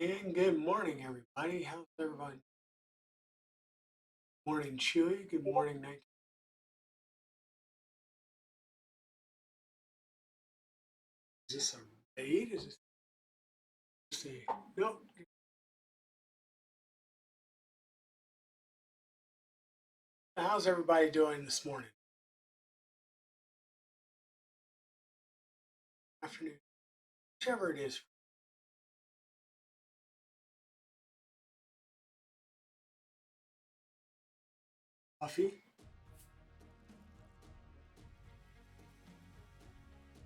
And good morning, everybody. How's everybody? Morning, Chewy. Good morning, Night. Is this a raid? Is this? Let's see. Nope. How's everybody doing this morning? Afternoon, whichever it is. Coffee.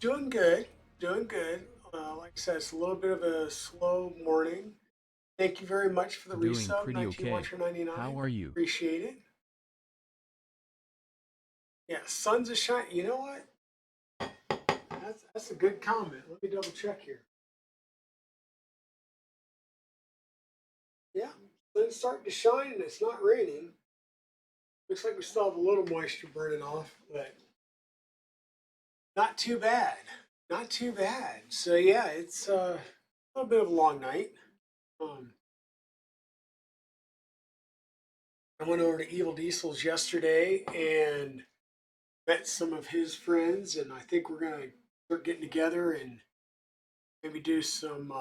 Doing good. Doing good. Like I said, it's a little bit of a slow morning. Thank you very much for the Doing resub, pretty 19 okay. Watcher 99. How are you? Appreciate it. Yeah, sun's a shine. You know what? That's a good comment. Let me double check here. Yeah, sun's starting to shine and it's not raining. Looks like we still have a little moisture burning off, but not too bad. Not too bad. So yeah, it's a little bit of a long night. Um, I went over to Evil Diesel's yesterday and met some of his friends, and I think we're gonna start getting together and maybe do some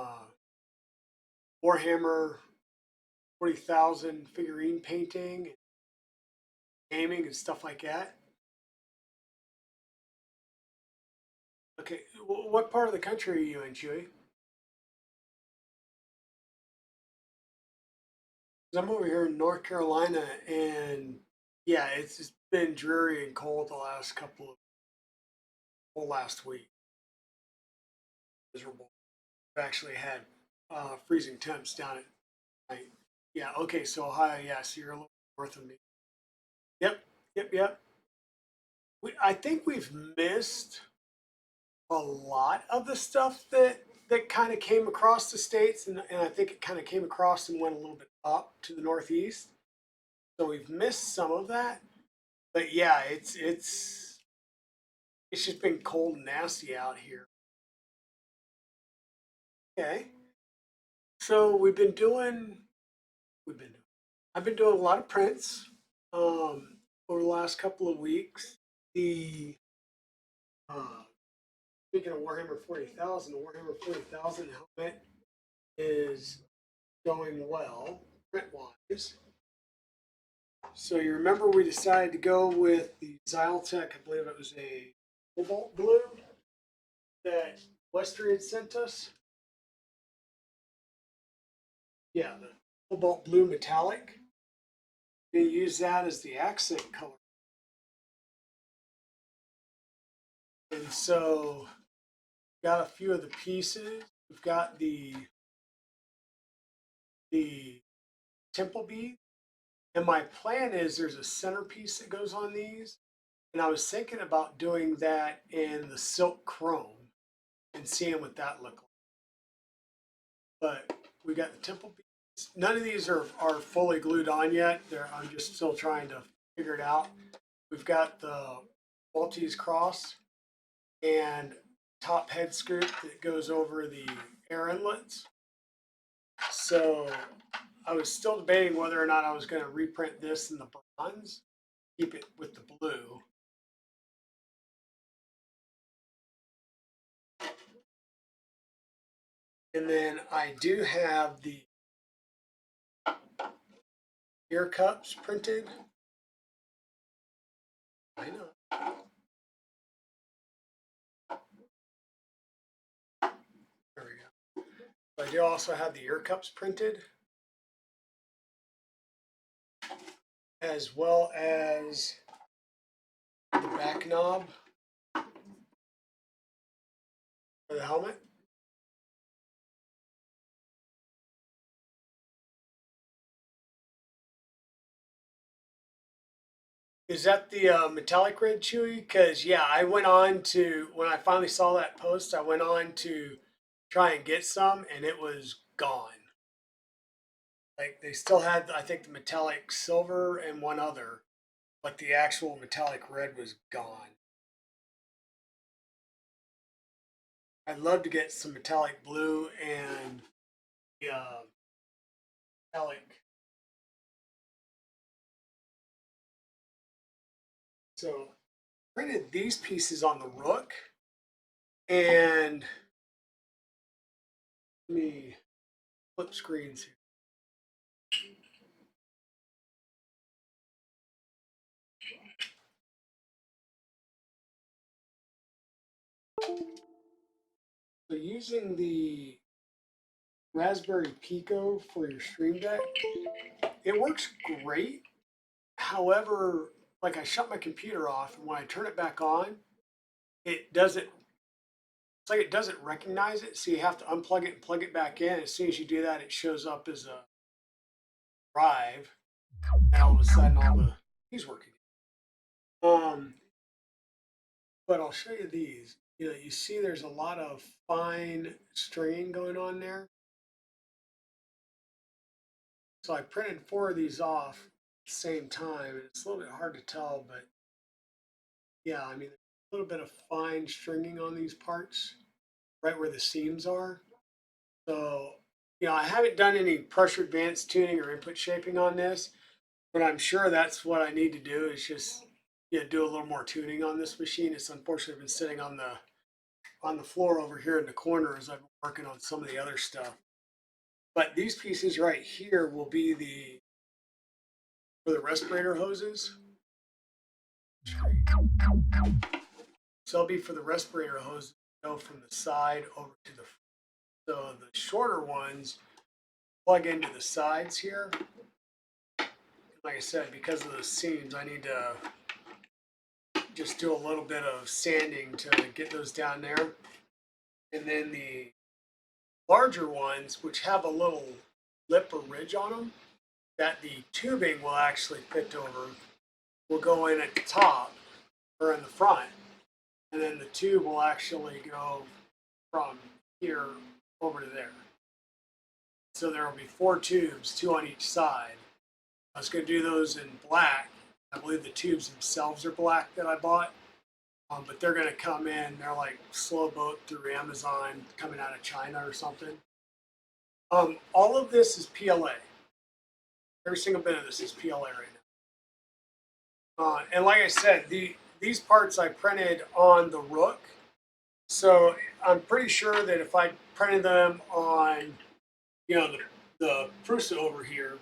Warhammer 40,000 figurine painting, and gaming, and stuff like that. Okay, what part of the country are you in, Chewy? I'm over here in North Carolina, and yeah, it's just been dreary and cold the last whole last week. Miserable. We've actually had freezing temps down at night. Yeah, okay, so Ohio, yeah, so you're a little north of me. Yep, yep. I think we've missed a lot of the stuff that kind of came across the states, and I think it kind of came across and went a little bit up to the northeast. So we've missed some of that, but yeah, it's just been cold and nasty out here. Okay. So we've been doing, I've been doing a lot of prints over the last couple of weeks. The uh, Speaking of Warhammer 40,000, the Warhammer 40,000 helmet is going well print wise. So you remember we decided to go with the Xyltech, I believe it was a cobalt blue that Western had sent us. Yeah, the cobalt blue metallic. We use that as the accent color. And so got a few of the pieces. We've got the temple bead. And my plan is there's a centerpiece that goes on these. And I was thinking about doing that in the silk chrome and seeing what that looked like. But we got the temple beads. None of these are fully glued on yet. I'm just still trying to figure it out. We've got the Maltese cross and top head scoop that goes over the air inlets. So I was still debating whether or not I was going to reprint this in the bronze, keep it with the blue. And then I do have the ear cups printed. I know. There we go. I do also have the ear cups printed, as well as the back knob for the helmet. Is that the metallic red, Chewy? Because yeah, I went on to, when I finally saw that post, I went on to try and get some, and it was gone. Like they still had, I think, the metallic silver and one other, but the actual metallic red was gone. I'd love to get some metallic blue and the metallic. So printed these pieces on the Rook, and let me flip screens here. So using the Raspberry Pico for your Stream Deck, it works great. However, like I shut my computer off, and when I turn it back on, it doesn't. It's like it doesn't recognize it, so you have to unplug it and plug it back in. As soon as you do that, it shows up as a drive, and all of a sudden, all the keys working. But I'll show you these. You know, you see there's a lot of fine stringing going on there. So I printed 4 of these off at the same time. It's a little bit hard to tell, but yeah, I mean, a little bit of fine stringing on these parts, right where the seams are. So, you know, I haven't done any pressure advanced tuning or input shaping on this, but I'm sure that's what I need to do is just do a little more tuning on this machine. It's unfortunately been sitting on the floor over here in the corner as I've been working on some of the other stuff. But these pieces right here will be for the respirator hoses. So they'll be for the respirator hoses go from the side over to the front. So the shorter ones plug into the sides here. Like I said, because of those seams, I need to just do a little bit of sanding to get those down there. And then the larger ones, which have a little lip or ridge on them, that the tubing will actually fit over, will go in at the top or in the front. And then the tube will actually go from here over to there. So there will be 4 tubes, 2 on each side. I was going to do those in black. I believe the tubes themselves are black that I bought. But they're going to come in. They're like slow boat through Amazon coming out of China or something. All of this is PLA. Every single bit of this is PLA right now. And like I said, these parts I printed on the Rook. So I'm pretty sure that if I printed them on, the Prusa over here,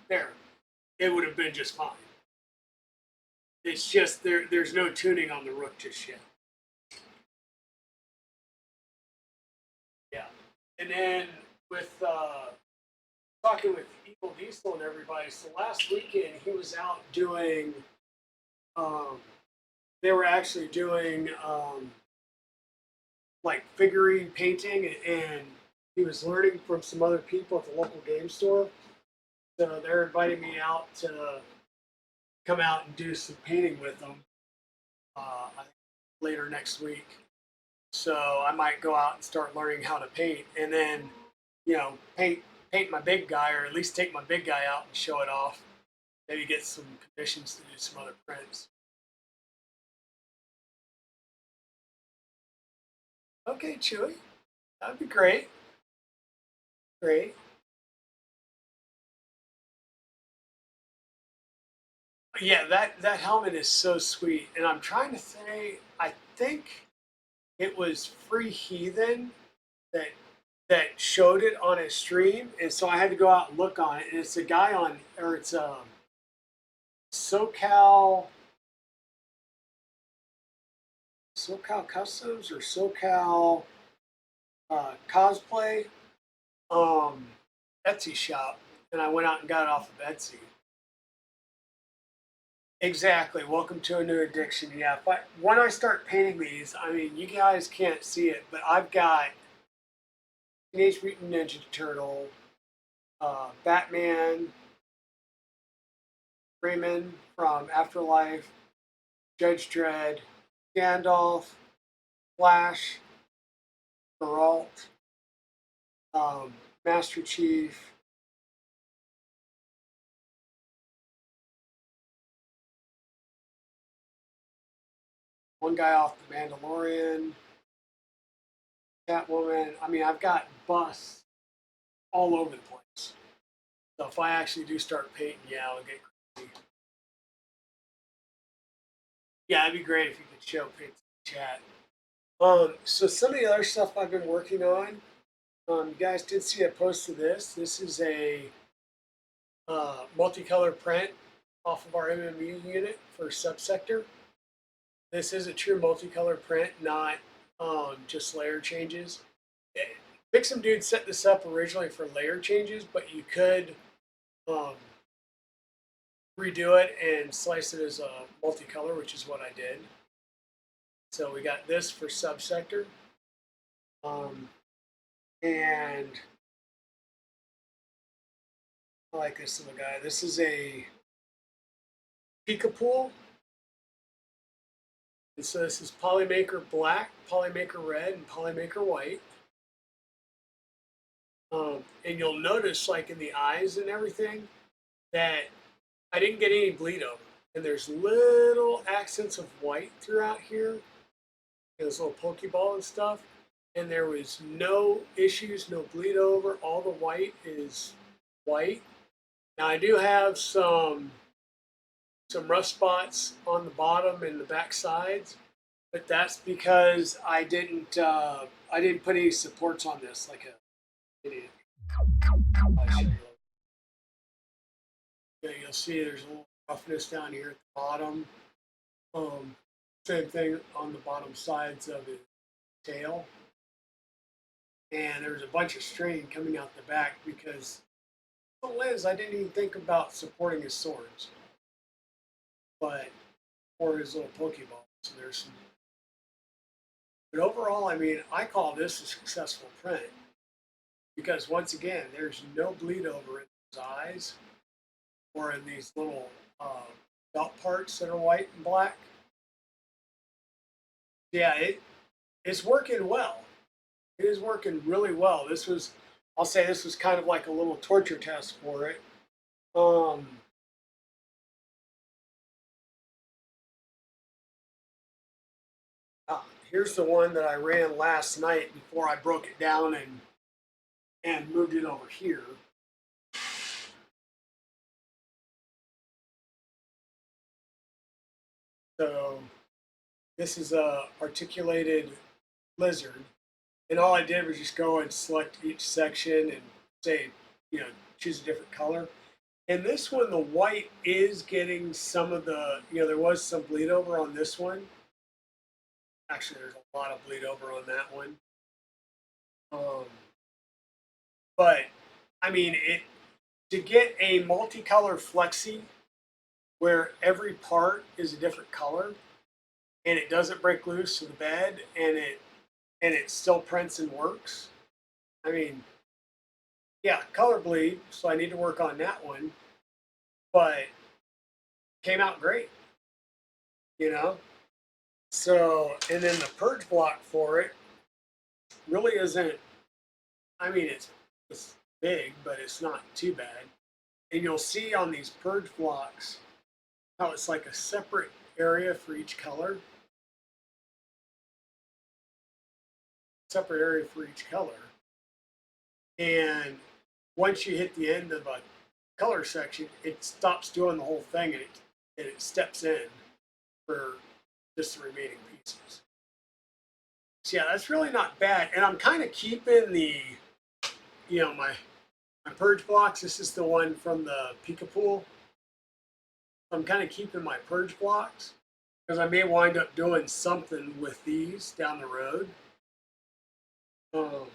there, it would have been just fine. It's just there's no tuning on the Rook just yet. Yeah. And then with talking with Evil Diesel and everybody, so last weekend he was out doing, they were actually doing like figurine painting, and he was learning from some other people at the local game store. So they're inviting me out to come out and do some painting with them later next week. So I might go out and start learning how to paint, and then paint my big guy, or at least take my big guy out and show it off. Maybe get some commissions to do some other prints. Okay, Chewy, that'd be great. Great. Yeah, that helmet is so sweet, and I'm trying to say, I think it was Free Heathen that showed it on his stream, and so I had to go out and look on it. And it's a guy on, or it's SoCal Customs or SoCal Cosplay Etsy shop, and I went out and got it off of Etsy. Exactly. Welcome to a new addiction. Yeah, but when I start painting these, I mean, you guys can't see it, but I've got Teenage Mutant Ninja Turtle, Batman, Freeman from Afterlife, Judge Dredd, Gandalf, Flash, Geralt, Master Chief. One guy off The Mandalorian. Catwoman. I mean, I've got busts all over the place. So if I actually do start painting, yeah, I'll get crazy. Yeah, it'd be great if you could show paints in the chat. So some of the other stuff I've been working on, you guys did see I posted this. This is a multicolor print off of our MMU unit for subsector. This is a true multicolor print, not just layer changes. Some dude set this up originally for layer changes, but you could um, redo it and slice it as a multicolor, which is what I did. So we got this for subsector. And I like this little guy. This is a Peekapool. And so this is Polymaker Black, Polymaker Red, and Polymaker White. And you'll notice, like in the eyes and everything, that I didn't get any bleed over. And there's little accents of white throughout here. This little Pokeball and stuff. And there was no issues, no bleed over. All the white is white. Now I do have some rough spots on the bottom and the back sides, but that's because I didn't put any supports on this like a idiot. You'll see there's a little roughness down here at the bottom. Same thing on the bottom sides of his tail. And there's a bunch of strain coming out the back because the lens, I didn't even think about supporting his swords, but or his little Pokeball. So there's some. But overall, I mean, I call this a successful print because once again, there's no bleed over in his eyes or in these little belt parts that are white and black. Yeah, it's working well. It is working really well. This was, I'll say, this was kind of like a little torture test for it. Here's the one that I ran last night before I broke it down and moved it over here. So this is a articulated lizard. And all I did was just go and select each section and say, choose a different color. And this one, the white is getting some of the, there was some bleed over on this one. Actually, there's a lot of bleed over on that one. But I mean, to get a multicolor flexi where every part is a different color and it doesn't break loose to the bed and it still prints and works. I mean, yeah, color bleed, so I need to work on that one, but came out great, So, and then the purge block for it really isn't, I mean, it's big, but it's not too bad. And you'll see on these purge blocks how it's like a separate area for each color. Separate area for each color. And once you hit the end of a color section, it stops doing the whole thing and it steps in for just the remaining pieces. So yeah, that's really not bad. And I'm kind of keeping the, my purge blocks. This is the one from the Peekapool. I'm kind of keeping my purge blocks because I may wind up doing something with these down the road. So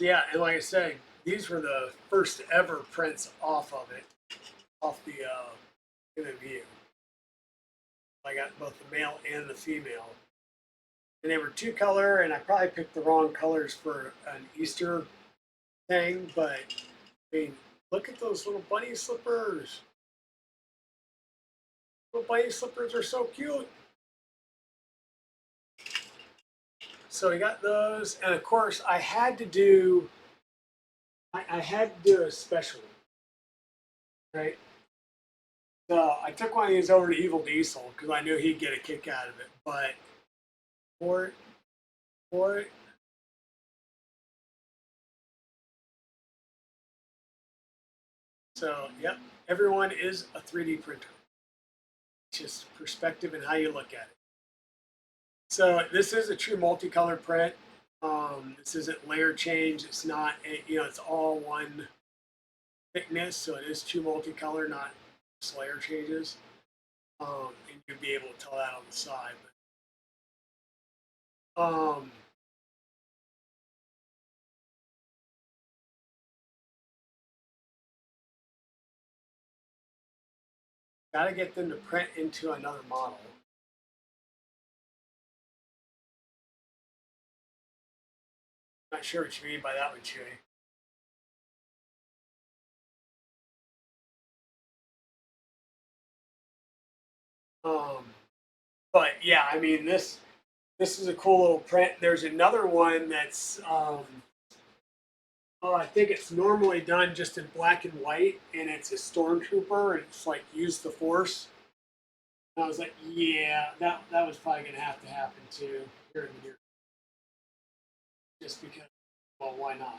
yeah, and like I said, these were the first ever prints off of it, off the MMU. I got both the male and the female. And they were 2-color, and I probably picked the wrong colors for an Easter thing, but I mean, look at those little bunny slippers. Little bunny slippers are so cute. So we got those, and of course I had to do a special, right? So I took one of these over to Evil Diesel because I knew he'd get a kick out of it. But for for it. So, yep, everyone is a 3D printer. It's just perspective and how you look at it. So this is a true multicolor print. This isn't layer change. It's not, it's all one thickness. So it is true multicolor, not just layer changes. And you'll be able to tell that on the side. But, got to get them to print into another model. Not sure what you mean by that one, Chewy. But yeah, I mean this is a cool little print. There's another one that's I think it's normally done just in black and white, and it's a stormtrooper, and it's like use the force. And I was like, yeah, that was probably gonna have to happen too here in the near, just because. Well, why not?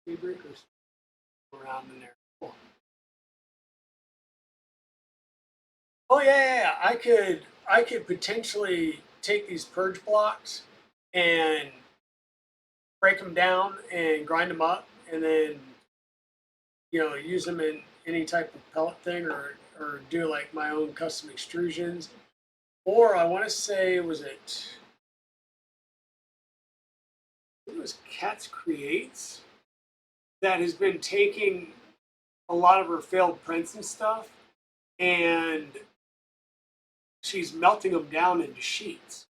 Speed breakers around in there. Cool. Oh yeah. I could potentially take these purge blocks and break them down and grind them up, and then use them in any type of pellet thing, or do like my own custom extrusions. Or I want to say, it was Cats Creates that has been taking a lot of her failed prints and stuff, and she's melting them down into sheets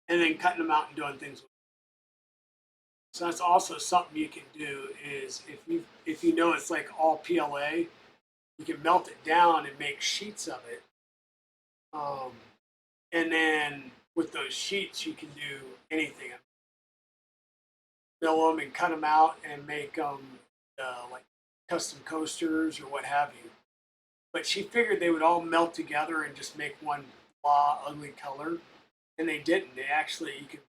and then cutting them out and doing things with them. So that's also something you can do, is if you know it's like all PLA, you can melt it down and make sheets of it. And then with those sheets, you can do anything. Mill them and cut them out and make like custom coasters or what have you. But she figured they would all melt together and just make one blah ugly color, and they didn't. They actually, you can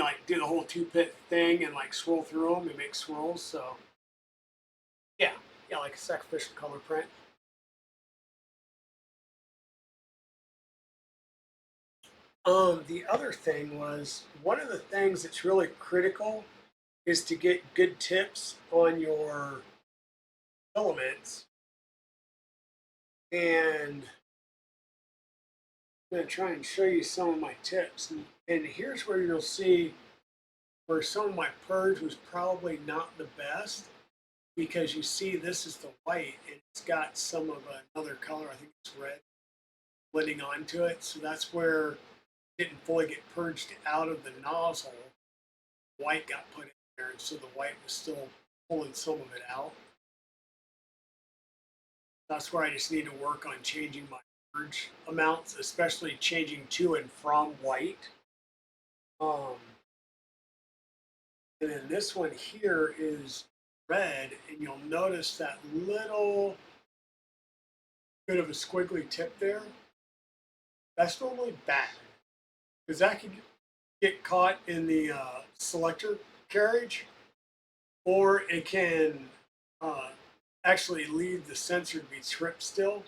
like do the whole 2-pit thing and like swirl through them and make swirls. So yeah, like a sacrificial color print. The other thing was, one of the things that's really critical is to get good tips on your filaments. And I'm going to try and show you some of my tips. And here's where you'll see where some of my purge was probably not the best, because you see this is the white and it's got some of another color, I think it's red, blending onto it. So that's where it didn't fully get purged out of the nozzle. White got put in there, and so the white was still pulling some of it out. That's where I just need to work on changing my purge amounts, especially changing to and from white. And then this one here is red, and you'll notice that little bit of a squiggly tip there. That's normally bad, because that can get caught in the selector carriage, or it can actually lead the sensor to be tripped still.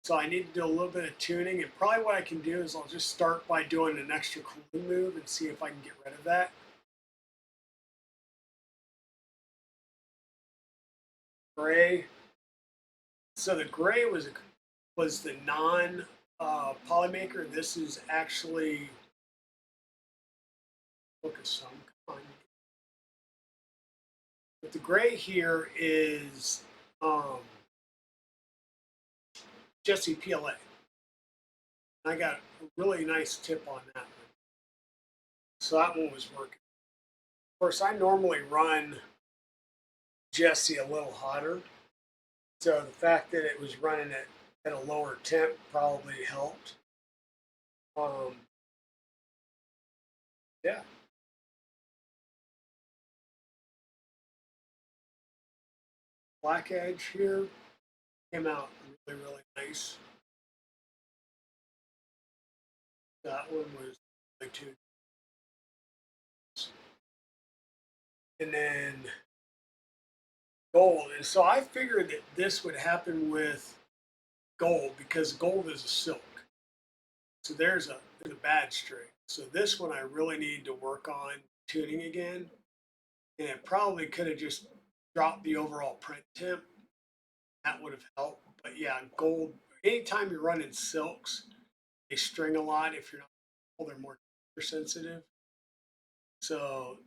So I need to do a little bit of tuning, and probably what I can do is I'll just start by doing an extra cooling move and see if I can get rid of that. Gray. So the gray was the non polymaker. This is actually, focus some. Come on. But the gray here is Jesse PLA. I got a really nice tip on that one. So that one was working. Of course, I normally run Jesse a little hotter. So the fact that it was running at a lower temp probably helped. Yeah. Black edge here. came out really, really nice. That one was like two. And then gold. And so I figured that this would happen with gold because gold is a silk. So there's a bad string. So this one I really need to work on tuning again. And it probably could have just dropped the overall print temp. That would have helped. But yeah, gold, anytime you're running silks, they string a lot if you're not, well, they're more sensitive. So,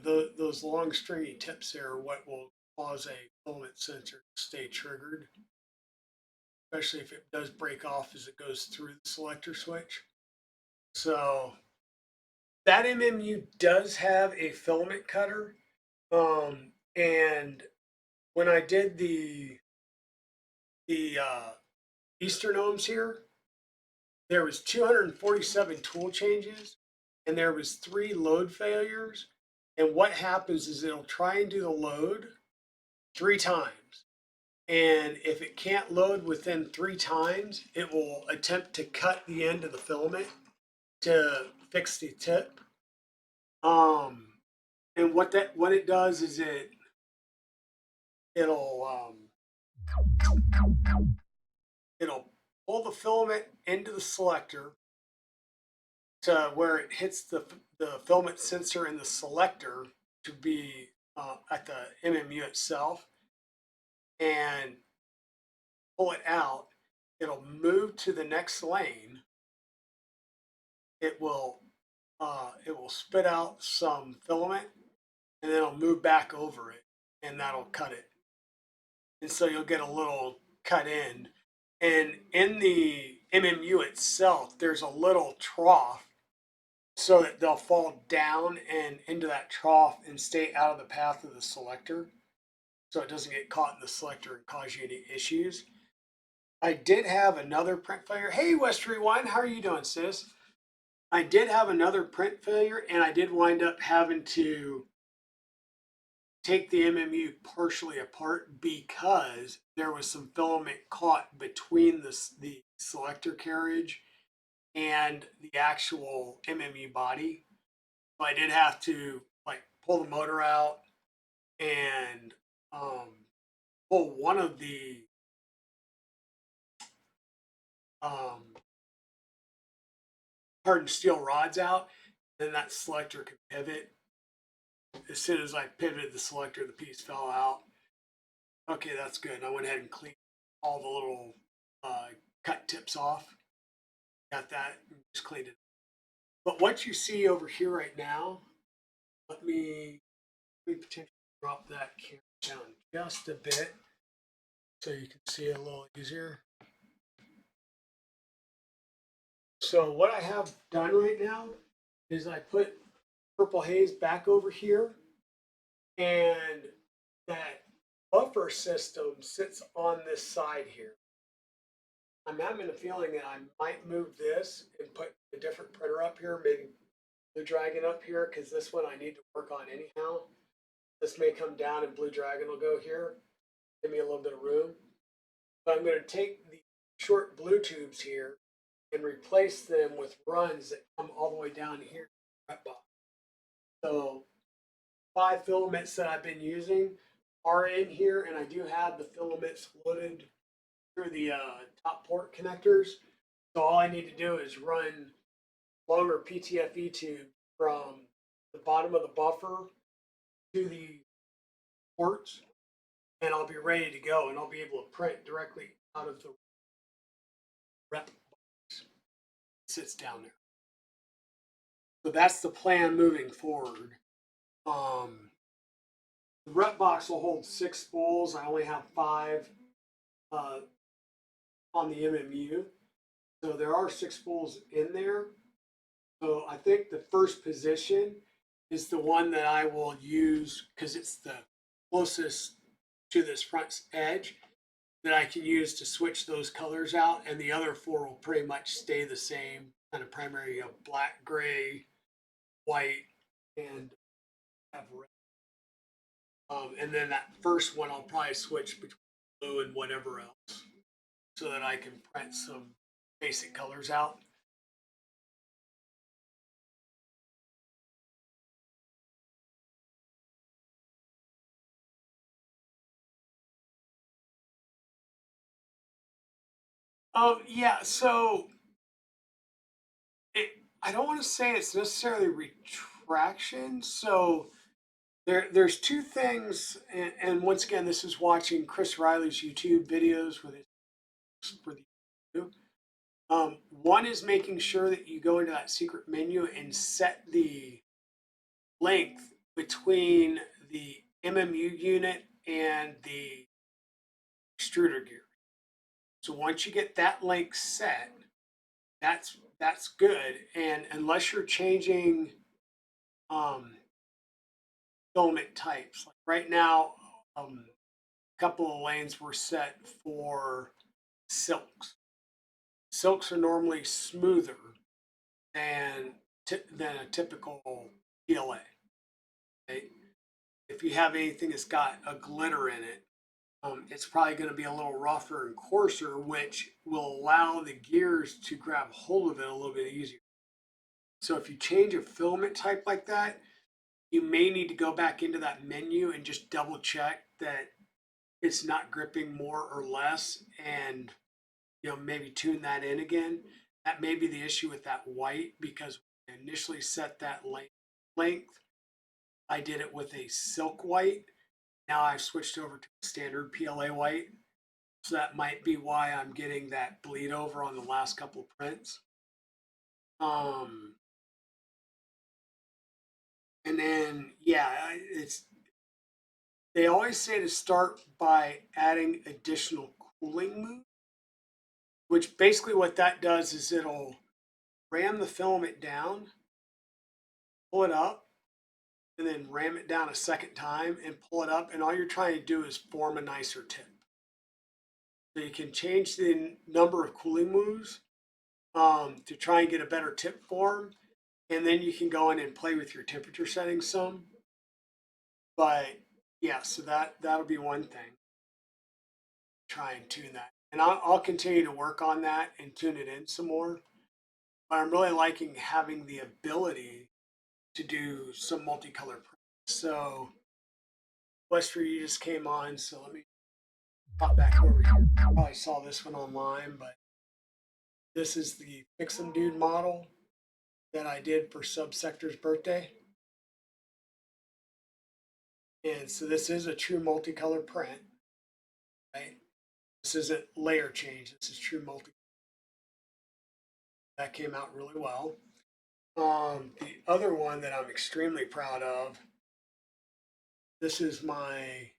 those long stringy tips there are what will cause a filament sensor to stay triggered, especially if it does break off as it goes through the selector switch. So that MMU does have a filament cutter. And when I did the Eastern ohms here, there was 247 tool changes and there was 3 load failures. And what happens is it'll try and do the load 3 times. And if it can't load within 3 times, it will attempt to cut the end of the filament to fix the tip. And what it does is it'll pull the filament into the selector to where it hits the filament sensor in the selector to be at the MMU itself, and pull it out. It'll move to the next lane. It will spit out some filament, and then it'll move back over it, and that'll cut it. And so you'll get a little cut end. And in the MMU itself, there's a little trough so that they'll fall down and into that trough and stay out of the path of the selector, so it doesn't get caught in the selector and cause you any issues. I did have another print failure. Hey, Westry One, how are you doing, sis? I did have another print failure, and I did wind up having to take the MMU partially apart because there was some filament caught between the selector carriage and the actual MMU body. So I did have to pull the motor out and pull one of the hardened steel rods out. Then that selector could pivot. As soon as I pivoted the selector, the piece fell out. Okay, that's good. I went ahead and cleaned all the little cut tips off. Got that, just cleaned it. But what you see over here right now, let me potentially drop that camera down just a bit so you can see it a little easier. So what I have done right now is I put purple haze back over here, and that buffer system sits on this side here. I'm having a feeling that I might move this and put a different printer up here, maybe Blue Dragon up here, because this one I need to work on anyhow. This may come down and Blue Dragon will go here. Give me a little bit of room. But I'm going to take the short blue tubes here and replace them with runs that come all the way down here in the RepBox. So 5 filaments that I've been using are in here, and I do have the filaments loaded through the top port connectors. So all I need to do is run longer PTFE tube from the bottom of the buffer to the ports, and I'll be ready to go, and I'll be able to print directly out of the RepBox. It sits down there. So that's the plan moving forward. The RepBox will hold 6 spools. I only have 5 on the MMU. So there are 6 spools in there. So I think the first position is the one that I will use because it's the closest to this front edge that I can use to switch those colors out. And the other 4 will pretty much stay the same, kind of primary of black, gray, white, and have red. And then that first one I'll probably switch between blue and whatever else so that I can print some basic colors out. Yeah, so it, I don't want to say it's necessarily retraction. So there's two things, and once again, this is watching Chris Riley's YouTube videos with his for the YouTube. One is making sure that you go into that secret menu and set the length between the MMU unit and the extruder gear. So once you get that length set, that's good. And unless you're changing um, filament types, like right now, a couple of lanes were set for silks. Silks are normally smoother than than a typical PLA. Okay? If you have anything that's got a glitter in it, it's probably going to be a little rougher and coarser, which will allow the gears to grab hold of it a little bit easier. So if you change a filament type like that, you may need to go back into that menu and just double check that it's not gripping more or less, and maybe tune that in again. That may be the issue with that white, because when I initially set that length, I did it with a silk white. Now I've switched over to standard PLA white. So that might be why I'm getting that bleed over on the last couple of prints. And then, yeah, they always say to start by adding additional cooling moves, which basically what that does is it'll ram the filament down, pull it up, and then ram it down a second time and pull it up. And all you're trying to do is form a nicer tip. So you can change the number of cooling moves to try and get a better tip form. And then you can go in and play with your temperature settings some. But yeah, so that'll be one thing. Try and tune that. And I'll continue to work on that and tune it in some more. But I'm really liking having the ability to do some multicolor prints. So Westry, you just came on, so let me pop back over here. You probably saw this one online, but this is the Fix 'em Dude model that I did for Subsector's birthday. And so this is a true multicolor print, right? This isn't layer change. This is true multi. That came out really well. The other one that I'm extremely proud of, this is my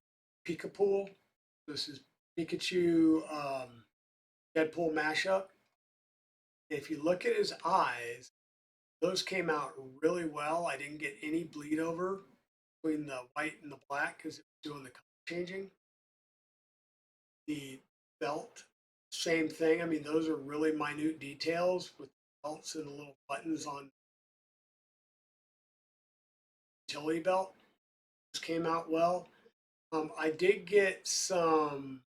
Pikapool. This is Pikachu Deadpool mashup. If you look at his eyes, those came out really well. I didn't get any bleed over between the white and the black because it was doing the color changing. The belt, same thing. I mean, those are really minute details with belts and the little buttons on the utility belt. Those came out well. I did get some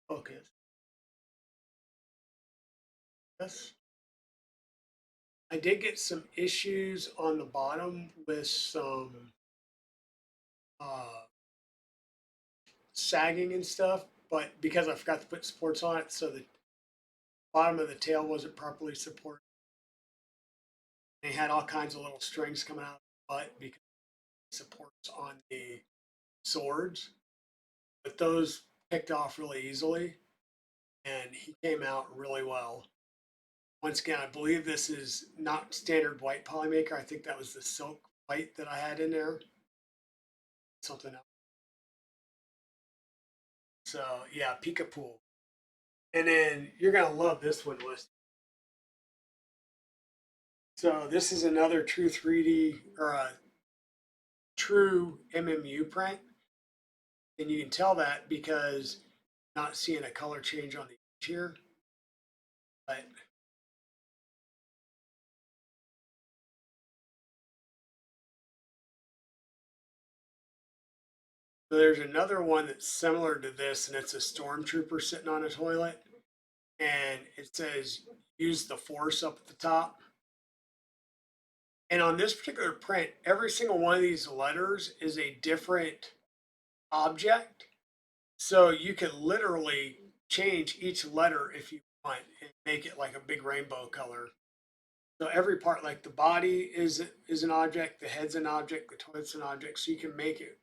focus. Yes. I did get some issues on the bottom with some uh, sagging and stuff, but because I forgot to put supports on it, so the bottom of the tail wasn't properly supported. They had all kinds of little strings coming out of the butt because supports on the swords, but those picked off really easily, and he came out really well. Once again, I believe this is not standard white polymaker. I think that was the silk white that I had in there. Something else. So yeah, Pikapool. And then you're gonna love this one, Wes. So this is another true 3D or a true MMU print. And you can tell that because not seeing a color change on the edge here. But So there's another one that's similar to this, and it's a stormtrooper sitting on a toilet, and it says use the force up at the top. And on this particular print, every single one of these letters is a different object. So you can literally change each letter if you want and make it like a big rainbow color. So every part, like the body is an object, the head's an object, the toilet's an object. So you can make it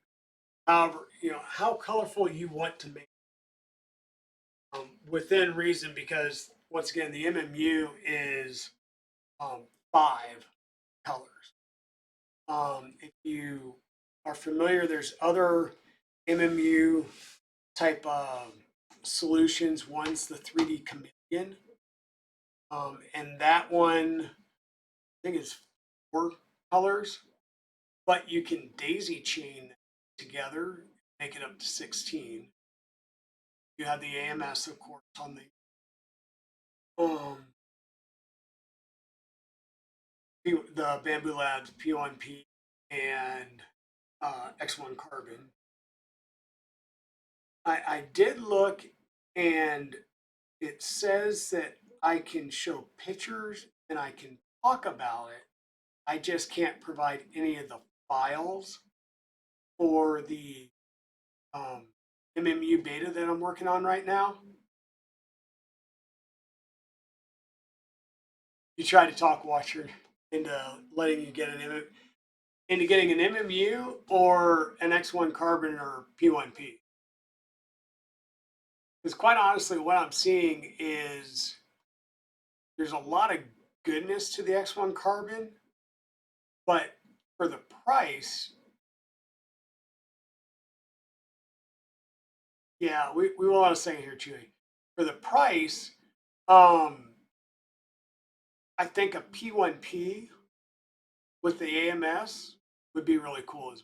however, how colorful you want to make it, within reason, because once again, the MMU is 5 colors. If you are familiar, there's other MMU type of solutions. One's the 3D Chameleon, and that one I think is 4 colors, but you can daisy chain together, make it up to 16. You have the AMS, of course, on the Bamboo Labs P1P and X1 Carbon. I did look, and it says that I can show pictures and I can talk about it. I just can't provide any of the files for the MMU beta that I'm working on right now. You try to talk Watcher into letting you get into getting an MMU or an X1 Carbon or P1P. Because quite honestly, what I'm seeing is there's a lot of goodness to the X1 Carbon, but for the price, yeah, we will want to say here, Chewy. For the price, I think a P1P with the AMS would be really cool as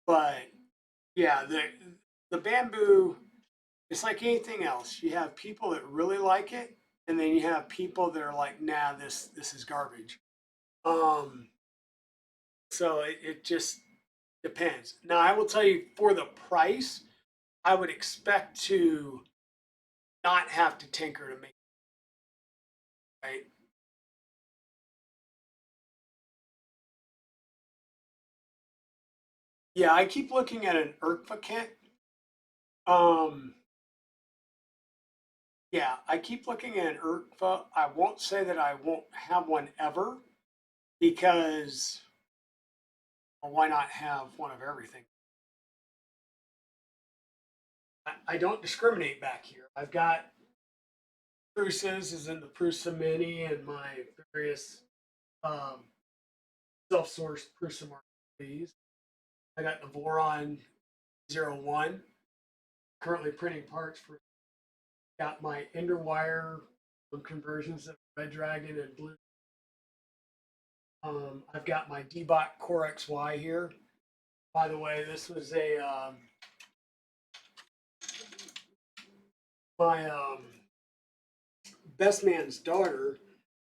well. But yeah, the bamboo, it's like anything else. You have people that really like it, and then you have people that are like, nah, this is garbage. So it just depends. Now I will tell you, for the price, I would expect to not have to tinker to make it, right? Yeah, I keep looking at an ERCFA kit. Um, yeah, I keep looking at an ERCFA. I won't say that I won't have one ever, because well, why not have one of everything? I don't discriminate back here. I've got Prusa's is in the Prusa Mini and my various um, self-sourced Prusa Marquees. I got the Voron 01, currently printing parts for. Got my Enderwire conversions of Red Dragon and Blue. I've got my D-Bot Core XY here. By the way, this was my best man's daughter.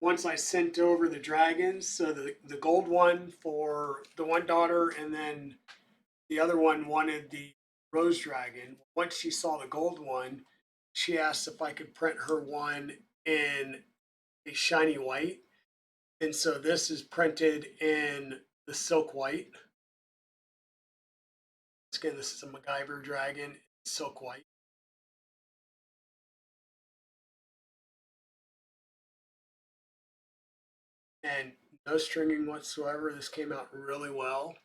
Once I sent over the dragons, so the gold one for the one daughter, and then the other one wanted the rose dragon. Once she saw the gold one, she asked if I could print her one in a shiny white. And so this is printed in the silk white. Again, this is a MacGyver dragon, silk white. And no stringing whatsoever. This came out really well.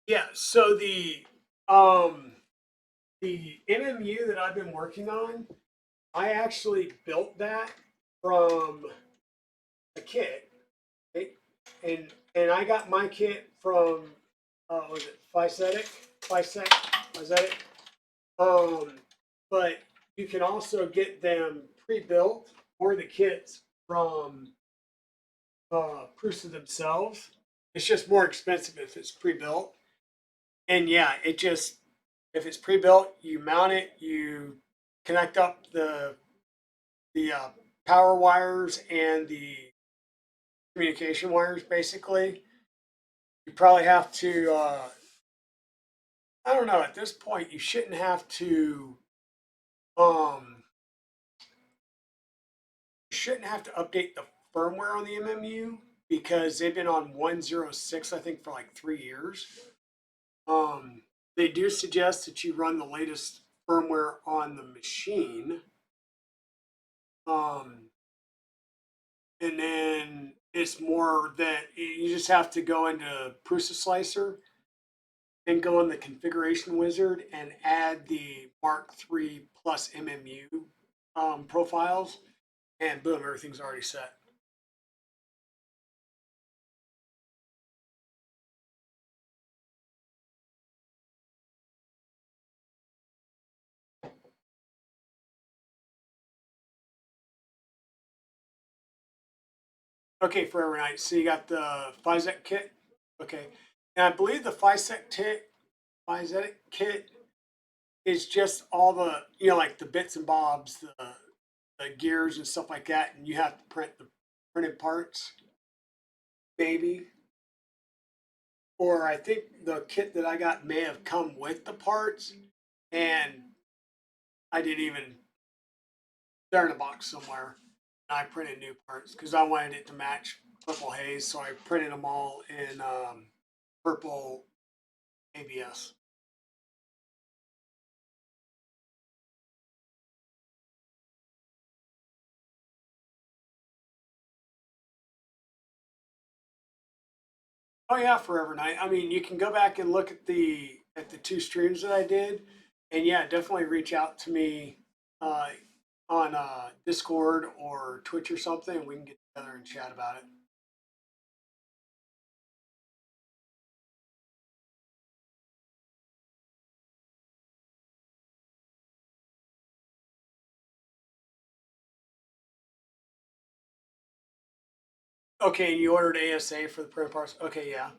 Yeah, so the MMU that I've been working on, I actually built that from a kit, right? and I got my kit from was it Physetic? But you can also get them pre-built or the kits from Prusa themselves. It's just more expensive if it's pre-built. And yeah, if it's pre-built, you mount it, you connect up the power wires and the communication wires, basically. You probably have to, I don't know, at this point, you shouldn't have to, um, update the firmware on the MMU because they've been on 1.06, I think, for like 3 years. They do suggest that you run the latest firmware on the machine. And then it's more that you just have to go into Prusa Slicer and go in the configuration wizard and add the Mark III plus MMU profiles, and boom, everything's already set. Okay, for every night. So you got the FISEC kit. Okay. And I believe the FISEC kit is just all the, like the bits and bobs, the gears and stuff like that. And you have to print the printed parts, maybe. Or I think the kit that I got may have come with the parts, and I didn't even, they're in a box somewhere. I printed new parts because I wanted it to match purple Haze, so I printed them all in purple ABS. Oh yeah, Forever Night. I mean, you can go back and look at the 2 streams that I did, and yeah, definitely reach out to me uh, on Discord or Twitch or something, and we can get together and chat about it. Okay, you ordered ASA for the print parts. Okay, yeah,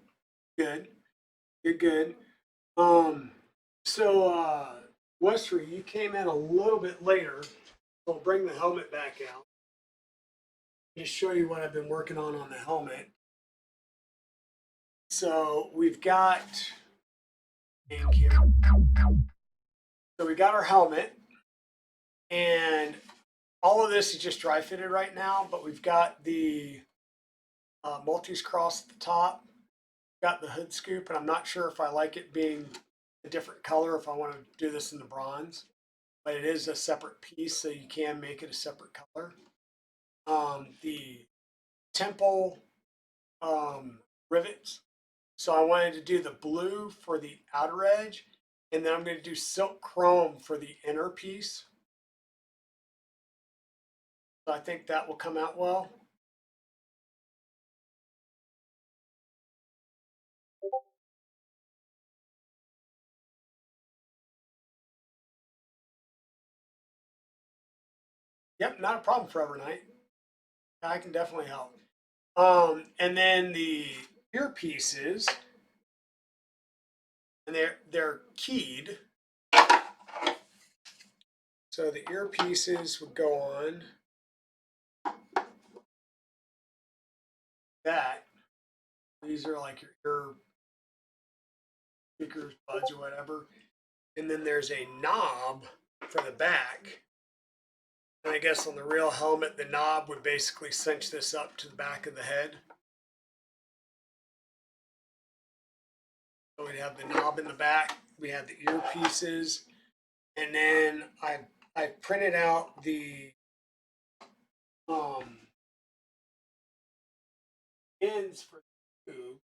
good. You're good. Um, so Westry, you came in a little bit later. So I'll bring the helmet back out. Just show you what I've been working on the helmet. So we've got So we got our helmet, and all of this is just dry fitted right now. But we've got the Maltese cross at the top. Got the hood scoop, and I'm not sure if I like it being a different color. If I want to do this in the bronze, but it is a separate piece, so you can make it a separate color. The temple rivets. So I wanted to do the blue for the outer edge, and then I'm going to do silk chrome for the inner piece. So I think that will come out well. Yep, not a problem for overnight. I can definitely help. And then the earpieces, and they're keyed. So the earpieces would go on that. These are like your ear speakers, buds, or whatever. And then there's a knob for the back. And I guess on the real helmet, the knob would basically cinch this up to the back of the head. So we'd have the knob in the back. We have the earpieces, and then I printed out the ends for the tube.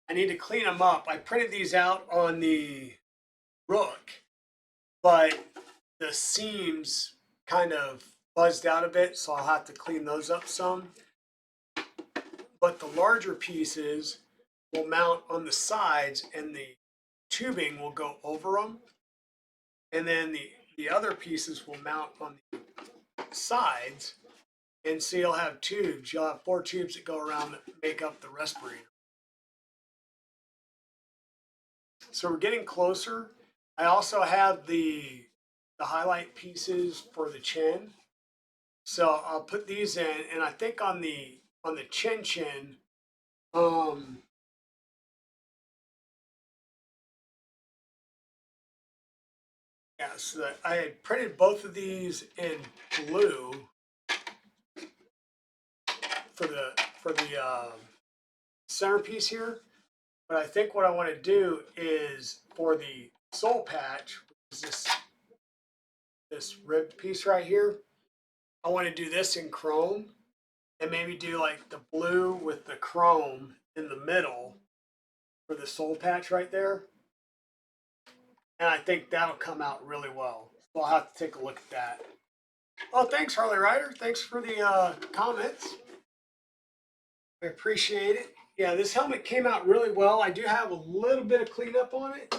I need to clean them up. I printed these out on the Rook, but the seams kind of buzzed out a bit, so I'll have to clean those up some. But the larger pieces will mount on the sides, and the tubing will go over them. And then the other pieces will mount on the sides. And so you'll have tubes. You'll have 4 tubes that go around that make up the respirator. So we're getting closer. I also have the the highlight pieces for the chin. So I'll put these in, and I think on the chin, um, yeah, so that I had printed both of these in blue for the centerpiece here. But I think what I want to do is for the soul patch, which is this ribbed piece right here, I want to do this in chrome and maybe do like the blue with the chrome in the middle for the soul patch right there. And I think that'll come out really well. So I'll have to take a look at that. Oh, thanks, Harley Ryder. Thanks for the comments. I appreciate it. Yeah, this helmet came out really well. I do have a little bit of cleanup on it,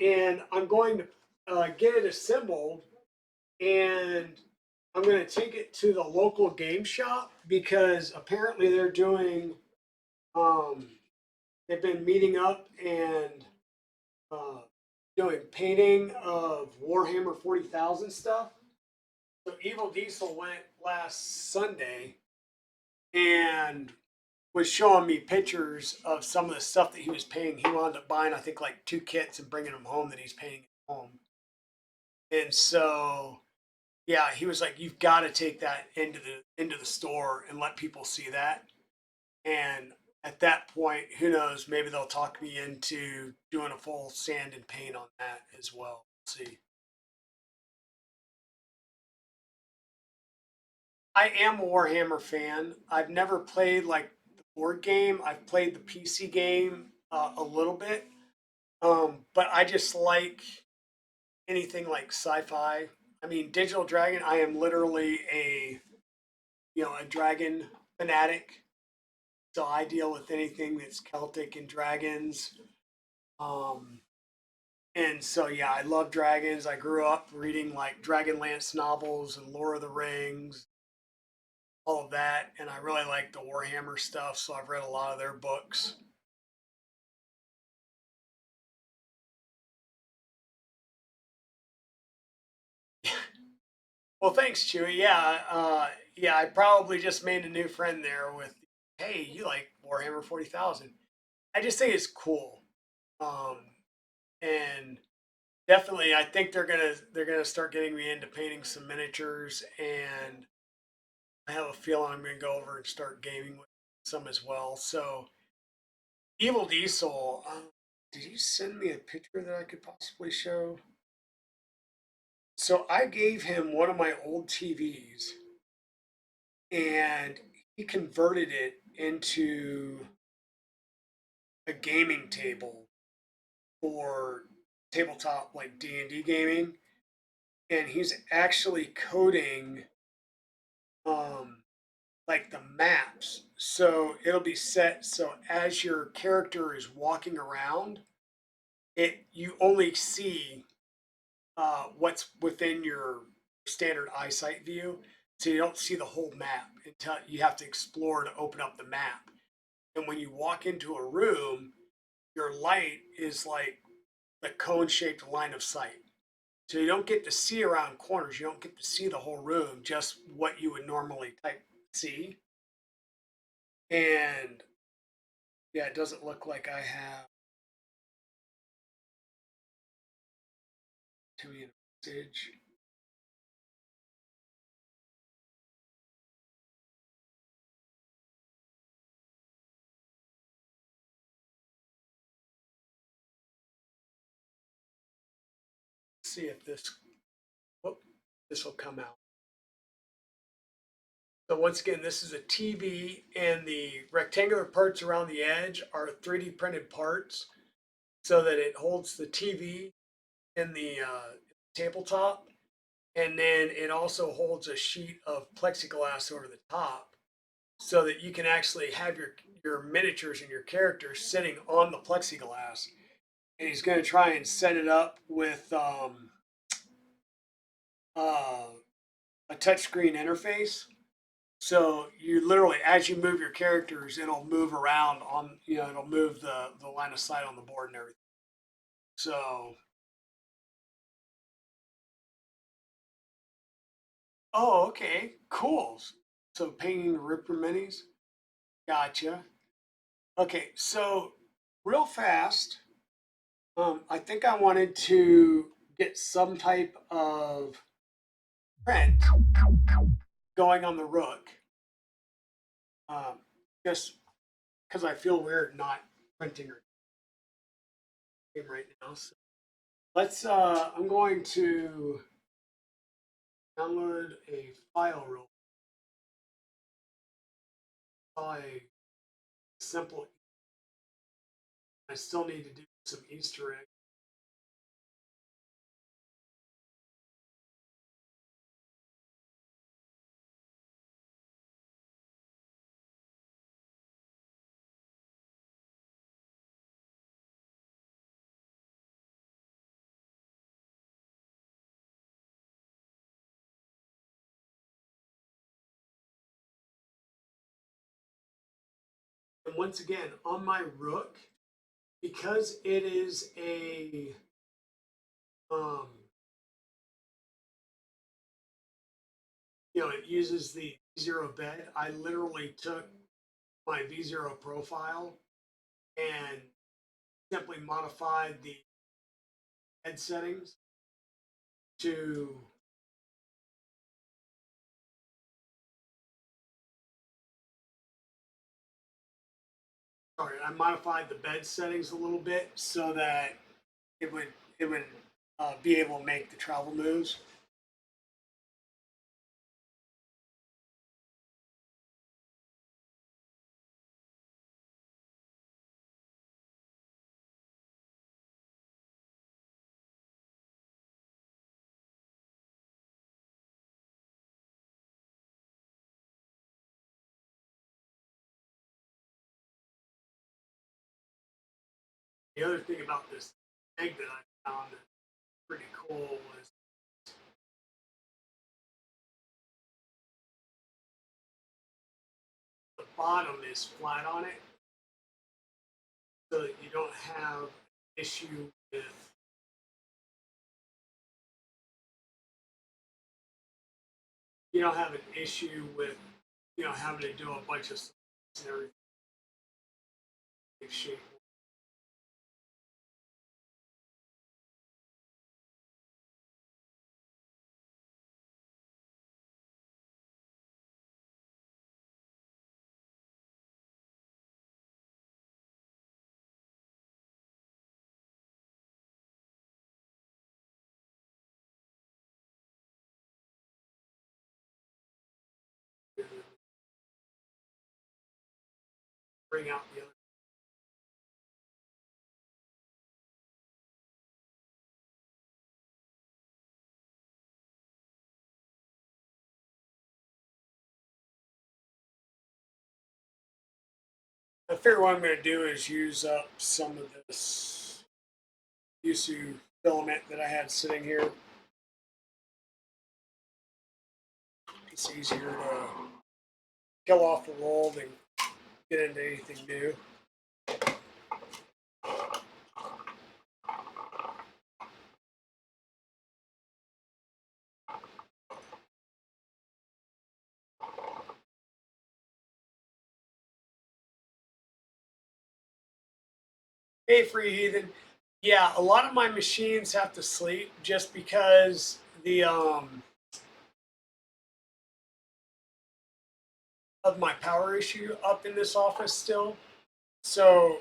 and I'm going to get it assembled, and I'm going to take it to the local game shop because apparently they're doing, they've been meeting up and uh, doing painting of Warhammer 40,000 stuff. So Evil Diesel went last Sunday and was showing me pictures of some of the stuff that he was painting. He wound up buying, I think, like 2 kits and bringing them home that he's painting at home. And so, yeah, he was like, "You've got to take that into the store and let people see that." And at that point, who knows? Maybe they'll talk me into doing a full sand and paint on that as well. We'll see. I am a Warhammer fan. I've never played like the board game. I've played the PC game a little bit, but I just like anything like sci-fi. I mean, Digital Dragon. I am literally a dragon fanatic. So I deal with anything that's Celtic and dragons. Um, and so yeah, I love dragons. I grew up reading like Dragonlance novels and Lord of the Rings, all of that, and I really like the Warhammer stuff. So I've read a lot of their books. Well, thanks, Chewy. Yeah, yeah, I probably just made a new friend there with, hey, you like Warhammer 40,000. I just think it's cool. Um, and definitely, I think they're gonna start getting me into painting some miniatures, and I have a feeling I'm gonna go over and start gaming with some as well. So, Evil Diesel, did you send me a picture that I could possibly show? So I gave him one of my old TVs, and he converted it into a gaming table for tabletop like D&D gaming, and he's actually coding um like the maps. So it'll be set so as your character is walking around, it you only see what's within your standard eyesight view. So you don't see the whole map until you have to explore to open up the map. And when you walk into a room, your light is like the cone shaped line of sight. So you don't get to see around corners. You don't get to see the whole room, just what you would normally type see. And yeah, it doesn't look like I have too many message. Let's see if this will come out. So once again, this is a TV, and the rectangular parts around the edge are 3D printed parts so that it holds the TV in the tabletop. And then it also holds a sheet of plexiglass over the top so that you can actually have your miniatures and your characters sitting on the plexiglass. And he's going to try and set it up with uh, a touchscreen interface. So you literally, as you move your characters, it'll move around on, it'll move the line of sight on the board and everything. So Oh, okay, cool. So painting the Ripper minis. Gotcha. Okay, so real fast, I think I wanted to get some type of print going on the Rook. Um, just because I feel weird not printing her game right now. So let's. I'm going to download a file real. A simple. I still need to do some Easter egg. And once again, on my Rook, because it is a um, it uses the Zero bed. I literally took my V0 profile and simply modified the bed settings to I modified the bed settings a little bit so that it would it would be able to make the travel moves. The other thing about this egg that I found that's pretty cool was the bottom is flat on it, so that you don't have issue with an issue with having to do a bunch of and everything shape. Bring out the other. I figure what I'm going to do is use up some of this Yusu filament that I had sitting here. It's easier to kill off the roll than get into anything new. Hey, Free Heathen. Yeah, a lot of my machines have to sleep just because the of my power issue up in this office still. So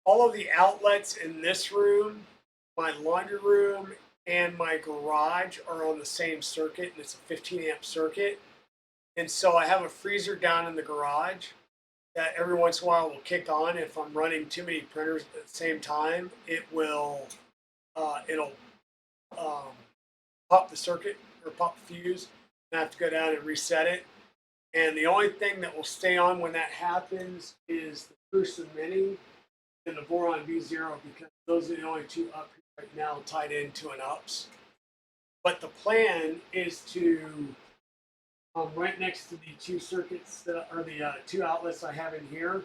all of the outlets in this room, my laundry room, and my garage are on the same circuit, and it's a 15 amp circuit. And so I have a freezer down in the garage that every once in a while will kick on. If I'm running too many printers at the same time, it'll pop the circuit or pop the fuse, and I have to go down and reset it. And the only thing that will stay on when that happens is the Crucible Mini and the Boron V0 because those are the only two up here right now tied into an UPS. But the plan is to right next to the two circuits that are the two outlets I have in here,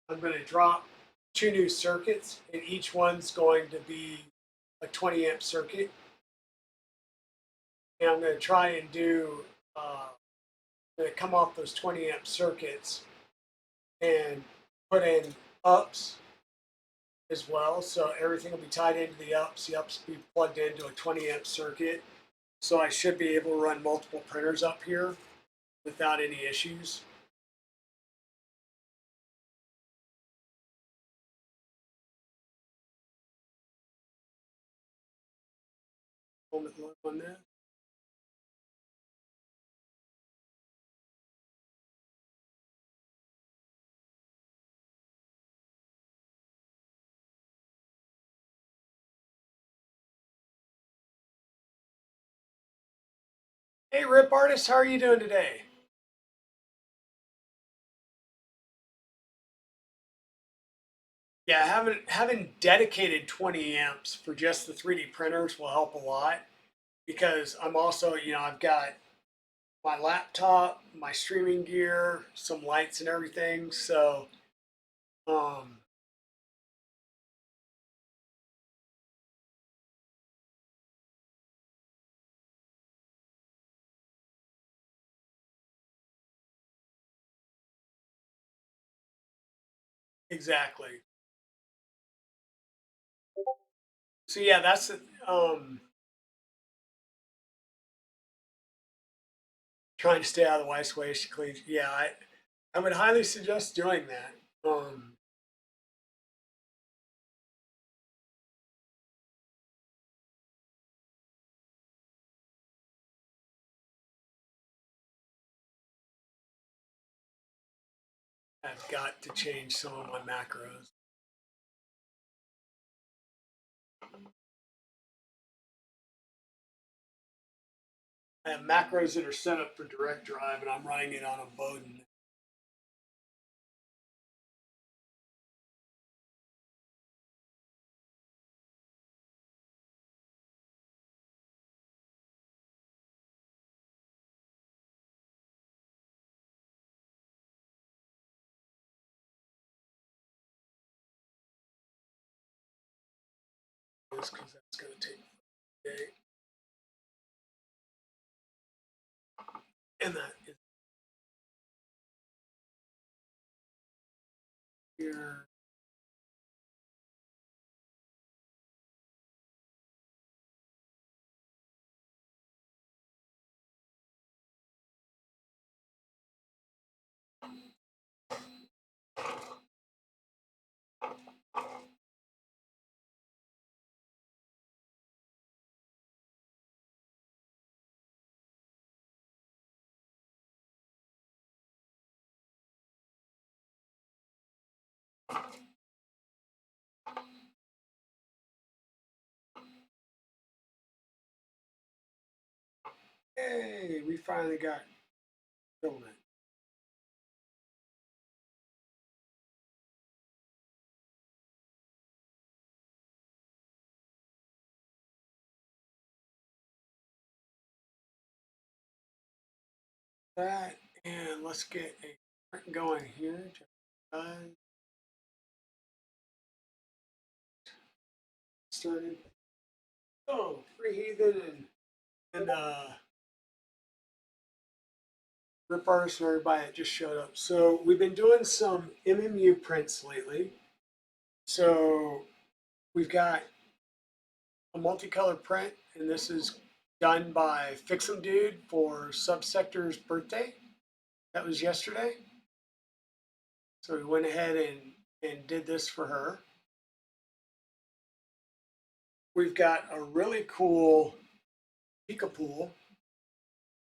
I'm going to drop two new circuits, and each one's going to be a 20 amp circuit. And I'm going to try and do that come off those 20 amp circuits and put in ups as well. So everything will be tied into the ups. The ups will be plugged into a 20 amp circuit. So I should be able to run multiple printers up here without any issues. On that. Hey, Rip Artist, how are you doing today? Yeah, having dedicated 20 amps for just the 3D printers will help a lot because I'm also, I've got my laptop, my streaming gear, some lights and everything. So, um, exactly. So yeah, that's trying to stay out of the wife's way. She cleans. Yeah, I would highly suggest doing that. I've got to change some of my macros. I have macros that are set up for direct drive, and I'm running it on a Bowden. Because that's going to take a day. And that is here. Hey, we finally got Filament. That, and let's get a print going here. Started. Oh, Free Heathen and Rip Artist and everybody that just showed up. So we've been doing some MMU prints lately. So we've got a multicolor print, and this is done by Fix'em Dude for Subsector's birthday. That was yesterday. So we went ahead and did this for her. We've got a really cool Pika pool.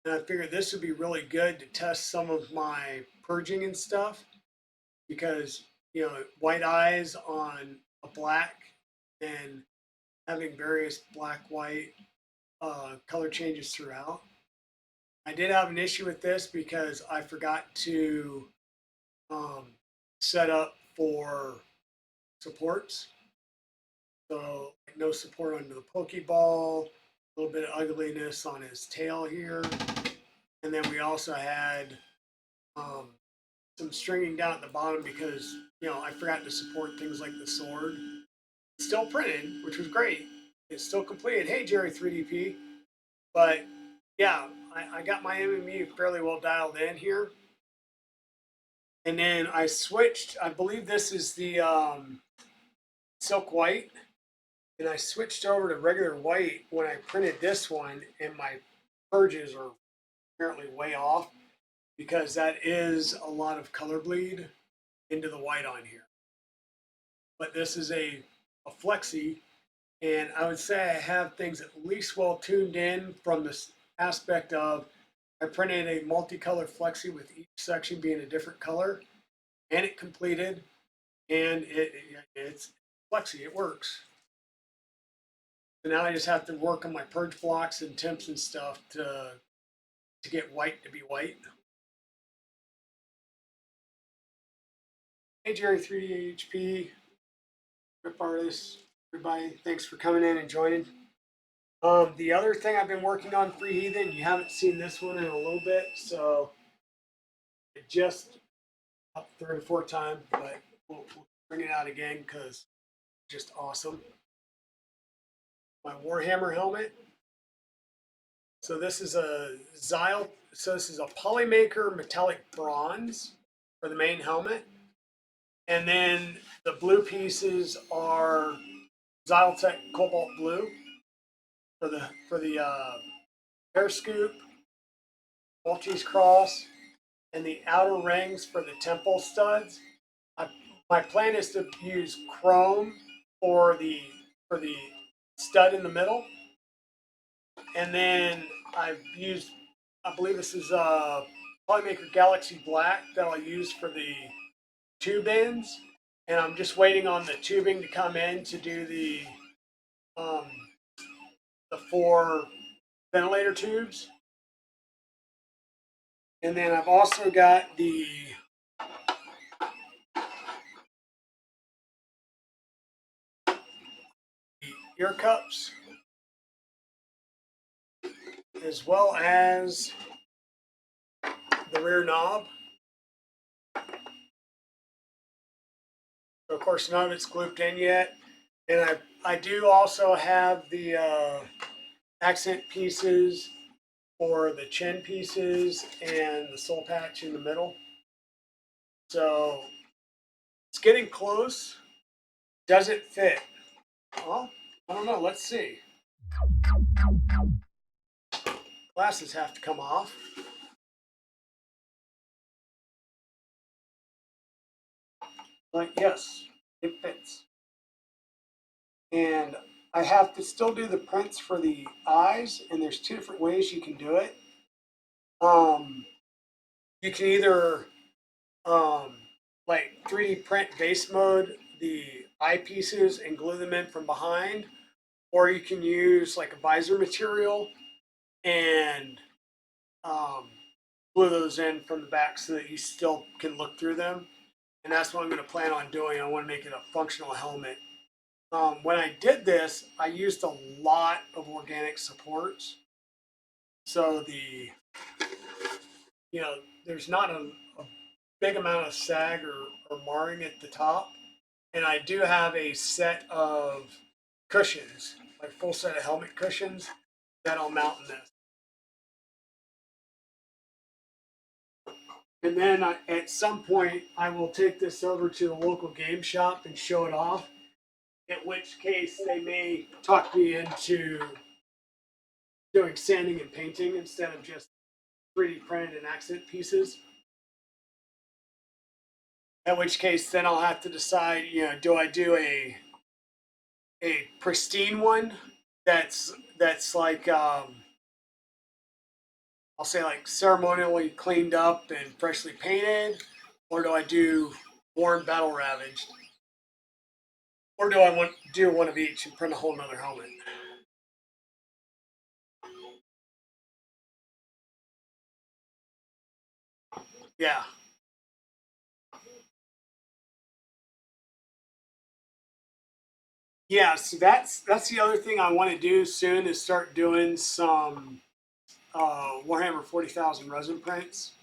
And I figured this would be really good to test some of my purging and stuff because, white eyes on a black and having various black, white color changes throughout. I did have an issue with this because I forgot to um, set up for supports. So no support on the Pokeball, a little bit of ugliness on his tail here. And then we also had um, some stringing down at the bottom because, I forgot to support things like the sword. It's still printed, which was great. It's still completed. Hey, Jerry 3DP. But yeah, I got my MMU fairly well dialed in here. And then I switched, I believe this is the silk white. And I switched over to regular white when I printed this one, and my purges are apparently way off because that is a lot of color bleed into the white on here. But this is a flexi, and I would say I have things at least well tuned in from this aspect of I printed a multicolor flexi with each section being a different color, and it completed, and it's flexi, it works. So now I just have to work on my purge blocks and temps and stuff to get white to be white. Hey Jerry 3HP, Rip Artist, everybody, thanks for coming in and joining. The other thing I've been working on for Heathen, you haven't seen this one in a little bit, so it just up third or fourth time, but we'll bring it out again because it's just awesome. My Warhammer helmet. So this is a Xyle. So this is a Polymaker metallic bronze for the main helmet, and then the blue pieces are Xylotech Cobalt Blue for the air scoop, Maltese cross, and the outer rings for the temple studs. My plan is to use chrome for the stud in the middle, and then I've used, I believe this is Polymaker Galaxy Black that I'll use for the tube ends, and I'm just waiting on the tubing to come in to do the 4 ventilator tubes. And then I've also got the ear cups, as well as the rear knob. So of course, none of it's glued in yet. And I do also have the accent pieces for the chin pieces and the soul patch in the middle. So it's getting close. Does it fit? Well, I don't know. Let's see. Glasses have to come off. But yes, it fits. And I have to still do the prints for the eyes, and there's 2 different ways you can do it. You can either like 3D print base mode the eyepieces and glue them in from behind, or you can use like a visor material and glue those in from the back so that you still can look through them. And that's what I'm going to plan on doing. I want to make it a functional helmet. When I did this, I used a lot of organic supports. So there's not a big amount of sag or marring at the top. And I do have a set of cushions, like full set of helmet cushions that I'll mount in this. And then at some point, I will take this over to the local game shop and show it off, in which case they may talk me into doing sanding and painting instead of just 3D printed and accent pieces. In which case, then I'll have to decide, do I do a pristine one that's like I'll say like ceremonially cleaned up and freshly painted, or do I do worn battle ravaged, or do I want to do one of each and print a whole nother helmet? Yeah. Yeah, so that's the other thing I want to do soon is start doing some Warhammer 40,000 resin prints.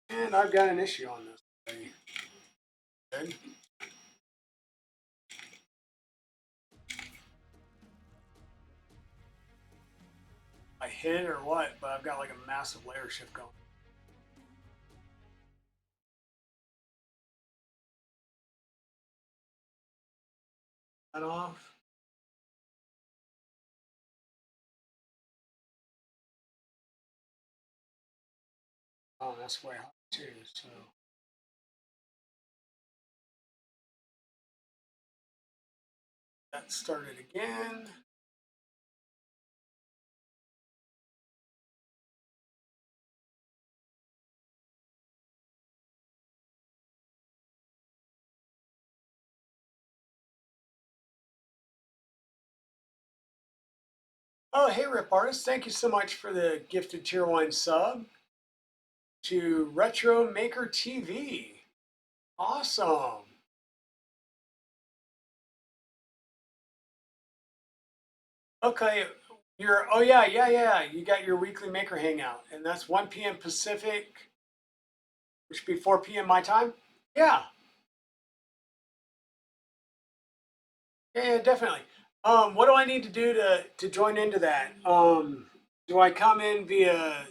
And I've got an issue on this. Good. hit it or what, but I've got like a massive layer shift going. That off. Oh, that's way hot too, so. That started again. Oh, hey, Rip Artist. Thank you so much for the gifted tier 1 sub to Retro Maker TV. Awesome. Okay, oh yeah. You got your weekly maker hangout, and that's 1 p.m. Pacific, which would be 4 p.m. my time. Yeah, yeah, definitely. What do I need to do to join into that? Do I come in via,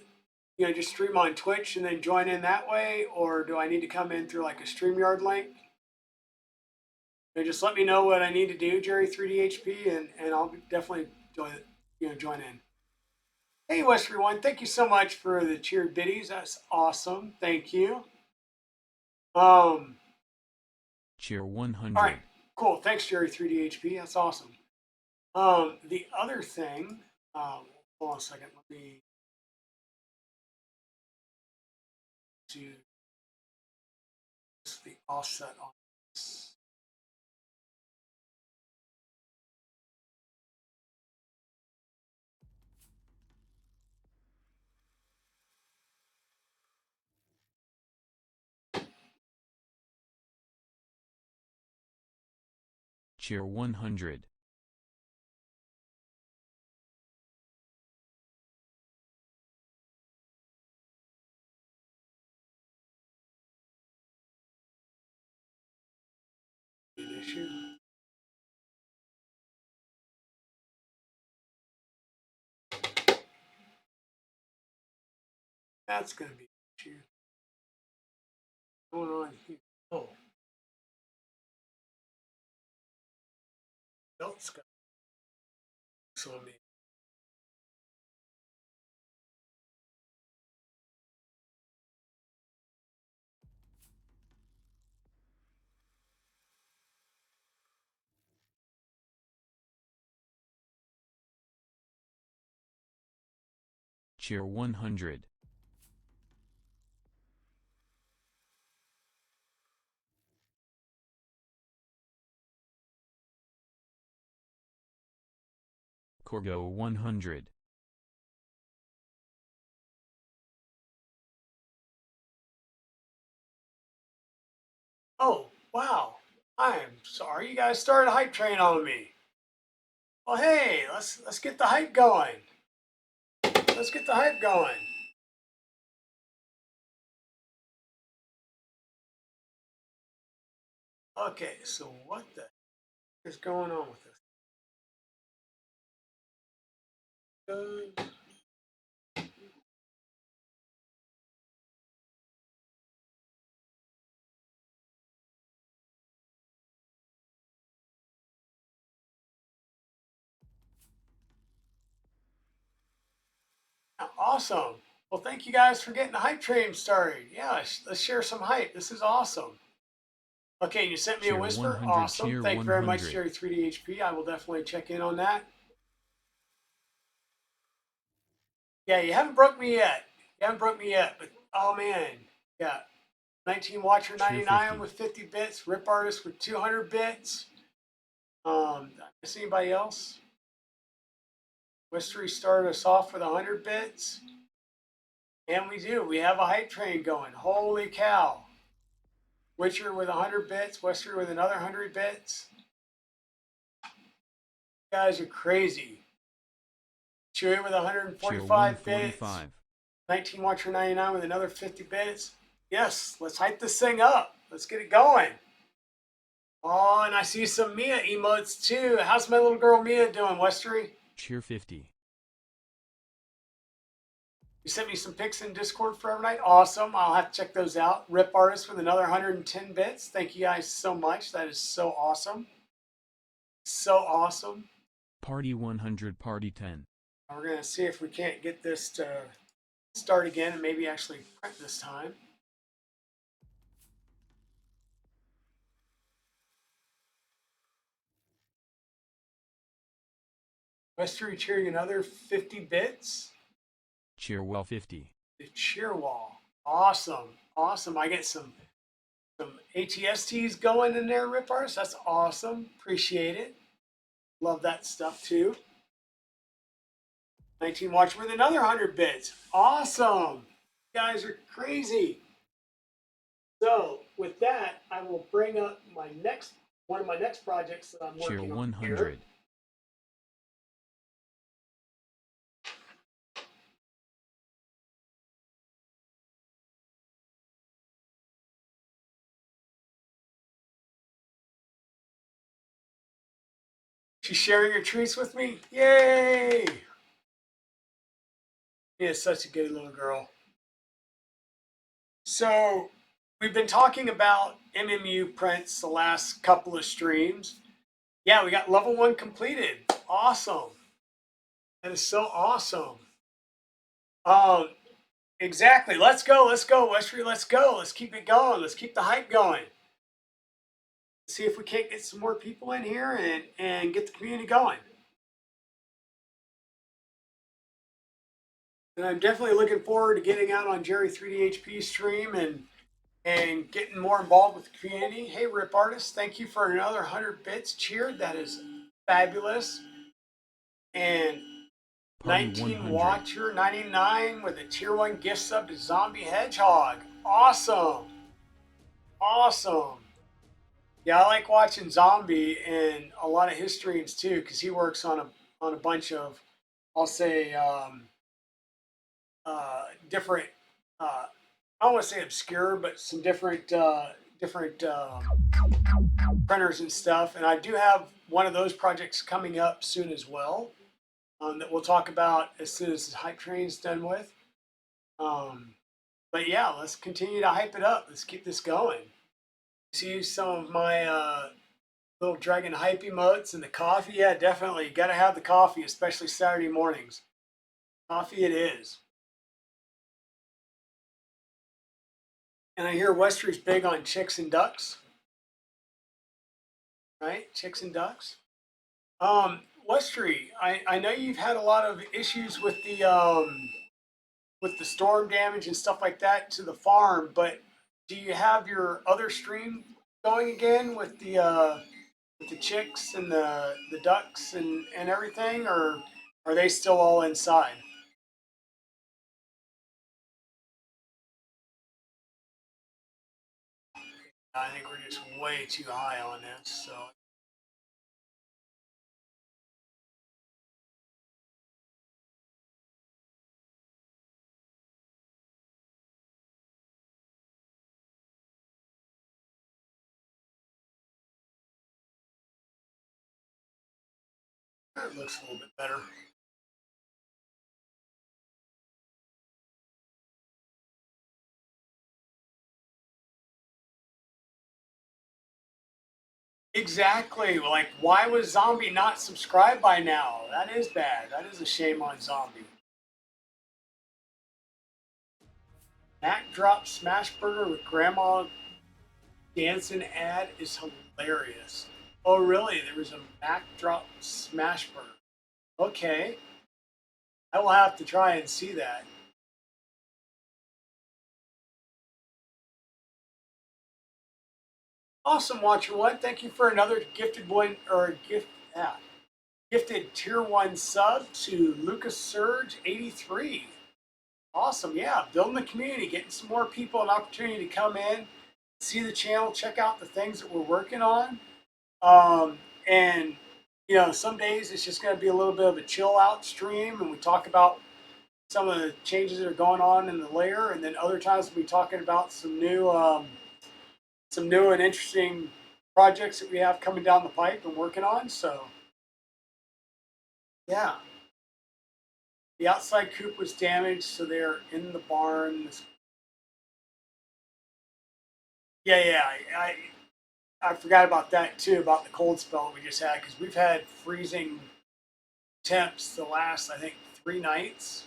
just stream on Twitch and then join in that way, or do I need to come in through like a StreamYard link? Just let me know what I need to do, Jerry 3DHP, and I'll definitely join in. Hey, West everyone, thank you so much for the cheered biddies. That's awesome. Thank you. Cheer 100. All right, cool. Thanks, Jerry 3DHP. That's awesome. The other thing, hold on a second. Let me do the offset on this. Cheer 100. Issue. That's going to be an issue. What's going on here? Oh. Belt's got so many. Cheer 100. Corgo 100. Oh, wow. I'm sorry. You guys started a hype train on me. Well, hey, let's get the hype going. Let's get the hype going. Okay, so what the is going on with this? Awesome. Well, thank you guys for getting the hype train started. Yeah, let's share some hype. This is awesome. Okay, you sent me a whisper. Awesome. Thank you very much, Jerry 3DHP. I will definitely check in on that. Yeah, you haven't broke me yet. You haven't broke me yet, but oh man, yeah. 19 Watcher 99 with 50 bits. Rip Artist with 200 bits. Miss anybody else? Westery started us off with 100 bits. And we do. We have a hype train going. Holy cow. Witcher with 100 bits. Westery with another 100 bits. You guys are crazy. Chewy with 145 bits. 19 Watcher 99 with another 50 bits. Yes, let's hype this thing up. Let's get it going. Oh, and I see some Mia emotes too. How's my little girl Mia doing, Westery? Cheer 50. You sent me some pics in Discord for every night. Awesome. I'll have to check those out. Rip Artist with another 110 bits. Thank you guys so much. That is so awesome. So awesome. Party 100, Party 10. We're going to see if we can't get this to start again and maybe actually print this time. Westry cheering another 50 bits. Cheerwell 50. The cheer wall. Awesome. Awesome. I get some ATSTs going in there, Rip Artist. That's awesome. Appreciate it. Love that stuff too. 19 watch with another 100 bits. Awesome. You guys are crazy. So with that, I will bring up one of my next projects that I'm Cheer working on 100. here. She's sharing her treats with me. Yay! She is such a good little girl. So we've been talking about MMU prints the last couple of streams. Yeah, we got level 1 completed. Awesome. That is so awesome. Exactly. Let's go, Westry. Let's go. Let's keep it going. Let's keep the hype going. See if we can't get some more people in here and get the community going. And I'm definitely looking forward to getting out on Jerry 3DHP stream and getting more involved with the community. Hey, Rip Artist, thank you for another 100 bits cheered. That is fabulous. And Party 19 100. Watcher 99 with a tier 1 gift sub to Zombie Hedgehog. Awesome. Awesome. Yeah, I like watching Zombie and a lot of his streams too, because he works on a bunch of, I'll say, different. I don't want to say obscure, but some different printers and stuff. And I do have one of those projects coming up soon as well, that we'll talk about as soon as the hype train's done with. But yeah, let's continue to hype it up. Let's keep this going. See some of my little dragon hype emotes and the coffee. Yeah, definitely. Got to have the coffee, especially Saturday mornings. Coffee it is. And I hear Westry's big on chicks and ducks. Right? Chicks and ducks. Westry, I know you've had a lot of issues with the storm damage and stuff like that to the farm, but do you have your other stream going again with the chicks and the ducks and everything, or are they still all inside? I think we're just way too high on this, so. That looks a little bit better. Exactly. Like, why was Zombie not subscribed by now? That is bad. That is a shame on Zombie. Mac Drop Smash Burger with Grandma Dancing ad is hilarious. Oh, really? There was a Mac Drop Smash Burger. Okay. I will have to try and see that. Awesome, Watcher One. Thank you for another gifted one or gifted tier 1 sub to Lucas Surge 83. Awesome, yeah. Building the community, getting some more people an opportunity to come in, see the channel, check out the things that we're working on. And some days it's just going to be a little bit of a chill out stream, and we talk about some of the changes that are going on in the layer, and then other times we'll be talking about some new and interesting projects that we have coming down the pipe and working on. So, yeah. The outside coop was damaged, so they're in the barn. Yeah, I forgot about that too, about the cold spell we just had, because we've had freezing temps the last, I think, 3 nights.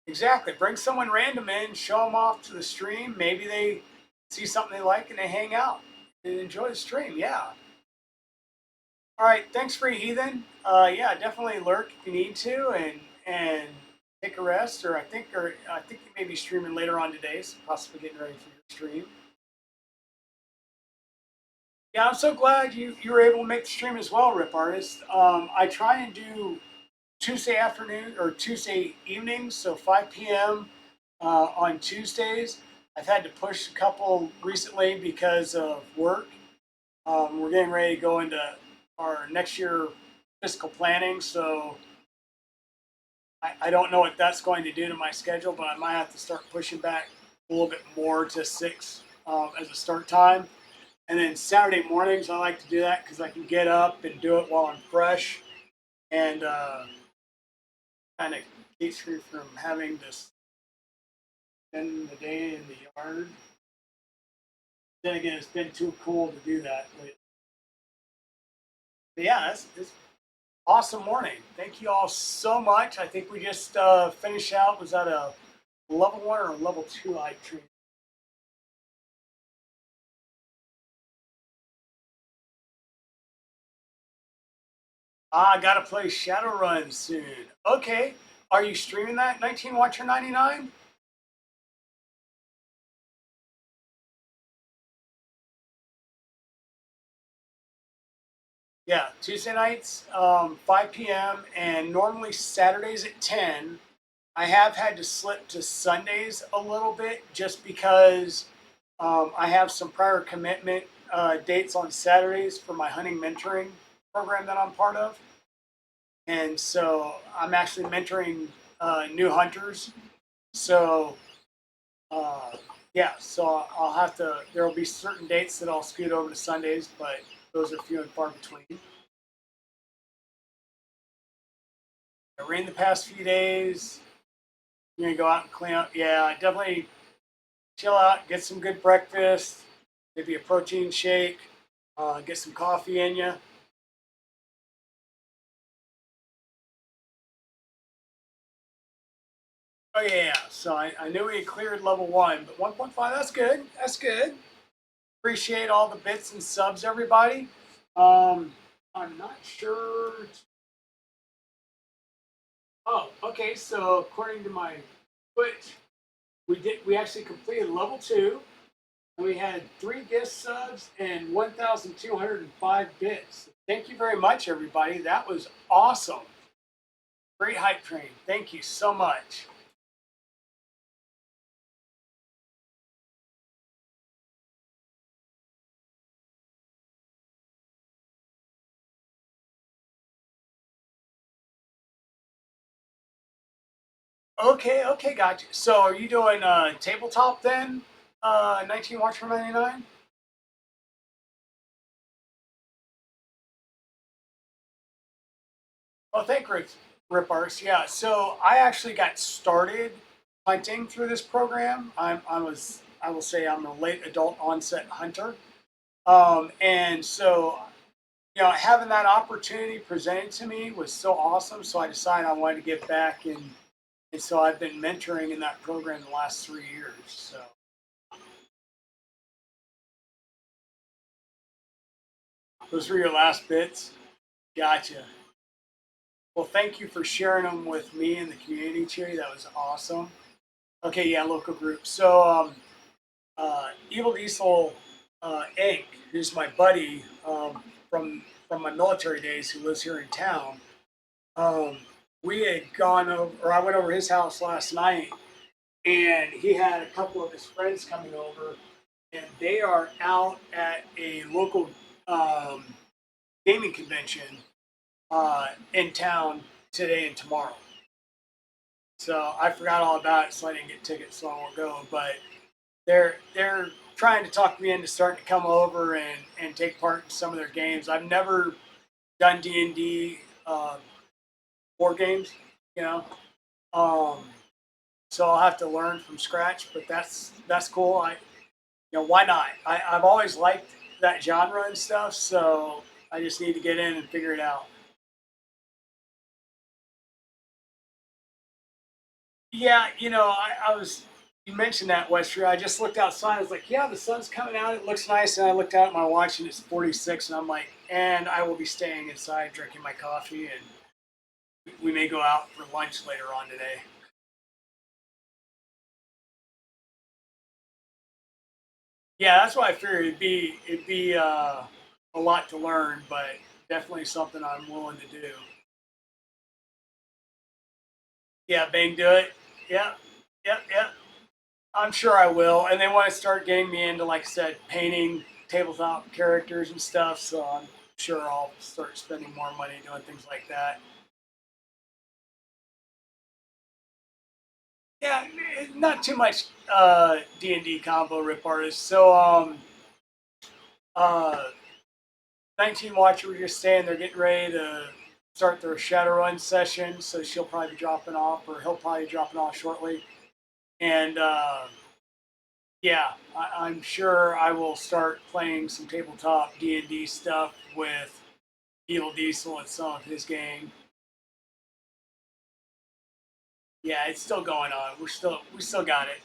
Exactly. Bring someone random in, show them off to the stream. Maybe they see something they like and they hang out and enjoy the stream. Yeah. All right. Thanks, Free Heathen. Yeah, definitely lurk if you need to, and take a rest. Or I think you may be streaming later on today, so possibly getting ready for your stream. Yeah, I'm so glad you were able to make the stream as well, Rip Artist. I try and do Tuesday afternoon or Tuesday evenings, so 5 p.m. On Tuesdays. I've had to push a couple recently because of work. We're getting ready to go into our next year fiscal planning, so I don't know what that's going to do to my schedule, but I might have to start pushing back a little bit more to 6 as a start time. And then Saturday mornings, I like to do that because I can get up and do it while I'm fresh, and kind of keeps me from having to spend the day in the yard. Then again, it's been too cool to do that. But yeah, it's awesome morning. Thank you all so much. I think we just finished out. Was that a level 1 or a level 2 hype tree? I gotta play Shadowrun soon. Okay. Are you streaming that 19 Watcher 99? Yeah, Tuesday nights, 5 p.m. and normally Saturdays at 10. I have had to slip to Sundays a little bit just because I have some prior commitment dates on Saturdays for my hunting mentoring program that I'm part of. And so I'm actually mentoring new hunters. So, uh, yeah, so I'll have to, there will be certain dates that I'll scoot over to Sundays, but those are few and far between. It rained the past few days. You're gonna go out and clean up. Yeah, definitely chill out, get some good breakfast, maybe a protein shake, get some coffee in you. Oh yeah, so I knew we had cleared level 1, but 1.5, that's good. That's good. Appreciate all the bits and subs, everybody. I'm not sure. Oh, okay. So according to my Twitch, we actually completed level 2. And we had 3 gift subs and 1,205 bits. Thank you very much, everybody. That was awesome. Great hype train. Thank you so much. Okay, gotcha. So are you doing tabletop then? 19 Watch for 99? Oh, thank Rip Arts. Yeah. So I actually got started hunting through this program. I will say I'm a late adult onset hunter. And so, having that opportunity presented to me was so awesome. So I decided I wanted to get back, and so I've been mentoring in that program the last 3 years. So those were your last bits. Gotcha. Well, thank you for sharing them with me and the community, Cherry. That was awesome. Okay, yeah, local group. So, Evil Diesel Inc., who's my buddy from my military days, who lives here in town. Um, we had gone over, or I went over his house last night, and he had a couple of his friends coming over, and they are out at a local um, gaming convention in town today and tomorrow. So I forgot all about it, so I didn't get tickets, so I won't go. But they're trying to talk me into starting to come over and take part in some of their games. I've never done D&D board games, you know. So I'll have to learn from scratch, but that's cool. Why not? I've always liked that genre and stuff, so I just need to get in and figure it out. Yeah, you mentioned that, Westry. I just looked outside. I was like, yeah, the sun's coming out. It looks nice. And I looked out at my watch and it's 46. And I'm like, and I will be staying inside drinking my coffee. And we may go out for lunch later on today. Yeah, that's why I figured it'd be a lot to learn, but definitely something I'm willing to do. Yeah, Bang, do it. Yep, yep. I'm sure I will. And they want to start getting me into, like I said, painting tabletop characters and stuff. So I'm sure I'll start spending more money doing things like that. Yeah, not too much D&D combo rip artist. So uh, 19 Watcher was just saying they're getting ready to start their Shadowrun session. So she'll probably be dropping off, or he'll probably be dropping off shortly. And yeah, I'm sure I will start playing some tabletop D&D stuff with Evil Diesel and some of his gang. Yeah, it's still going on. We still got it.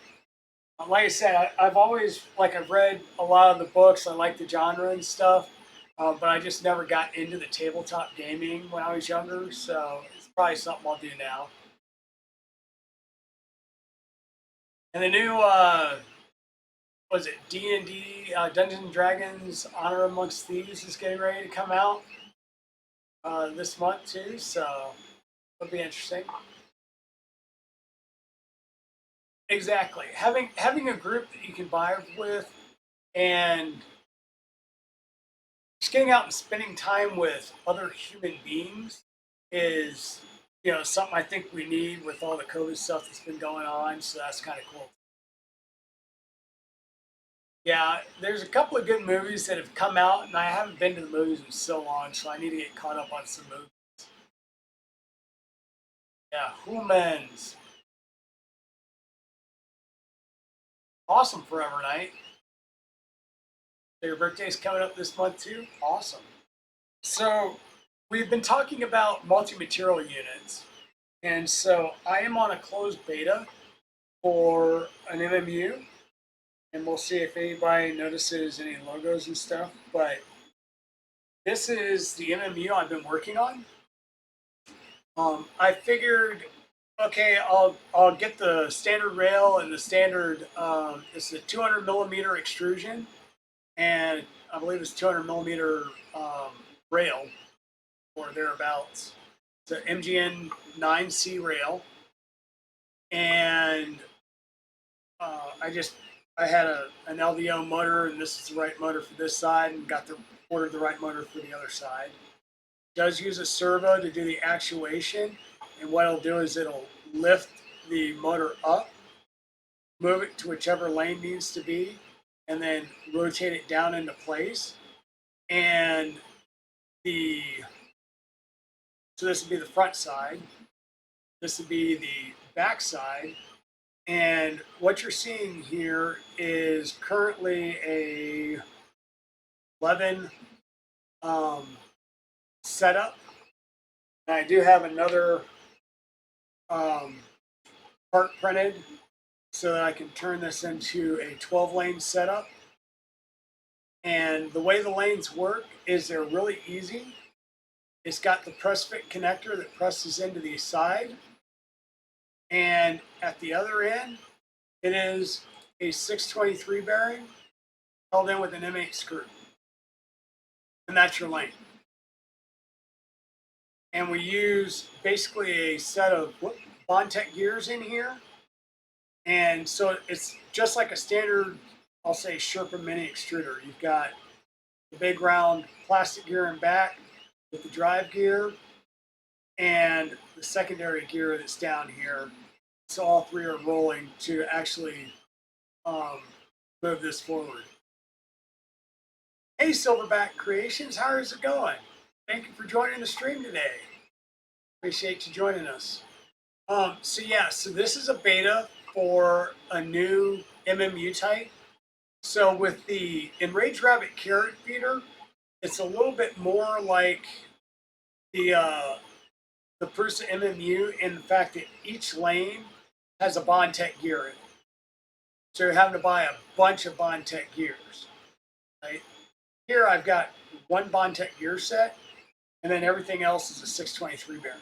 Like I said, I've always I've read a lot of the books. I like the genre and stuff, but I just never got into the tabletop gaming when I was younger. So it's probably something I'll do now. And the new was it D&D Dungeons and Dragons Honor Amongst Thieves is getting ready to come out this month too. So it'll be interesting. Exactly. Having a group that you can vibe with and just getting out and spending time with other human beings is, something I think we need with all the COVID stuff that's been going on. So that's kind of cool. Yeah, there's a couple of good movies that have come out, and I haven't been to the movies in so long, so I need to get caught up on some movies. Yeah, Humans. Awesome Forever Night. Your birthday's coming up this month too? Awesome. So we've been talking about multi-material units. And so I am on a closed beta for an MMU, and we'll see if anybody notices any logos and stuff. But this is the MMU I've been working on. I figured, okay, I'll get the standard rail and the standard. It's a 200 millimeter extrusion, and I believe it's 200 millimeter rail or thereabouts. It's an MGN 9C rail, and I had an LDO motor, and this is the right motor for this side, and ordered the right motor for the other side. It does use a servo to do the actuation, and what it'll do is it'll lift the motor up, move it to whichever lane needs to be, and then rotate it down into place. And so this would be the front side. This would be the back side. And what you're seeing here is currently a 11 setup. And I do have another part printed so that I can turn this into a 12 lane setup. And the way the lanes work is they're really easy. It's got the press fit connector that presses into the side. And at the other end, it is a 623 bearing held in with an M8 screw. And that's your lane. And we use basically a set of Bondtech gears in here. And so it's just like a standard, I'll say, Sherpa mini extruder. You've got the big round plastic gear in back with the drive gear and the secondary gear that's down here. So all three are rolling to actually move this forward. Hey, Silverback Creations, how is it going? Thank you for joining the stream today. Appreciate you joining us. So yeah, so this is a beta for a new MMU type. So with the Enraged Rabbit carrot feeder, it's a little bit more like the Prusa MMU in the fact that each lane has a Bondtech gear in it. So you're having to buy a bunch of Bondtech gears. Right? Here I've got one Bondtech gear set, and then everything else is a 623 bearing.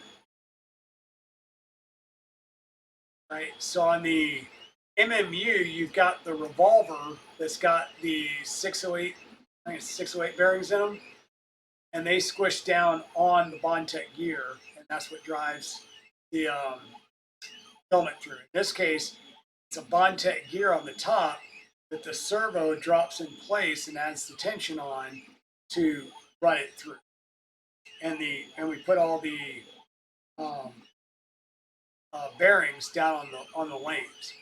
Right? So on the MMU, you've got the revolver that's got the 608, I think it's 608 bearings in them, and they squish down on the Bondtech gear, and that's what drives the filament through. In this case, it's a Bondtech gear on the top that the servo drops in place and adds the tension on to run it through. And we put all the um, bearings down on the lanes.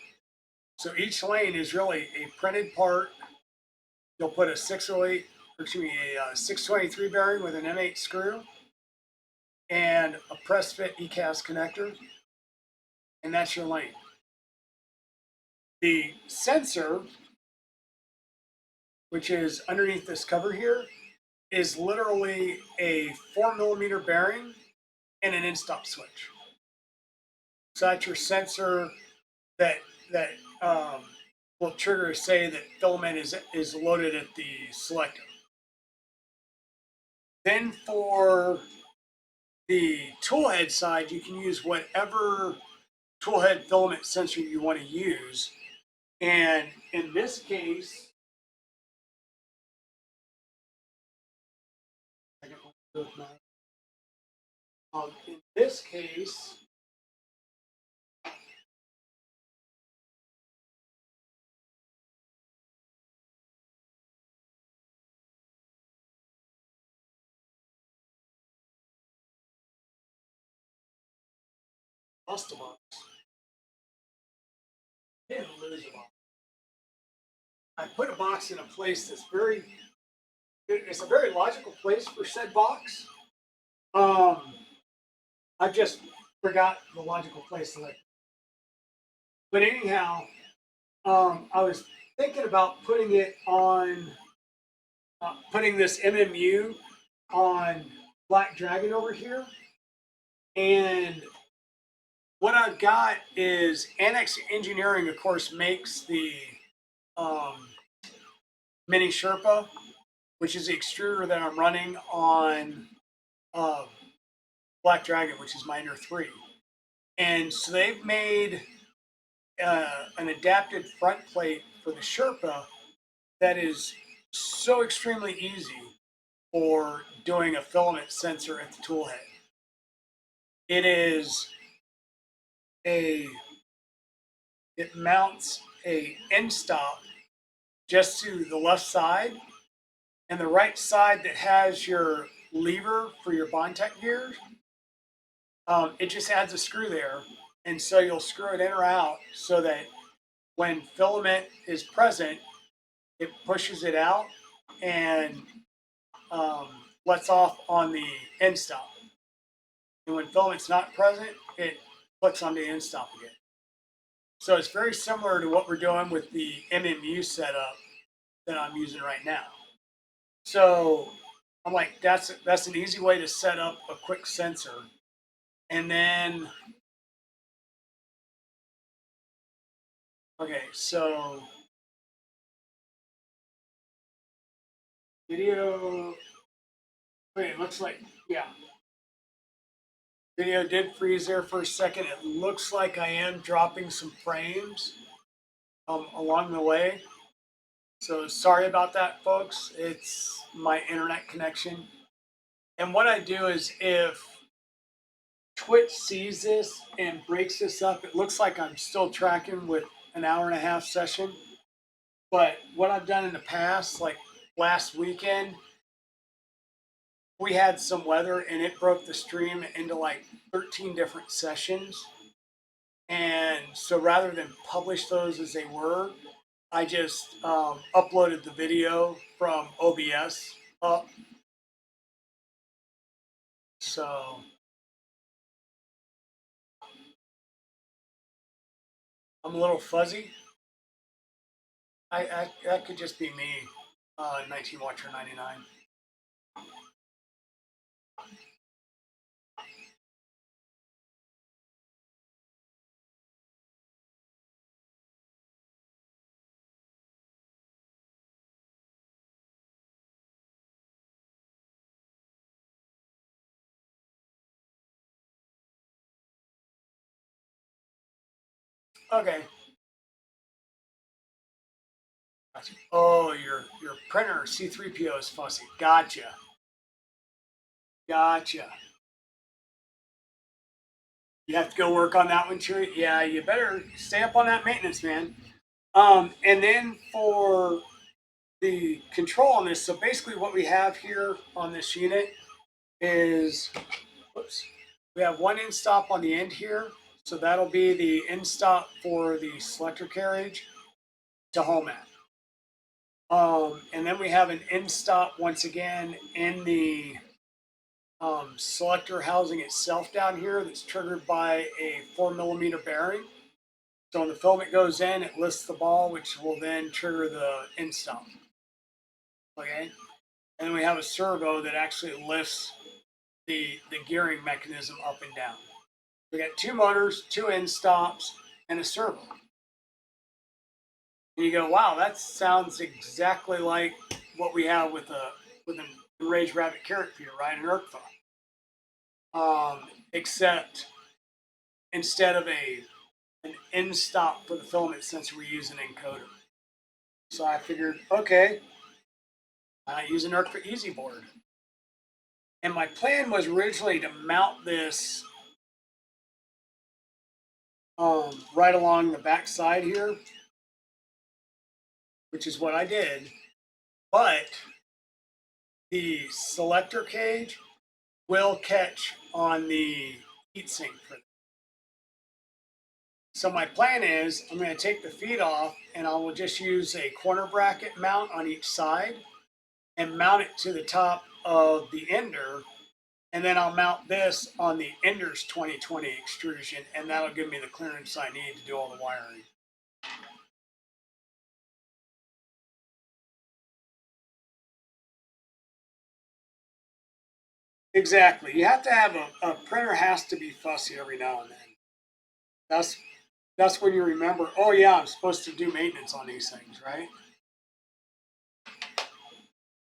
So each lane is really a printed part. You'll put a 608, or excuse me, a 623 bearing with an M8 screw and a press fit ECAS connector, and that's your lane. The sensor, which is underneath this cover here, is literally a 4mm bearing and an in-stop switch. So that's your sensor that will trigger, say that filament is loaded at the selector. Then for the toolhead side, you can use whatever toolhead filament sensor you want to use. And in this case, in this case, lost a box. Didn't lose a box. I put a box in a place that's it's a very logical place for said box. I just forgot the logical place to it. But anyhow, I was thinking about putting it on, putting this MMU on Black Dragon over here. And what I've got is Annex Engineering, of course, makes the Mini Sherpa, which is the extruder that I'm running on Black Dragon, which is Miner 3. And so they've made an adapted front plate for the Sherpa that is so extremely easy for doing a filament sensor at the toolhead. It mounts a end stop just to the left side, and the right side that has your lever for your Bondtech gears, it just adds a screw there. And so you'll screw it in or out so that when filament is present, it pushes it out and lets off on the end stop. And when filament's not present, it clicks on the end stop again. So it's very similar to what we're doing with the MMU setup that I'm using right now. So I'm like, that's an easy way to set up a quick sensor. And then, okay, so video, wait, it looks like, yeah. Video did freeze there for a second. It looks like I am dropping some frames along the way. So sorry about that, folks. It's my internet connection. And what I do is if Twitch sees this and breaks this up, it looks like I'm still tracking with an hour-and-a-half session. But what I've done in the past, like last weekend, we had some weather and it broke the stream into like 13 different sessions. And so rather than publish those as they were, I just uploaded the video from OBS up. So I'm a little fuzzy. That could just be me. 19 Watcher 99. Okay. Gotcha. Oh, your printer C3PO is fussy. Gotcha. Gotcha. You have to go work on that one, Chewy. Yeah, you better stay up on that maintenance, man. And then for the control on this, so basically what we have here on this unit is, whoops, we have one end stop on the end here. So that'll be the end stop for the selector carriage to home at. And then we have an end stop once again in the selector housing itself down here that's triggered by a 4mm bearing. So when the filament goes in, it lifts the ball, which will then trigger the end stop. Okay. And then we have a servo that actually lifts the gearing mechanism up and down. We got two motors, two end stops, and a servo. And you go, wow, that sounds exactly like what we have with an enraged rabbit carrot feeder, right? An ERCFA. Except instead of an end stop for the filament sensor, we use an encoder. So I figured, okay, I use an ERCFA Easy board. And my plan was originally to mount this right along the back side here, which is what I did. But the selector cage will catch on the heatsink for that. So my plan is I'm going to take the feet off and I will just use a corner bracket mount on each side and mount it to the top of the ender. And then I'll mount this on the ender's 2020 extrusion, and that'll give me the clearance I need to do all the wiring. Exactly. You have to have a printer has to be fussy every now and then. That's when you remember, oh yeah, I'm supposed to do maintenance on these things, right?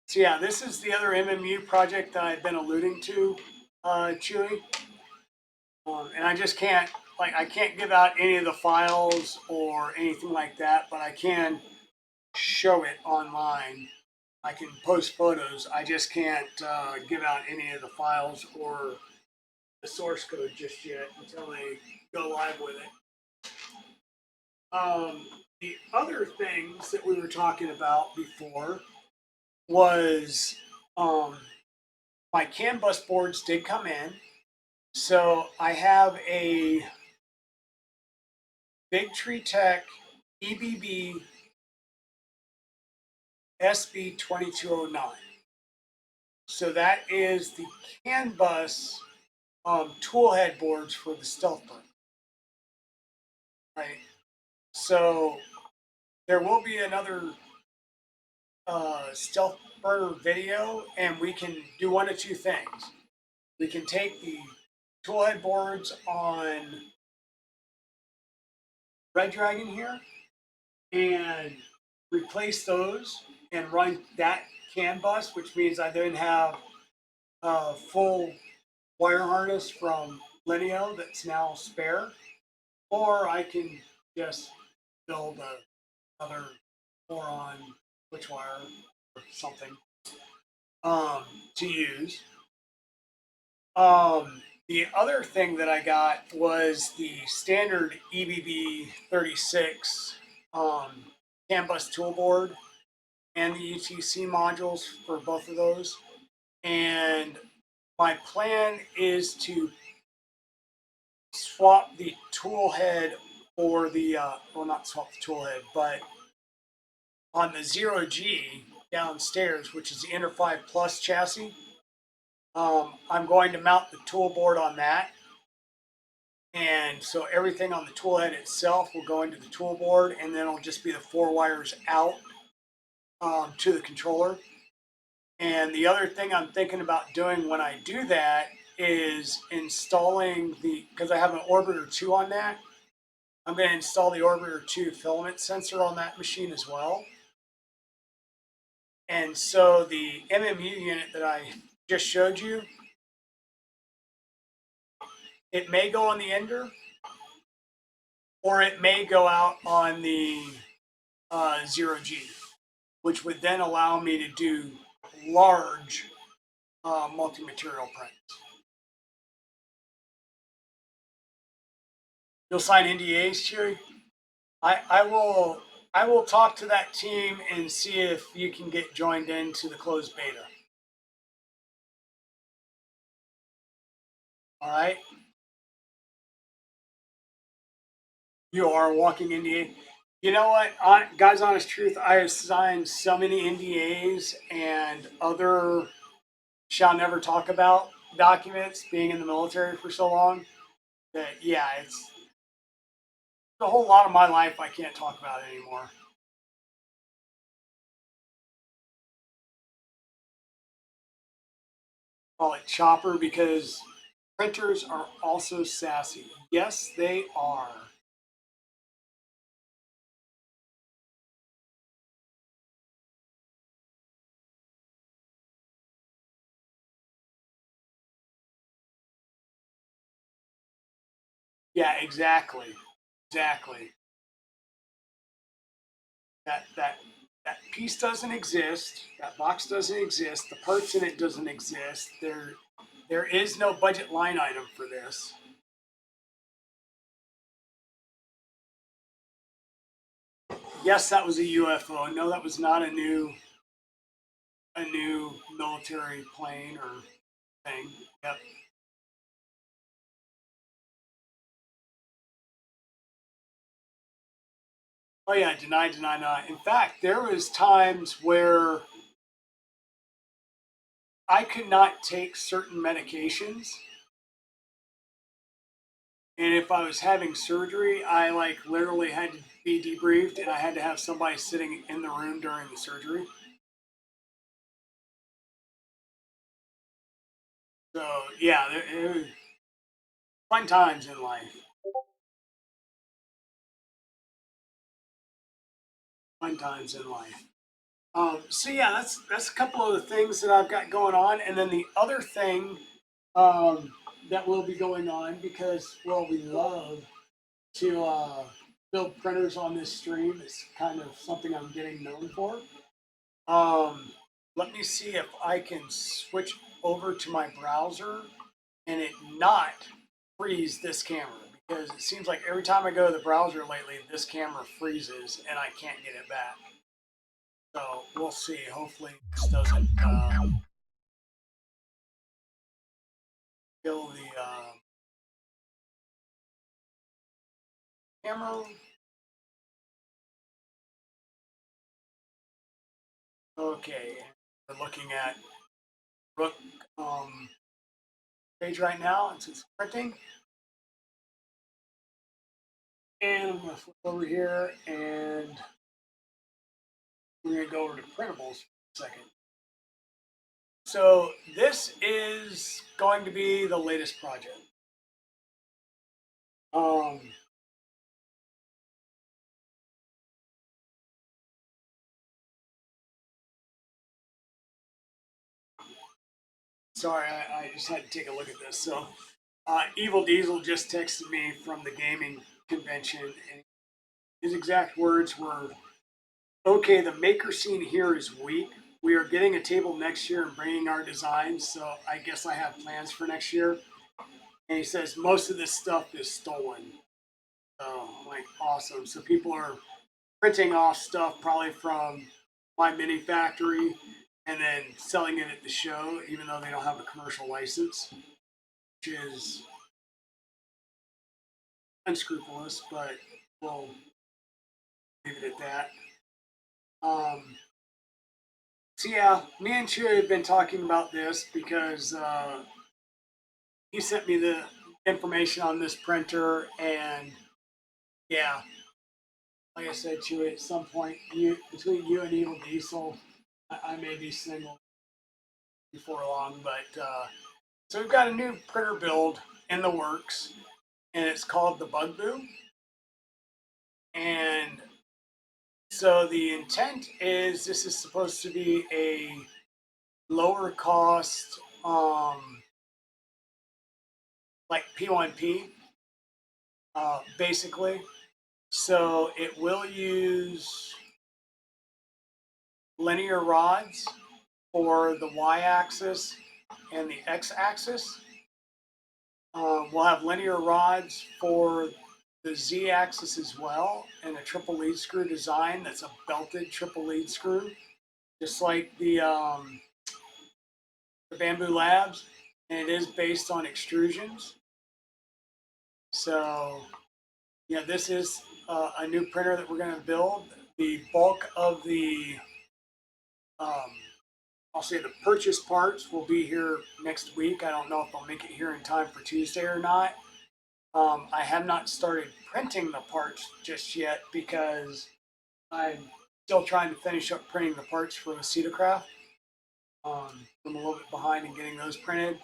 So yeah, this is the other MMU project that I've been alluding to, Chewy. And I just can't, I can't give out any of the files or anything like that, but I can show it online. I can post photos. I just can't give out any of the files or the source code just yet until they go live with it. The other things that we were talking about before was my CANBus boards did come in. So I have a Big Tree Tech EBB SB2209. So that is the CANBus tool head boards for the stealth burner. Right. So there will be another stealth burner video, and we can do one of two things. We can take the tool head boards on Red Dragon here and replace those and run that CANBus, which means I then have a full wire harness from Lineo that's now spare, or I can just build another 4-on switch wire or something to use. The other thing that I got was the standard EBB 36 CANBus toolboard and the UTC modules for both of those. And my plan is to swap the tool head for the, well, not swap the tool head, but on the ZeroG downstairs, which is the Inter 5 Plus chassis, I'm going to mount the tool board on that. And so everything on the tool head itself will go into the tool board, and then it'll just be the 4 wires out to the controller. And the other thing I'm thinking about doing when I do that is installing because I have an Orbiter 2 on that, I'm going to install the Orbiter 2 filament sensor on that machine as well. And so the MMU unit that I just showed you, it may go on the Ender, or it may go out on the ZeroG, which would then allow me to do large multi-material prints. You'll sign NDAs, Chewy? I will talk to that team and see if you can get joined into the closed beta. All right. You are a walking NDA. You know what, guys, honest truth, I have signed so many NDAs and other shall never talk about documents being in the military for so long that, yeah, it's a whole lot of my life I can't talk about it anymore. Call it chopper because printers are also sassy. Yes, they are. Yeah, exactly. Exactly. That piece doesn't exist. That box doesn't exist. The parts in it doesn't exist. There is no budget line item for this. Yes, that was a UFO. No, that was not a new military plane or thing. Yep. Oh yeah, deny, deny, deny. In fact, there was times where I could not take certain medications, and if I was having surgery, I like literally had to be debriefed, and I had to have somebody sitting in the room during the surgery. So yeah, it was fun times in life. Fun times in life. So yeah, that's a couple of the things that I've got going on, and then the other thing that will be going on because well, we love to build printers on this stream. It's kind of something I'm getting known for. Let me see if I can switch over to my browser and it not freeze this camera because it seems like every time I go to the browser lately, this camera freezes and I can't get it back. So we'll see. Hopefully this doesn't kill the camera. Okay, we're looking at Rook page right now. It's printing. And I'm going to flip over here and we're going to go over to printables for a second. So this is going to be the latest project. Sorry, I just had to take a look at this. So Evil Diesel just texted me from the gaming convention, and his exact words were, okay, the maker scene here is weak. We are getting a table next year and bringing our designs, so I guess I have plans for next year. And he says most of this stuff is stolen. So I'm like, awesome. So people are printing off stuff probably from my mini factory and then selling it at the show, even though they don't have a commercial license, which is unscrupulous, but we'll leave it at that. So yeah, me and Chewy have been talking about this because he sent me information on this printer, and yeah, like I said to you, at some point, between you and Evil Diesel, I may be single before long. But so we've got a new printer build in the works, and it's called the Bugaboo. And so the intent is this is supposed to be a lower cost, like P1P, basically. So it will use linear rods for the y-axis and the x-axis. We'll have linear rods for the z-axis as well, and a triple lead screw design that's a belted triple lead screw, just like the Bamboo Labs, and it is based on extrusions. So, yeah, this is a new printer that we're going to build. The bulk of the, I'll say the purchase parts will be here next week. I don't know if I'll make it here in time for Tuesday or not. I have not started printing the parts just yet because I'm still trying to finish up printing the parts for the Cetacraft. I'm a little bit behind in getting those printed.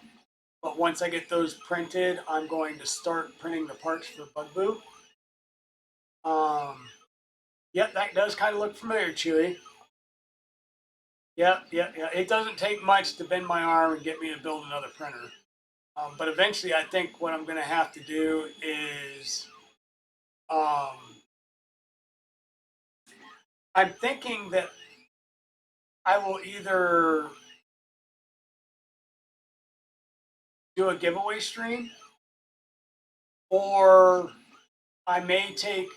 But once I get those printed, I'm going to start printing the parts for Bugaboo. Yep, that does kind of look familiar, Chewy. Yep. It doesn't take much to bend my arm and get me to build another printer. But eventually, I think what I'm going to have to do is, I'm thinking that I will either do a giveaway stream, or I may take,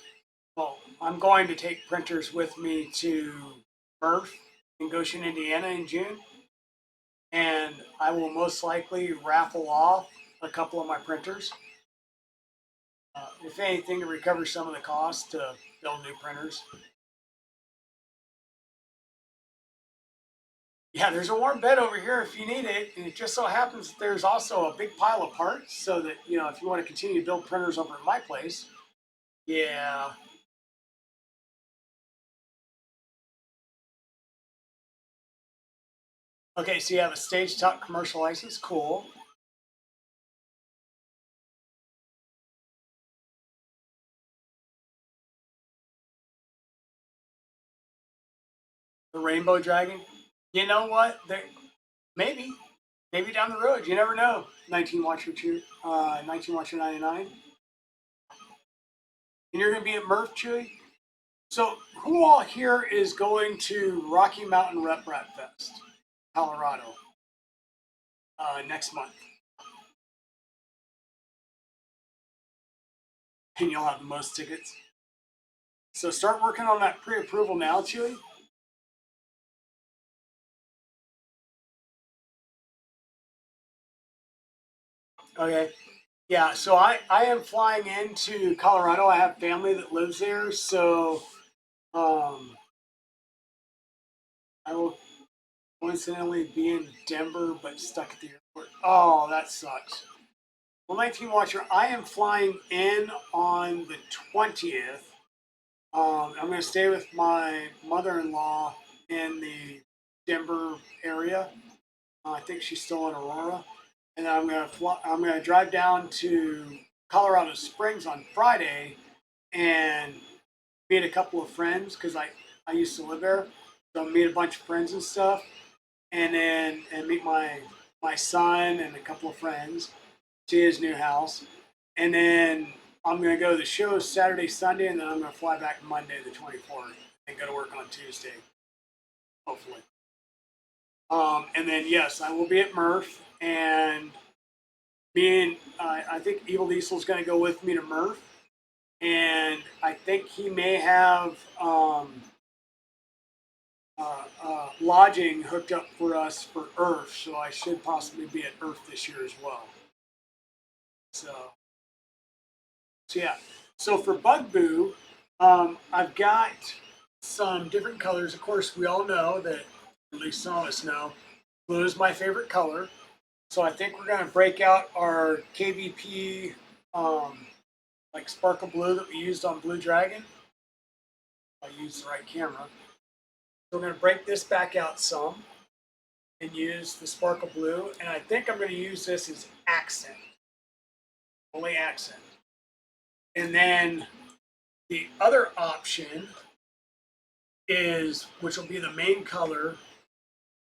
well, I'm going to take printers with me to Murph in Goshen, Indiana in June. And I will most likely raffle off a couple of my printers. If anything, to recover some of the costs to build new printers. Yeah, there's a warm bed over here if you need it. And it just so happens that there's also a big pile of parts so that, you know, if you want to continue to build printers over at my place. Yeah. Okay, so you have a stage top commercial license. Cool. The Rainbow Dragon. You know what? Maybe down the road. You never know. 19 Watcher 19 Watcher 99. And you're going to be at Murph, Chewy? So, who all here is going to Rocky Mountain Rep Rat Fest, Colorado, next month? And you'll have the most tickets. So, start working on that pre-approval now, Chewy. Okay. Yeah, so I am flying into Colorado. I have family that lives there, so I will coincidentally be in Denver, but stuck at the airport. Oh, that sucks. Well, 19 Watcher, I am flying in on the 20th. I'm going to stay with my mother-in-law in the Denver area. I think she's still in Aurora, and I'm going to fly. I'm going to drive down to Colorado Springs on Friday and meet a couple of friends because I used to live there. So meet a bunch of friends and stuff, and then meet my son and a couple of friends to his new house, and then I'm going to go to the show Saturday, Sunday, and then I'm going to fly back Monday, the 24th, and go to work on Tuesday, hopefully. And then, yes, I will be at Murph, and I think Evil Diesel is going to go with me to Murph, and I think he may have lodging hooked up for us for Earth, so I should possibly be at Earth this year as well. So yeah. So for Bugaboo, I've got some different colors. Of course, we all know that, at least some of us know, blue is my favorite color. So I think we're going to break out our KVP like sparkle blue that we used on Blue Dragon. I used the right camera. So we're going to break this back out some and use the sparkle blue. And I think I'm going to use this as accent, only accent. And then the other option is, which will be the main color.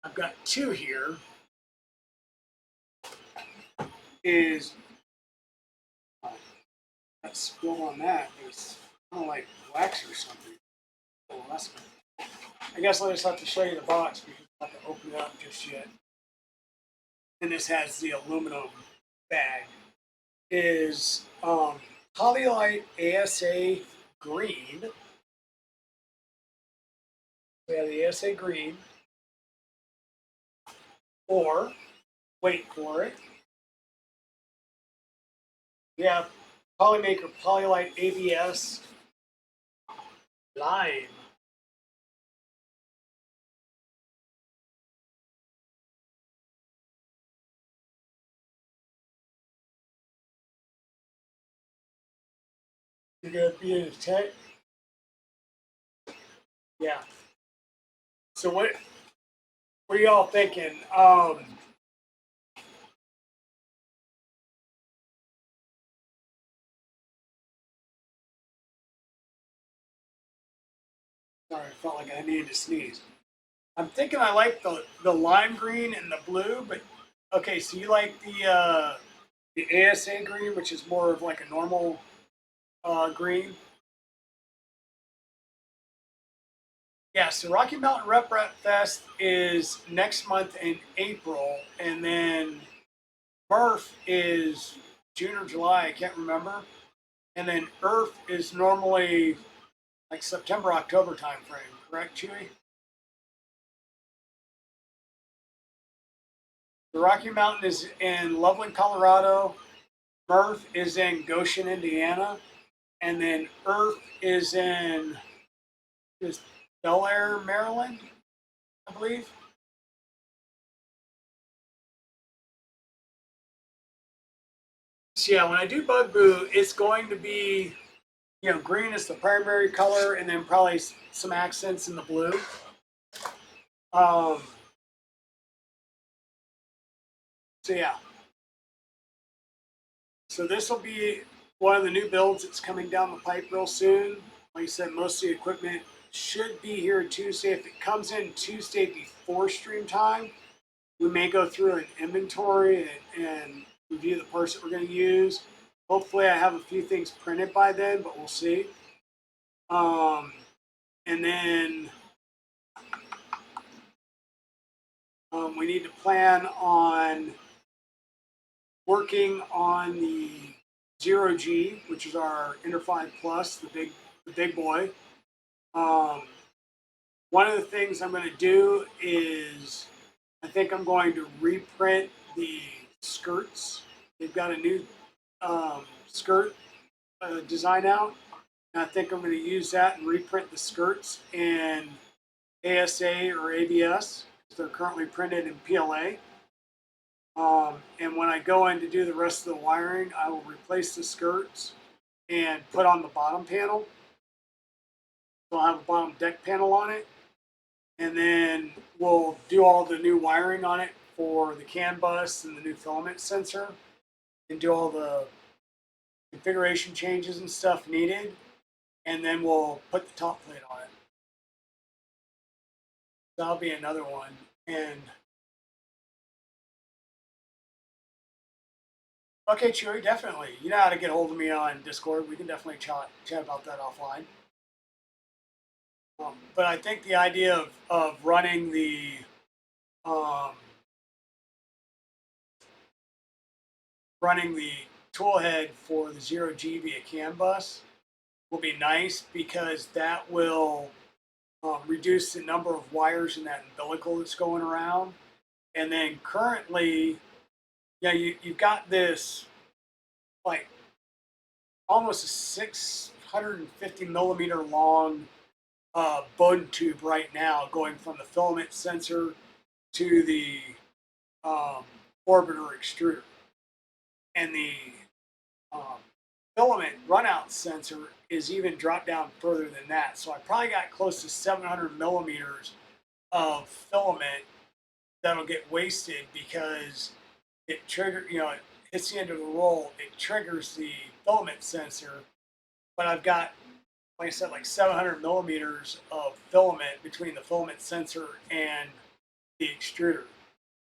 I've got two here. Is that spilled on that? It's kind of like wax or something. Oh, that's good. I guess I'll just have to show you the box because I have to open it up just yet. And this has the aluminum bag. Is Polylight ASA green. We have the ASA green. Or, wait for it. We have Polymaker Polylight ABS Lime. You're gonna be in a tent? Yeah. So what are y'all thinking? Sorry, I felt like I needed to sneeze. I'm thinking I like the lime green and the blue, but okay, so you like the ASA green, which is more of like a normal green. Yeah, so Rocky Mountain Rep Fest is next month in April, and then Murph is June or July, I can't remember. And then Earth is normally like September, October time frame, correct, Chewy? The Rocky Mountain is in Loveland, Colorado. Murph is in Goshen, Indiana. And then Earth is in Bel Air, Maryland, I believe. So yeah, when I do Bug Boo, it's going to be, green is the primary color, and then probably some accents in the blue. So yeah. So this will be one of the new builds that's coming down the pipe real soon. Like I said, most of the equipment should be here Tuesday. If it comes in Tuesday before stream time, we may go through an inventory and review the parts that we're going to use. Hopefully I have a few things printed by then, but we'll see. And then we need to plan on working on the ZeroG, which is our Inter 5 Plus, the big boy. One of the things I'm going to do is I think I'm going to reprint the skirts. They've got a new skirt design out. And I think I'm going to use that and reprint the skirts in ASA or ABS. They're currently printed in PLA. And when I go in to do the rest of the wiring, I will replace the skirts and put on the bottom panel. So I'll have a bottom deck panel on it. And then we'll do all the new wiring on it for the CANBus and the new filament sensor and do all the configuration changes and stuff needed. And then we'll put the top plate on it. That'll be another one. And okay, Chewy, definitely. You know how to get hold of me on Discord. We can definitely chat about that offline. But I think the idea of running the toolhead for the ZeroG via CANBus will be nice because that will reduce the number of wires in that umbilical that's going around. And then currently, yeah, you've got this like almost a 650 millimeter long Bowden tube right now going from the filament sensor to the orbiter extruder. And the filament runout sensor is even dropped down further than that. So I probably got close to 700 millimeters of filament that'll get wasted because it it hits the end of the roll, it triggers the filament sensor. But I've got, like I said, like 700 millimeters of filament between the filament sensor and the extruder.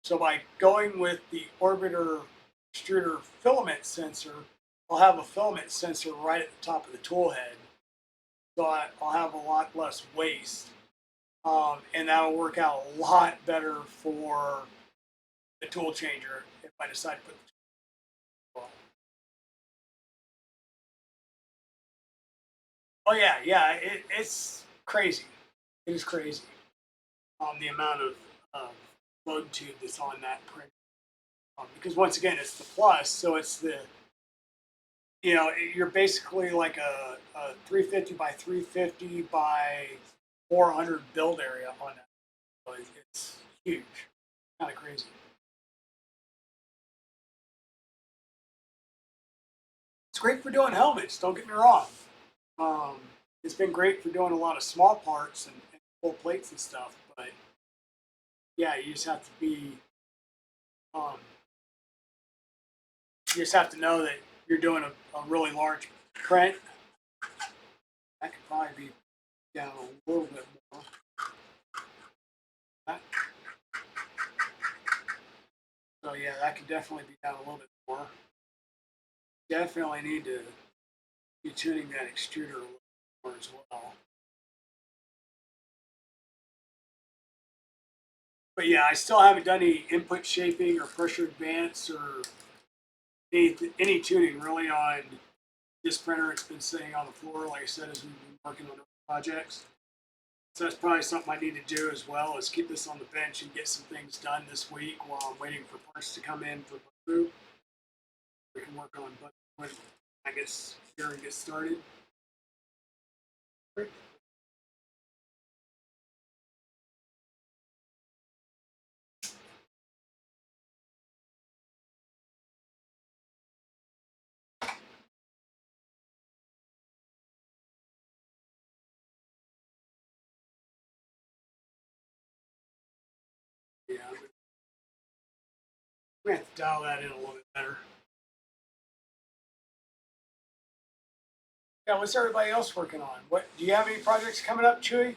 So by going with the orbiter extruder filament sensor, I'll have a filament sensor right at the top of the tool head. So I'll have a lot less waste. And that'll work out a lot better for the tool changer if I decide to put the tool on. Oh yeah, it's crazy. It is crazy. The amount of load tube that's on that print. Because once again, it's the plus, so it's the, you're basically like a 350 by 350 by 400 build area on that. So it's huge, kind of crazy. It's great for doing helmets. Don't get me wrong. It's been great for doing a lot of small parts and full plates and stuff. But yeah, you just have to be. You just have to know that you're doing a really large print. That could probably be down a little bit more. So yeah, that could definitely be down a little bit more. Definitely need to be tuning that extruder a little more as well. But yeah, I still haven't done any input shaping or pressure advance or any tuning really on this printer. It's been sitting on the floor, like I said, as we've been working on other projects. So that's probably something I need to do as well, is keep this on the bench and get some things done this week while I'm waiting for parts to come in for group. We can work on when I guess here and get started. Great. Yeah, I'm gonna have to dial that in a little bit better. Yeah, what's everybody else working on? What do you have any projects coming up, Chewy?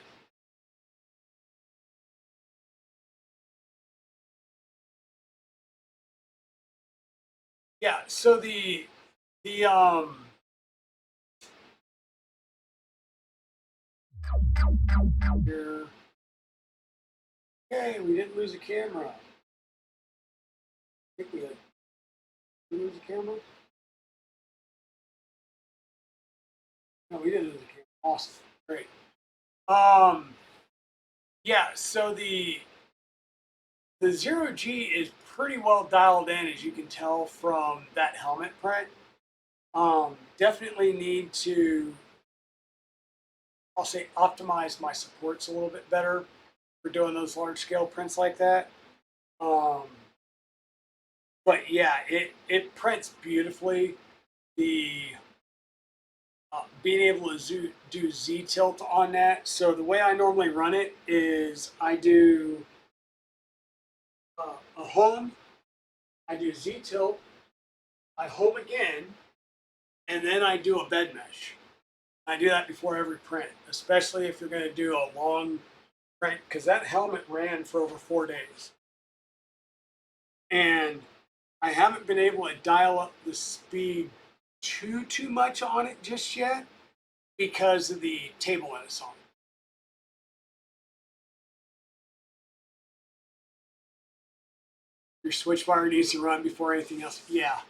Yeah, so the here. Okay, we didn't lose a camera. I think we did. Did we lose a camera? No, we didn't lose a camera. Awesome. Great. Um yeah, so the ZeroG is pretty well dialed in, as you can tell from that helmet print. Definitely need to, I'll say, optimize my supports a little bit better for doing those large scale prints like that. Um, but yeah, it prints beautifully. The being able to do Z tilt on that. So the way I normally run it is I do a home, I do Z tilt, I home again, and then I do a bed mesh. I do that before every print, especially if you're going to do a long print, because that helmet ran for over 4 days. And I haven't been able to dial up the speed too much on it just yet because of the table that it's on. Your switch wire needs to run before anything else. Yeah.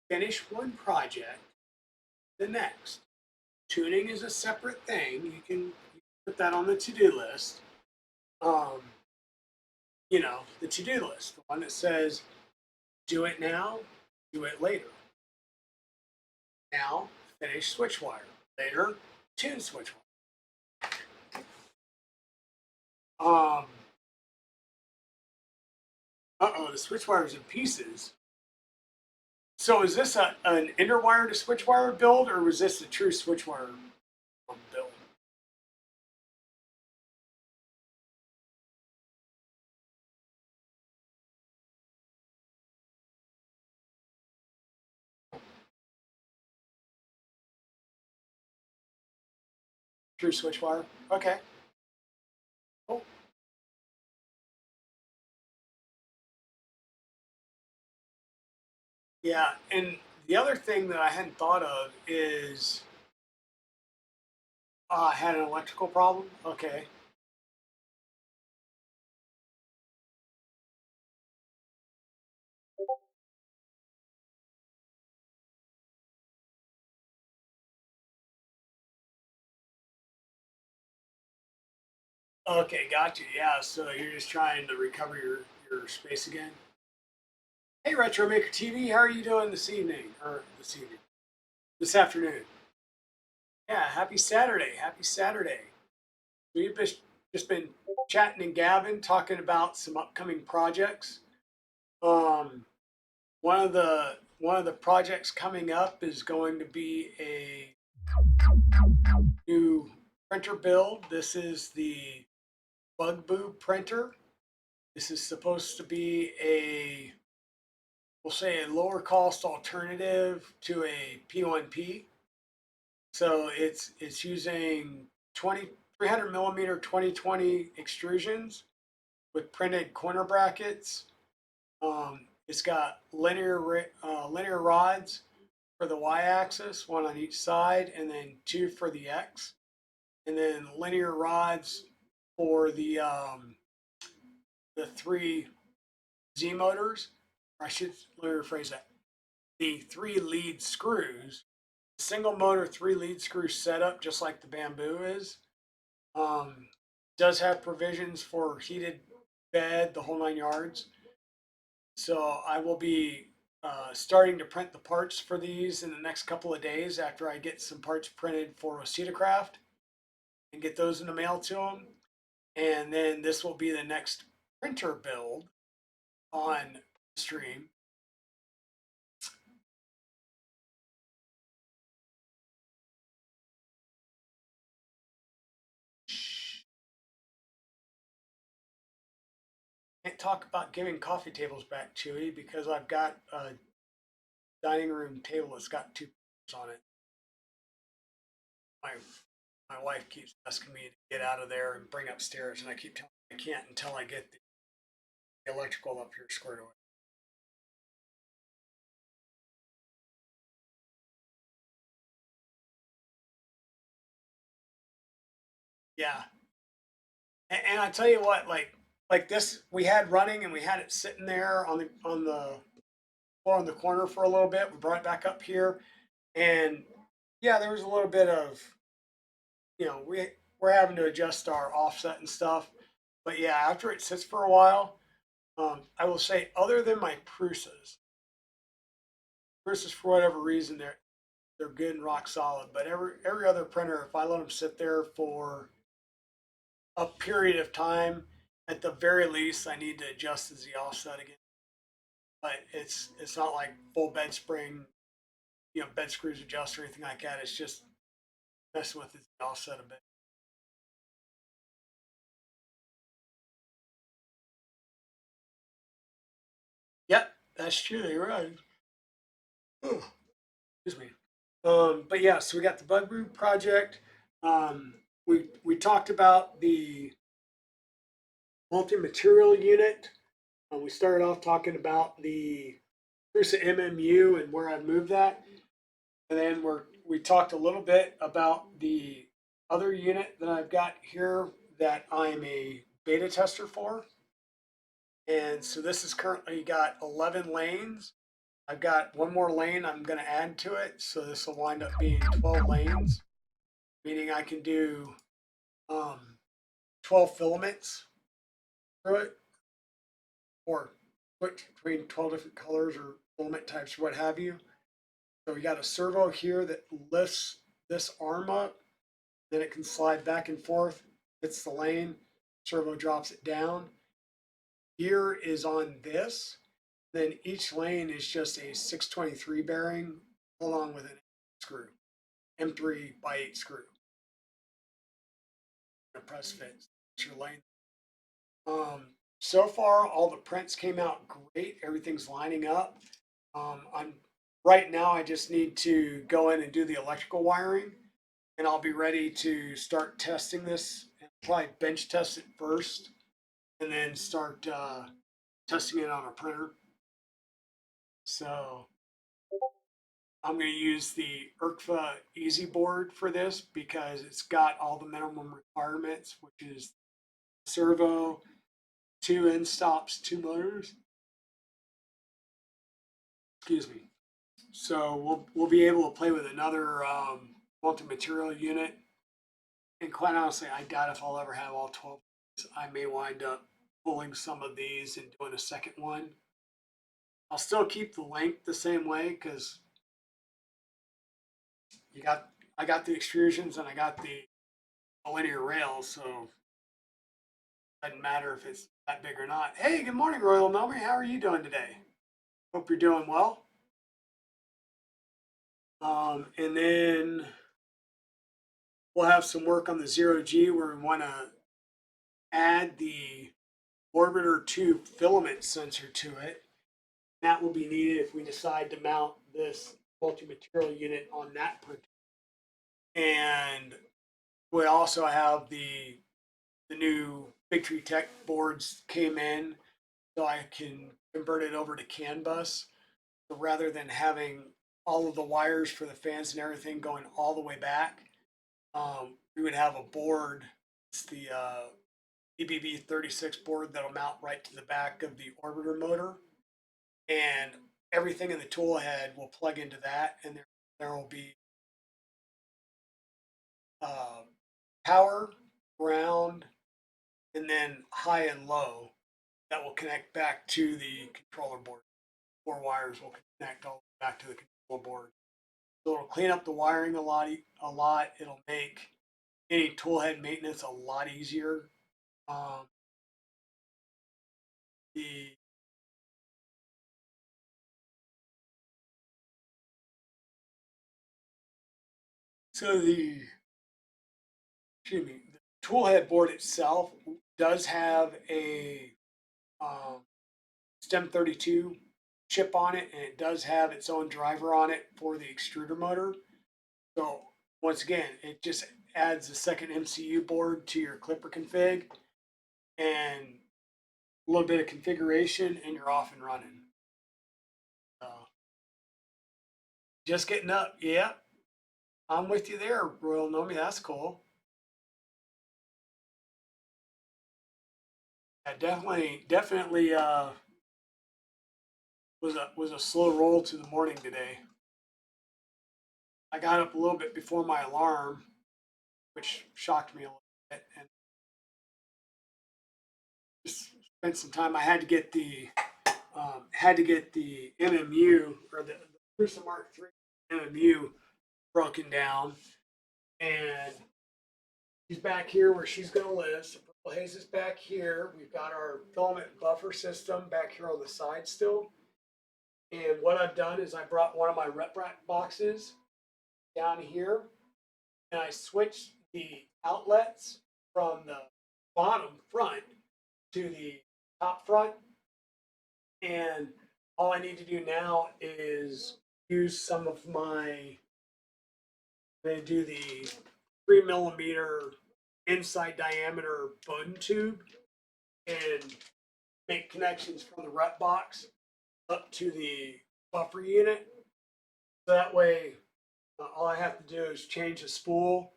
Finish one project, the next. Tuning is a separate thing. You can put that on the to-do list. The to-do list, the one that says, do it now, do it later. Now, finish switch wire. Later, tune switch wire. Uh-oh, the switch wires in pieces. So is this an inner wire to switch wire build, or was this a true switch wire build? True switch wire. Okay. Cool. Yeah, and the other thing that I hadn't thought of is I had an electrical problem. Okay. Okay, got you. Yeah, so you're just trying to recover your space again. Hey, Retro Maker TV, how are you doing this evening? Or this evening? This afternoon? Yeah, happy Saturday. Happy Saturday. We've just been chatting and gabbing, talking about some upcoming projects. Um, one of the projects coming up is going to be a new printer build. This is the Bugaboo printer. This is supposed to be we'll say a lower cost alternative to a P1P. So it's using 300 millimeter 2020 extrusions with printed corner brackets. It's got linear rods for the y-axis, one on each side, and then two for the x, and then linear rods for the three Z motors. Or I should let me rephrase that. The three lead screws, single motor, three lead screw setup, just like the Bamboo is. Does have provisions for heated bed, the whole 9 yards. So I will be starting to print the parts for these in the next couple of days after I get some parts printed for Craft and get those in the mail to them. And then this will be the next printer build on stream. Can't talk about giving coffee tables back, Chewy, because I've got a dining room table that's got two on it. My my wife keeps asking me to get out of there and bring upstairs, and I keep telling her I can't until I get the electrical up here squared away. Yeah, and I tell you what, like this, we had running and we had it sitting there on the floor in the corner for a little bit. We brought it back up here, and yeah, there was a little bit of, we're having to adjust our offset and stuff. But yeah, after it sits for a while, I will say, other than my Prusas for whatever reason they're good and rock solid. But every other printer, if I let them sit there for a period of time, at the very least, I need to adjust the Z offset again. But it's not like full bed spring, bed screws adjust or anything like that. It's just messing with the Z offset a bit. Yep, that's true. You're right. Excuse me. But yeah, so we got the Bugaboo project. We talked about the multi-material unit. We started off talking about the Prusa MMU and where I moved that, and then we talked a little bit about the other unit that I've got here that I'm a beta tester for. And so this has currently got 11 lanes. I've got one more lane I'm going to add to it, so this will wind up being 12 lanes, meaning I can do 12 filaments through it, or switch between 12 different colors or filament types or what have you. So we got a servo here that lifts this arm up, then it can slide back and forth, hits the lane, servo drops it down. gear is on this. Then each lane is just a 623 bearing along with an screw, M3 by 8 screw. A press fit. It's your lane. So far, all the prints came out great. Everything's lining up. I'm right now. I just need to go in and do the electrical wiring, and I'll be ready to start testing this. Probably bench test it first, and then start testing it on a printer. So I'm going to use the ERCFA Easy Board for this because it's got all the minimum requirements, which is servo, 2 end stops, 2 motors. Excuse me. So we'll be able to play with another multi-material unit. And quite honestly, I doubt if I'll ever have all 12. I may wind up pulling some of these and doing a second one. I'll still keep the length the same way because I got the extrusions and I got the linear rails, so it doesn't matter if it's that big or not. Hey, good morning, Royal Melbourne. How are you doing today? Hope you're doing well. And then we'll have some work on the ZeroG where we want to add the orbiter tube filament sensor to it. That will be needed if we decide to mount this multi-material unit on that printer. And we also have the new Big Tree Tech boards came in, so I can convert it over to CANBus. So rather than having all of the wires for the fans and everything going all the way back, we would have a board. It's the EBB 36 board that'll mount right to the back of the orbiter motor, and everything in the tool head will plug into that, and there will be power, ground, and then high and low that will connect back to the controller board. 4 wires will connect all the way back to the controller board. So it'll clean up the wiring a lot. It'll make any tool head maintenance a lot easier. The excuse me, the tool head board itself does have a STEM 32 chip on it, and it does have its own driver on it for the extruder motor. So once again, it just adds a second MCU board to your clipper config and a little bit of configuration, and you're off and running. Just getting up. Yeah, I'm with you there, Royal Nomi. That's cool. Yeah, definitely was a slow roll to the morning today. I got up a little bit before my alarm, which shocked me a little bit, and just spent some time. I had to get the MMU, or the Cruiser Mark III MMU broken down, and she's back here where she's going to live. So Purple Haze is back here. We've got our filament buffer system back here on the side still. And what I've done is I brought one of my RepBoxes down here, and I switched the outlets from the bottom front to the top front. And all I need to do now is use some of my, I'm going to do the 3mm inside diameter Bowden tube and make connections from the RepBox up to the buffer unit. So that way, all I have to do is change the spool,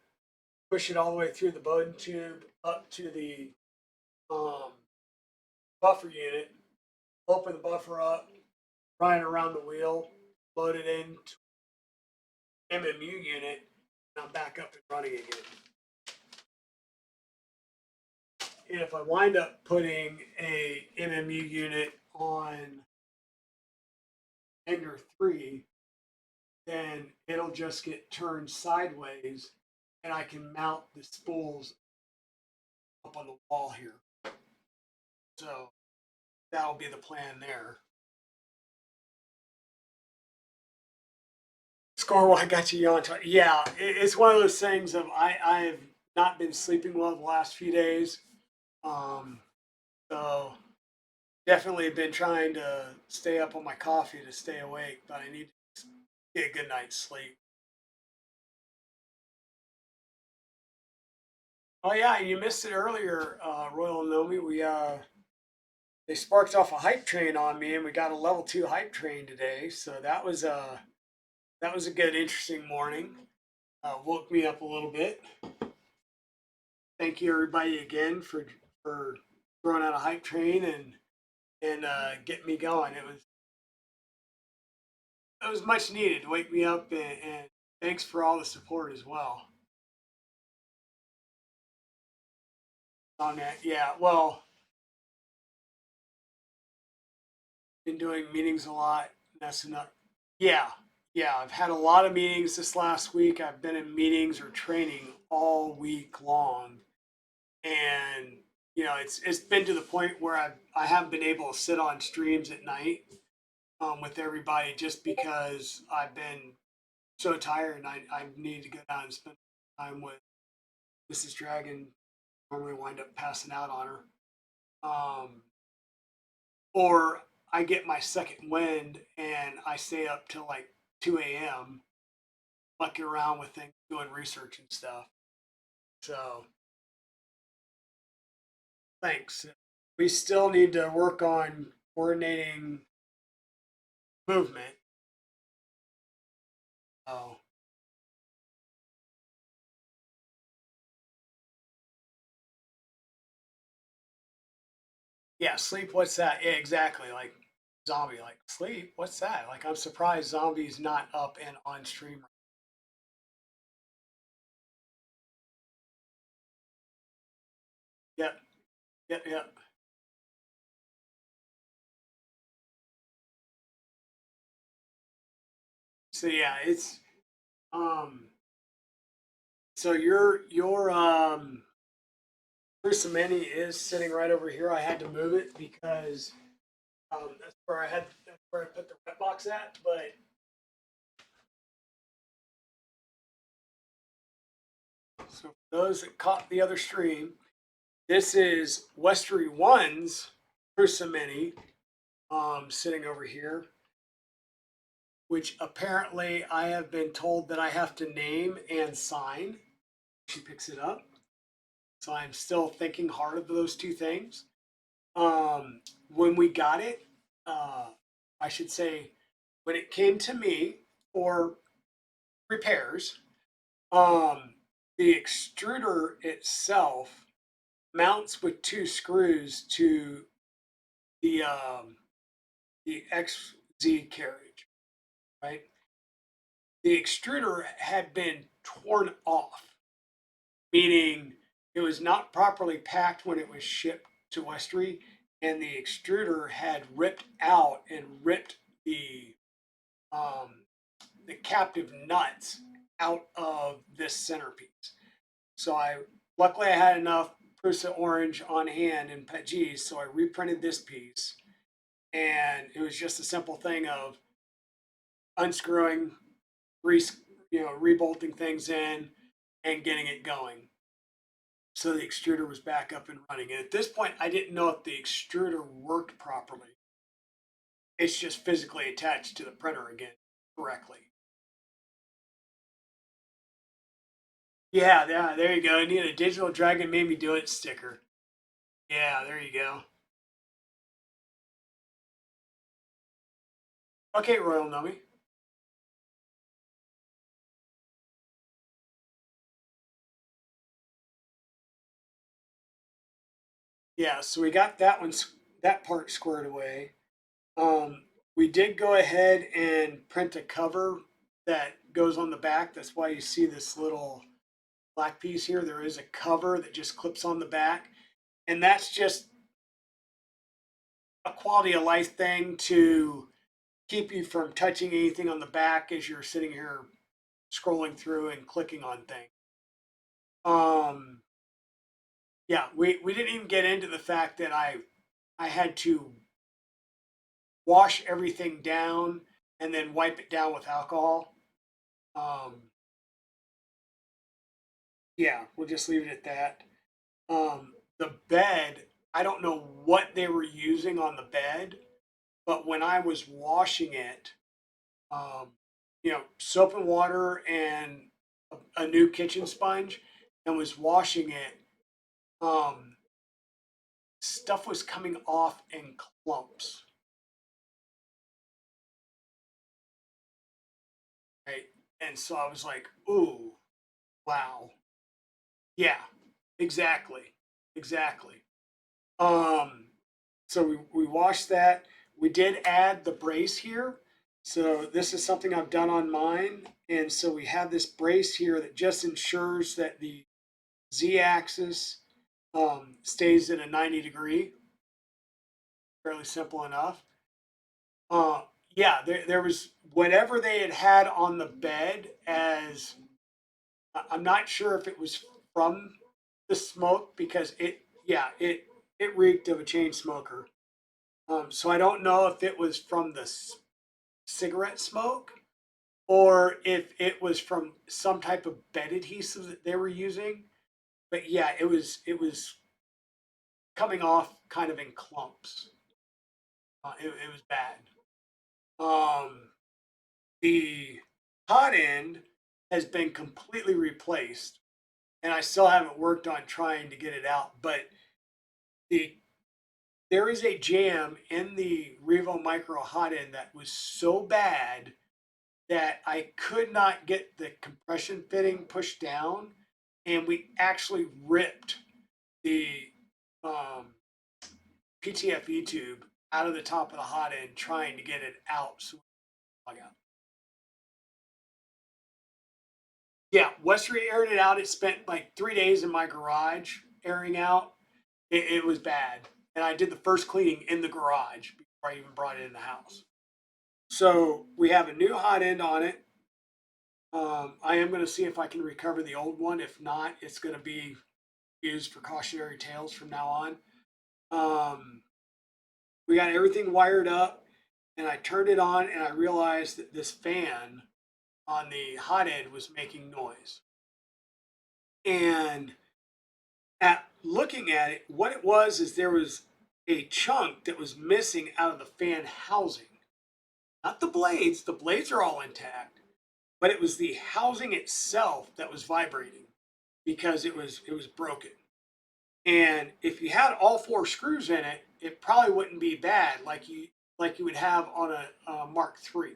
push it all the way through the Bowden tube up to the buffer unit, open the buffer up, run it around the wheel, load it into MMU unit, and I'm back up and running again. And if I wind up putting a MMU unit on Ender 3, then it'll just get turned sideways and I can mount the spools up on the wall here. So that'll be the plan there. Score, well, I got you on. Yeah, it's one of those things of I've not been sleeping well the last few days. So definitely been trying to stay up on my coffee to stay awake, but I need to get a good night's sleep. Oh yeah, you missed it earlier, Royal Nomi. They sparked off a hype train on me, and we got a level 2 hype train today. So that was a good, interesting morning. Woke me up a little bit. Thank you everybody again for throwing out a hype train and getting me going. It was much needed to wake me up, and thanks for all the support as well on that. Yeah, well, been doing meetings a lot. That's enough. Yeah, yeah. I've had a lot of meetings this last week. I've been in meetings or training all week long, and it's been to the point where I haven't been able to sit on streams at night with everybody just because I've been so tired and I need to go down and spend time with Mrs. Dragon. Normally wind up passing out on her. Or I get my second wind and I stay up till like 2 a.m. mucking around with things, doing research and stuff. So thanks. We still need to work on coordinating movement. Oh, yeah, sleep. What's that? Yeah, exactly. Like zombie, like sleep. What's that? Like I'm surprised zombie's not up and on stream. Yep, yep, yep. So yeah, it's um. So your Crucimini is sitting right over here. I had to move it because that's where I put the RepBox at. But so for those that caught the other stream, this is Westery One's Crucimini sitting over here, which apparently I have been told that I have to name and sign. She picks it up. So I'm still thinking hard of those two things. When we got it, uh, I should say, when it came to me for repairs, the extruder itself mounts with two screws to the the XZ carriage, right? The extruder had been torn off, meaning it was not properly packed when it was shipped to Westery, and the extruder had ripped out and ripped um, the captive nuts out of this centerpiece. So luckily I had enough Prusa orange on hand in PETGs, so I reprinted this piece, and it was just a simple thing of unscrewing, re, rebolting things in, and getting it going. So the extruder was back up and running. And at this point, I didn't know if the extruder worked properly. It's just physically attached to the printer again correctly. Yeah, there you go. I need a digital dragon made me do it sticker. Yeah, there you go. Okay, Royal Nomi. Yeah, so we got that part squared away. We did go ahead and print a cover that goes on the back. That's why you see this little black piece here. There is a cover that just clips on the back, and that's just a quality of life thing to keep you from touching anything on the back as you're sitting here scrolling through and clicking on things. Yeah, we didn't even get into the fact that I had to wash everything down and then wipe it down with alcohol. Yeah, we'll just leave it at that. The bed, I don't know what they were using on the bed, but when I was washing it, um, soap and water and a new kitchen sponge, and was washing it, um, stuff was coming off in clumps. Right. And so I was like, ooh, wow. Yeah, exactly. Exactly. Um, so we washed that. We did add the brace here. So this is something I've done on mine. And so we have this brace here that just ensures that the Z-axis stays at a 90 degree. Fairly simple enough. Uh, yeah, there was whatever they had on the bed as, I'm not sure if it was from the smoke because it reeked of a chain smoker. So I don't know if it was from the cigarette smoke or if it was from some type of bed adhesive that they were using. But yeah, it was coming off kind of in clumps. It was bad. The hot end has been completely replaced, and I still haven't worked on trying to get it out. But the there is a jam in the Revo Micro hot end that was so bad that I could not get the compression fitting pushed down, and we actually ripped the um, PTFE tube out of the top of the hot end trying to get it out. So I got yeah, Westry aired it out. It spent like 3 days in my garage airing out. It was bad, and I did the first cleaning in the garage before I even brought it in the house. So we have a new hot end on it. I am going to see if I can recover the old one. If not, it's going to be used for cautionary tales from now on. We got everything wired up, and I turned it on, and I realized that this fan on the hot end was making noise. And at looking at it, what it was is there was a chunk that was missing out of the fan housing. Not the blades. The blades are all intact, but it was the housing itself that was vibrating because it was broken. And if you had all four screws in it, it probably wouldn't be bad like you would have on a Mark III.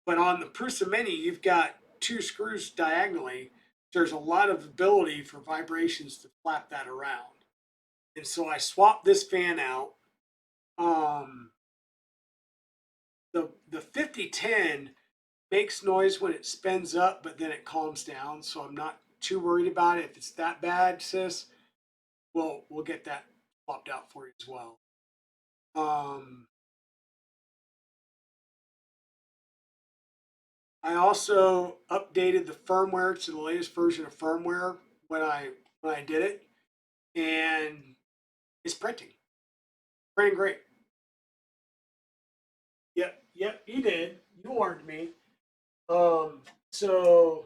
But on the Prusa Mini, you've got two screws diagonally. There's a lot of ability for vibrations to flap that around. And so I swapped this fan out. Um, the 5010 makes noise when it spins up, but then it calms down. So I'm not too worried about it. If it's that bad, sis, we'll get that swapped out for you as well. I also updated the firmware to the latest version of firmware when I did it, and it's printing great. Yep, you did. You warned me. So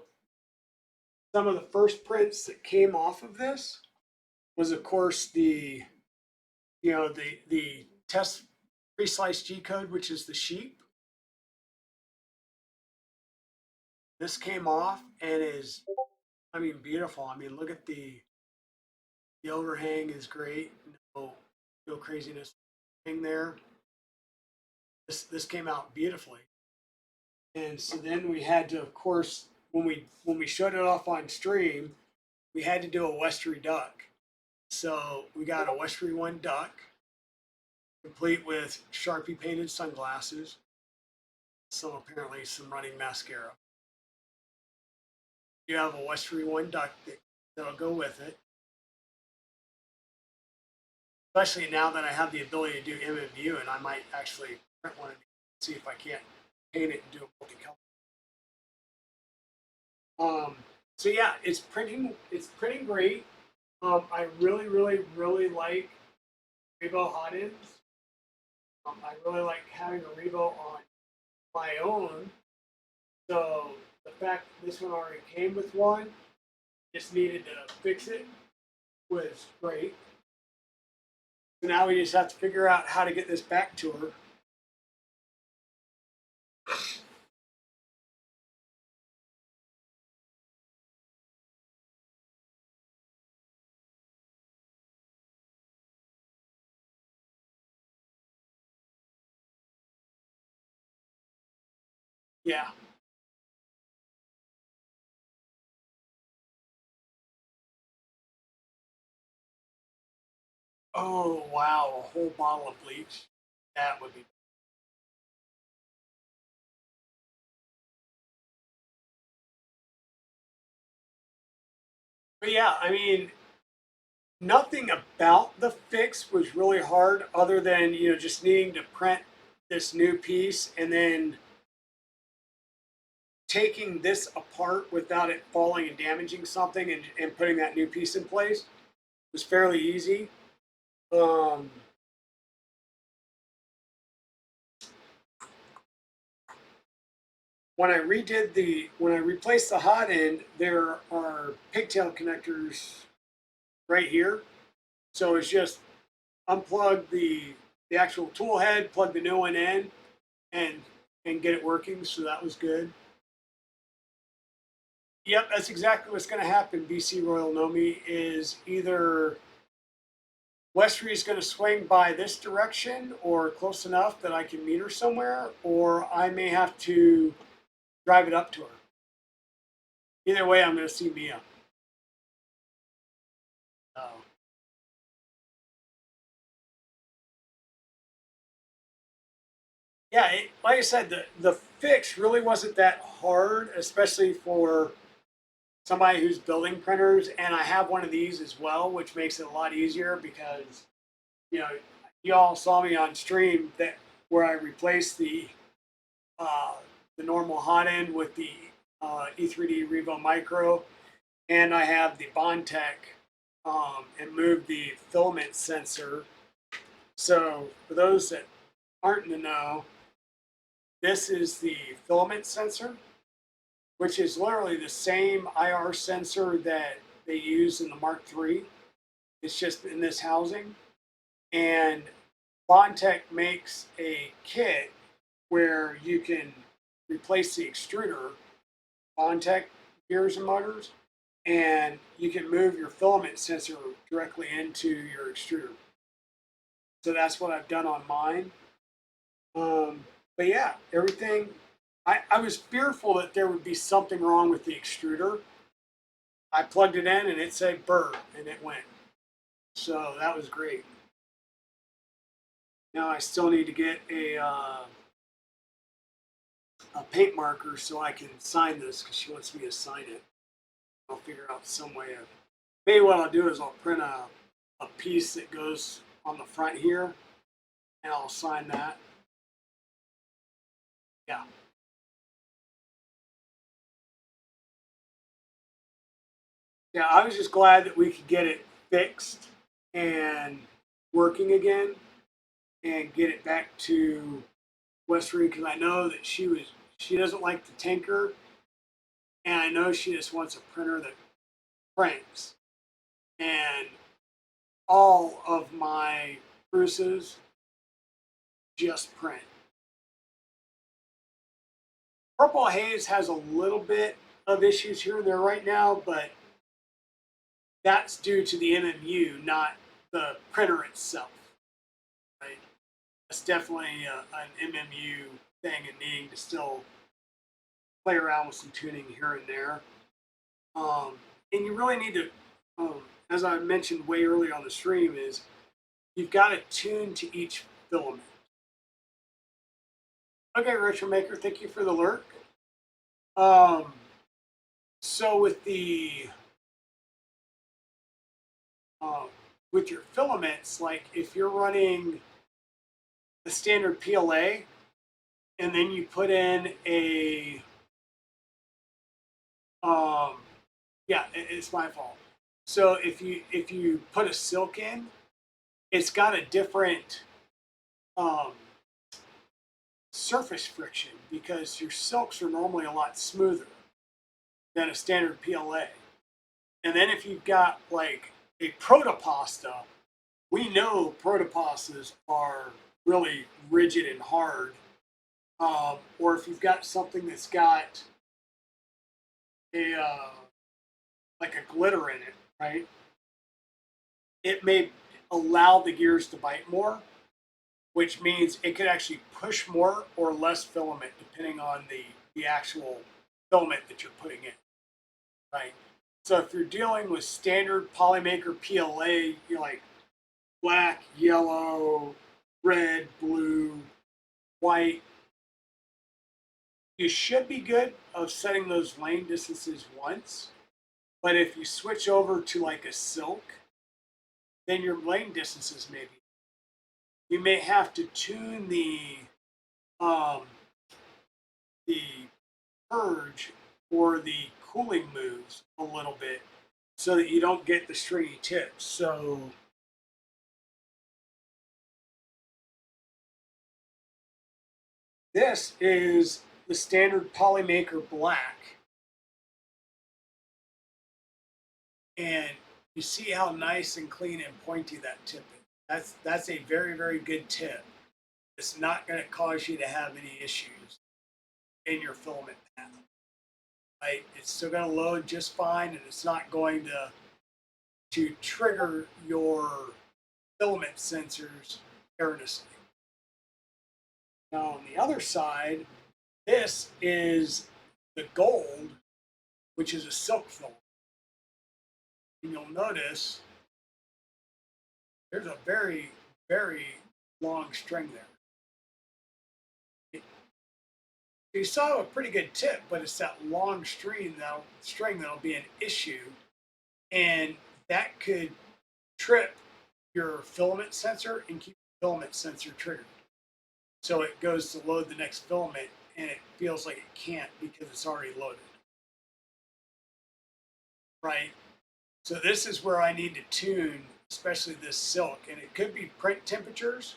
some of the first prints that came off of this was, of course, the test pre-sliced G code, which is the sheep. This came off and is, I mean, beautiful. I mean, look at the overhang is great. No craziness thing there. This came out beautifully. And so then we had to, of course, when we shut it off on stream, we had to do a Westry duck. So we got a Westry 1 duck, complete with Sharpie painted sunglasses, apparently some running mascara. You have a Westry 1 duck that'll go with it. Especially now that I have the ability to do MMU, and I might actually print one and see if I can't paint it and do a multicolor. So yeah, it's printing great. I really like Revo hot ends. I really like having a Revo on my own. So the fact that this one already came with one, just needed to fix it, was great. So now we just have to figure out how to get this back to her. Yeah. Oh, wow. A whole bottle of bleach. That would be. But yeah, I mean, nothing about the fix was really hard other than, just needing to print this new piece and then taking this apart without it falling and damaging something and putting that new piece in place was fairly easy. Um, when I replaced the hot end, there are pigtail connectors right here. So it's just unplug the actual tool head, plug the new one in, and get it working. So that was good. Yep, that's exactly what's going to happen. BC Royal Nomi is either Westry is going to swing by this direction or close enough that I can meet her somewhere, or I may have to drive it up to her. Either way, I'm going to see Mia. So. Yeah, like I said, the fix really wasn't that hard, especially for somebody who's building printers. And I have one of these as well, which makes it a lot easier because, you all saw me on stream that where I replaced the normal hot end with the E3D Revo Micro, and I have the Bondtech and moved the filament sensor. So for those that aren't in the know, this is the filament sensor, which is literally the same IR sensor that they use in the Mark III. It's just in this housing. And Bondtech makes a kit where you can replace the extruder, Bondtech gears and motors, and you can move your filament sensor directly into your extruder. So that's what I've done on mine. But yeah, everything. I was fearful that there would be something wrong with the extruder. I plugged it in and it said burr and it went. So that was great. Now I still need to get a paint marker so I can sign this because she wants me to sign it. I'll figure out some way of. Maybe what I'll do is I'll print a piece that goes on the front here and I'll sign that. Yeah. Yeah, I was just glad that we could get it fixed and working again and get it back to Westry because I know that she doesn't like to tinker and I know she just wants a printer that prints. And all of my Pruses just print. Purple Haze has a little bit of issues here and there right now, but that's due to the MMU, not the printer itself. Right? It's definitely an MMU thing and needing to still play around with some tuning here and there. And you really need to, as I mentioned way earlier on the stream, is you've got to tune to each filament. Okay, Retro Maker, thank you for the lurk. So with your filaments, like if you're running the standard PLA and then you put in a yeah, it's my fault. So if you put a silk in, it's got a different surface friction because your silks are normally a lot smoother than a standard PLA. And then if you've got like a protopasta, we know protopastas are really rigid and hard. Or if you've got something that's got a like a glitter in it, right? It may allow the gears to bite more, which means it could actually push more or less filament depending on the actual filament that you're putting in, right? So if you're dealing with standard Polymaker PLA, you're like black, yellow, red, blue, white, you should be good of setting those lane distances once. But if you switch over to like a silk, then your lane distances maybe. You may have to tune um, the purge or the cooling moves a little bit so that you don't get the stringy tips. So this is the standard Polymaker black. And you see how nice and clean and pointy that tip is. That's a very, very good tip. It's not going to cause you to have any issues in your filament path. Right? It's still going to load just fine, and it's not going to trigger your filament sensors erroneously. Now on the other side, this is the gold, which is a silk filament. And you'll notice there's a very, very long string there. You saw a pretty good tip, but it's that long string that'll be an issue, and that could trip your filament sensor and keep the filament sensor triggered. So it goes to load the next filament, and it feels like it can't because it's already loaded. Right? So this is where I need to tune, especially this silk, and it could be print temperatures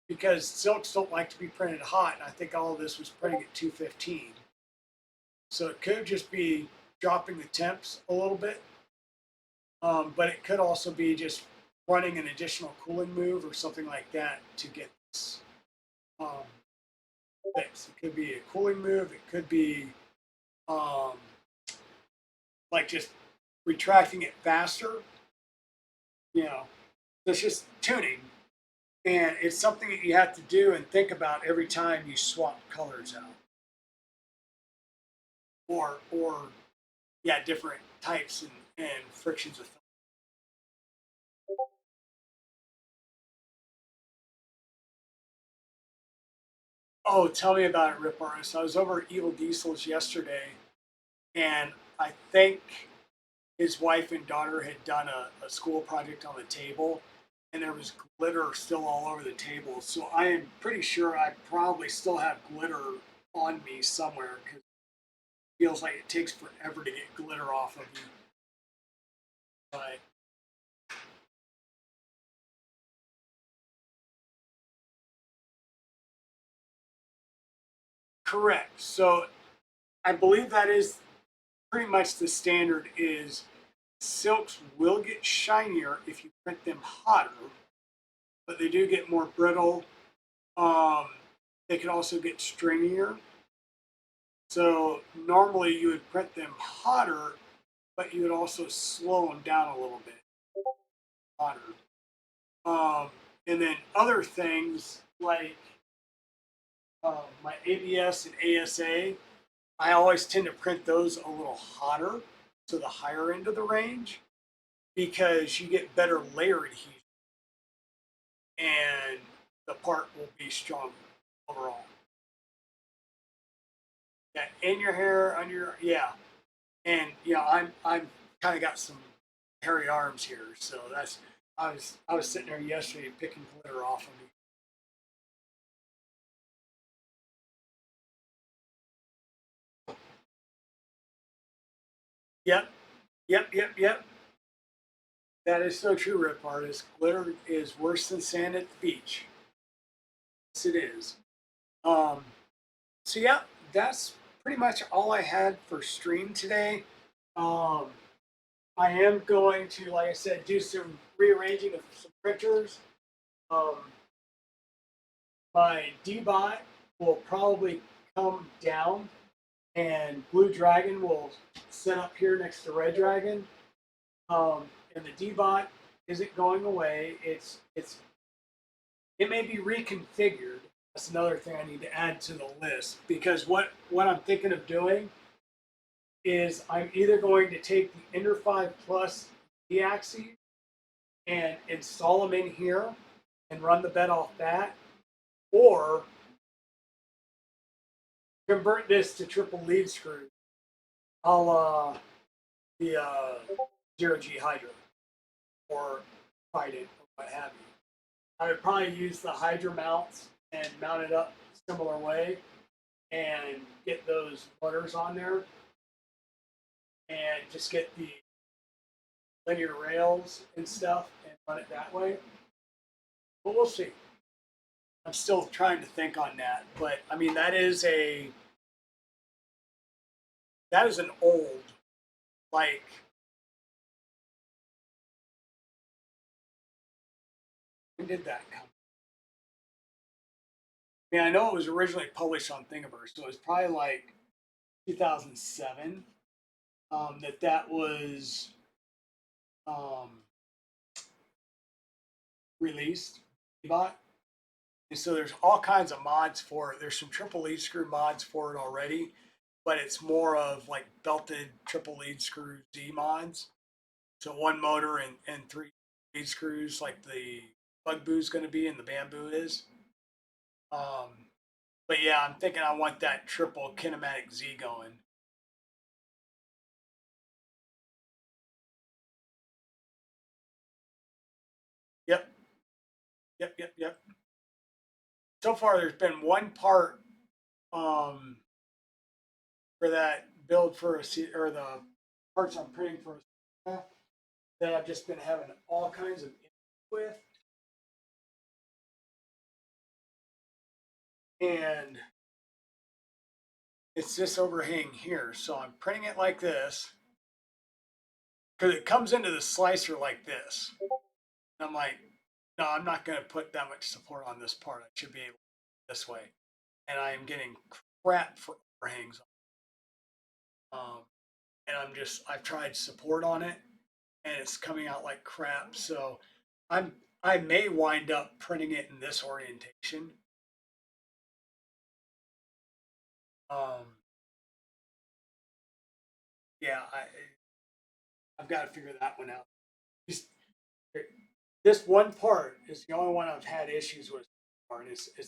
because silks don't like to be printed hot. And I think all of this was printing at 215. So it could just be dropping the temps a little bit, but it could also be just running an additional cooling move or something like that to get this fixed. It could be a cooling move. It could be like just retracting it faster. You know, it's just tuning. And it's something that you have to do and think about every time you swap colors out. Or yeah, different types and frictions of film. Oh, tell me about it, Rip Artist. I was over at Evil Diesels yesterday, and I think his wife and daughter had done a school project on the table, and there was glitter still all over the table. So I am pretty sure I probably still have glitter on me somewhere because it feels like it takes forever to get glitter off of you. But correct. So I believe that is pretty much the standard is silks will get shinier if you print them hotter, but they do get more brittle. They can also get stringier. So normally you would print them hotter, but you would also slow them down a little bit hotter. And then other things like my ABS and ASA, I always tend to print those a little hotter, so the higher end of the range, because you get better layer adhesion and the part will be stronger overall. Yeah, in your hair, on your and yeah, I'm kind of got some hairy arms here, so that's I was sitting there yesterday picking glitter off of me. Yep, yep. That is so true, Rip Artist. Glitter is worse than sand at the beach. Yes, it is. So yeah, that's pretty much all I had for stream today. Um, I am going to, like I said, do some rearranging of some printers. Um, my D-Bot will probably come down, and Blue Dragon will set up here next to Red Dragon. And the D-Bot isn't going away. It may be reconfigured. That's another thing I need to add to the list, because what I'm thinking of doing is I'm either going to take the Ender 5 Plus D-axes and install them in here and run the bed off that, or convert this to triple lead screw, a la the ZeroG Hydra or Trident or what have you. I would probably use the Hydra mounts and mount it up a similar way and get those motors on there and just get the linear rails and stuff and run it that way. But we'll see. I'm still trying to think on that. But I mean, that is an old, like, when did that come? I mean, I know it was originally published on Thingiverse, so it was probably like 2007 that was released. Bot. And so there's all kinds of mods for it. There's some triple lead screw mods for it already, but it's more of like belted triple lead screw Z mods. So one motor and three lead screws, like the bug boo is going to be and the bamboo is. But yeah, I'm thinking I want that triple kinematic Z going. Yep, yep. So far, there's been one part for that build for or the parts I'm printing for that I've just been having all kinds of issues with. And it's this overhang here. So I'm printing it like this because it comes into the slicer like this. And I'm like, no, I'm not going to put that much support on this part. I should be able to this way. And I am getting crap for overhangs. And I've tried support on it and it's coming out like crap. So I may wind up printing it in this orientation. Yeah, I've got to figure that one out. This one part is the only one I've had issues with. And of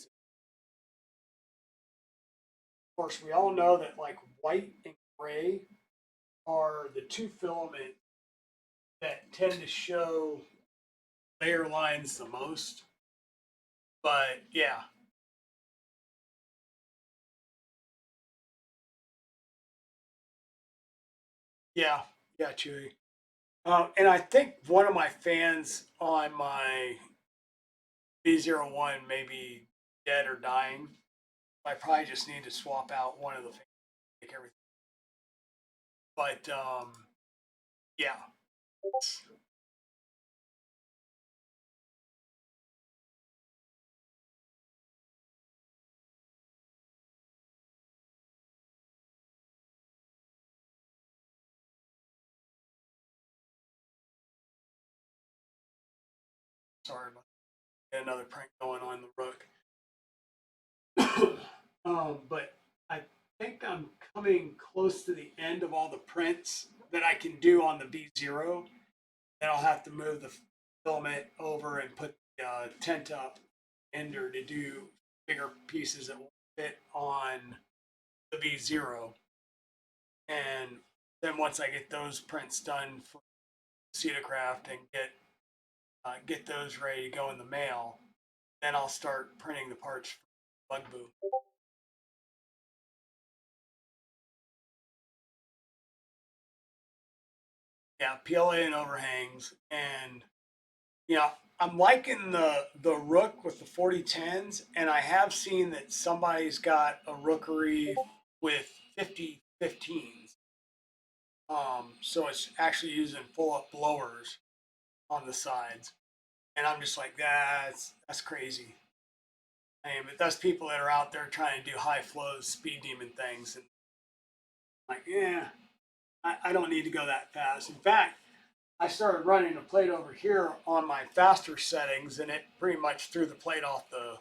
course, we all know that like white and gray are the two filaments that tend to show layer lines the most. But yeah. Yeah, Chewy. And I think one of my fans on my B01 may be dead or dying. I probably just need to swap out one of the fans to make everything. But yeah. Sorry about that. Another prank going on the Rook. But I think I'm coming close to the end of all the prints that I can do on the B0. Then I'll have to move the filament over and put the tent up ender to do bigger pieces that will fit on the B0. And then once I get those prints done for Cedacraft and get those ready to go in the mail, then I'll start printing the parts for Bug Boo. Yeah, PLA and overhangs, and yeah, I'm liking the Rook with the 4010s, and I have seen that somebody's got a Rookery with 5015s. So it's actually using full up blowers on the sides, and I'm just like, that's crazy. I mean, but that's people that are out there trying to do high flows, speed demon things, and I'm like, yeah, I don't need to go that fast. In fact, I started running a plate over here on my faster settings, and it pretty much threw the plate off the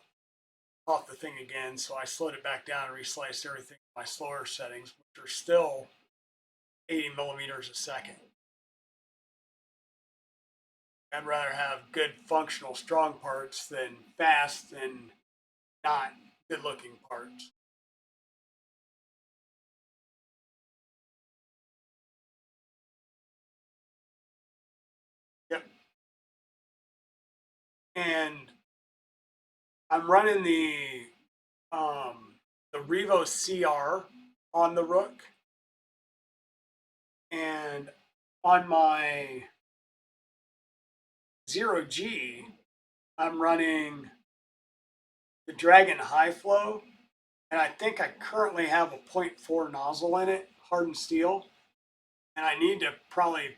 thing again. So I slowed it back down and resliced everything to my slower settings, which are still 80 millimeters a second. I'd rather have good functional strong parts than fast and not good looking parts. Yep. And I'm running the Revo CR on the Rook, and on my ZeroG, I'm running the Dragon High Flow, and I think I currently have a 0.4 nozzle in it, hardened steel, and I need to probably,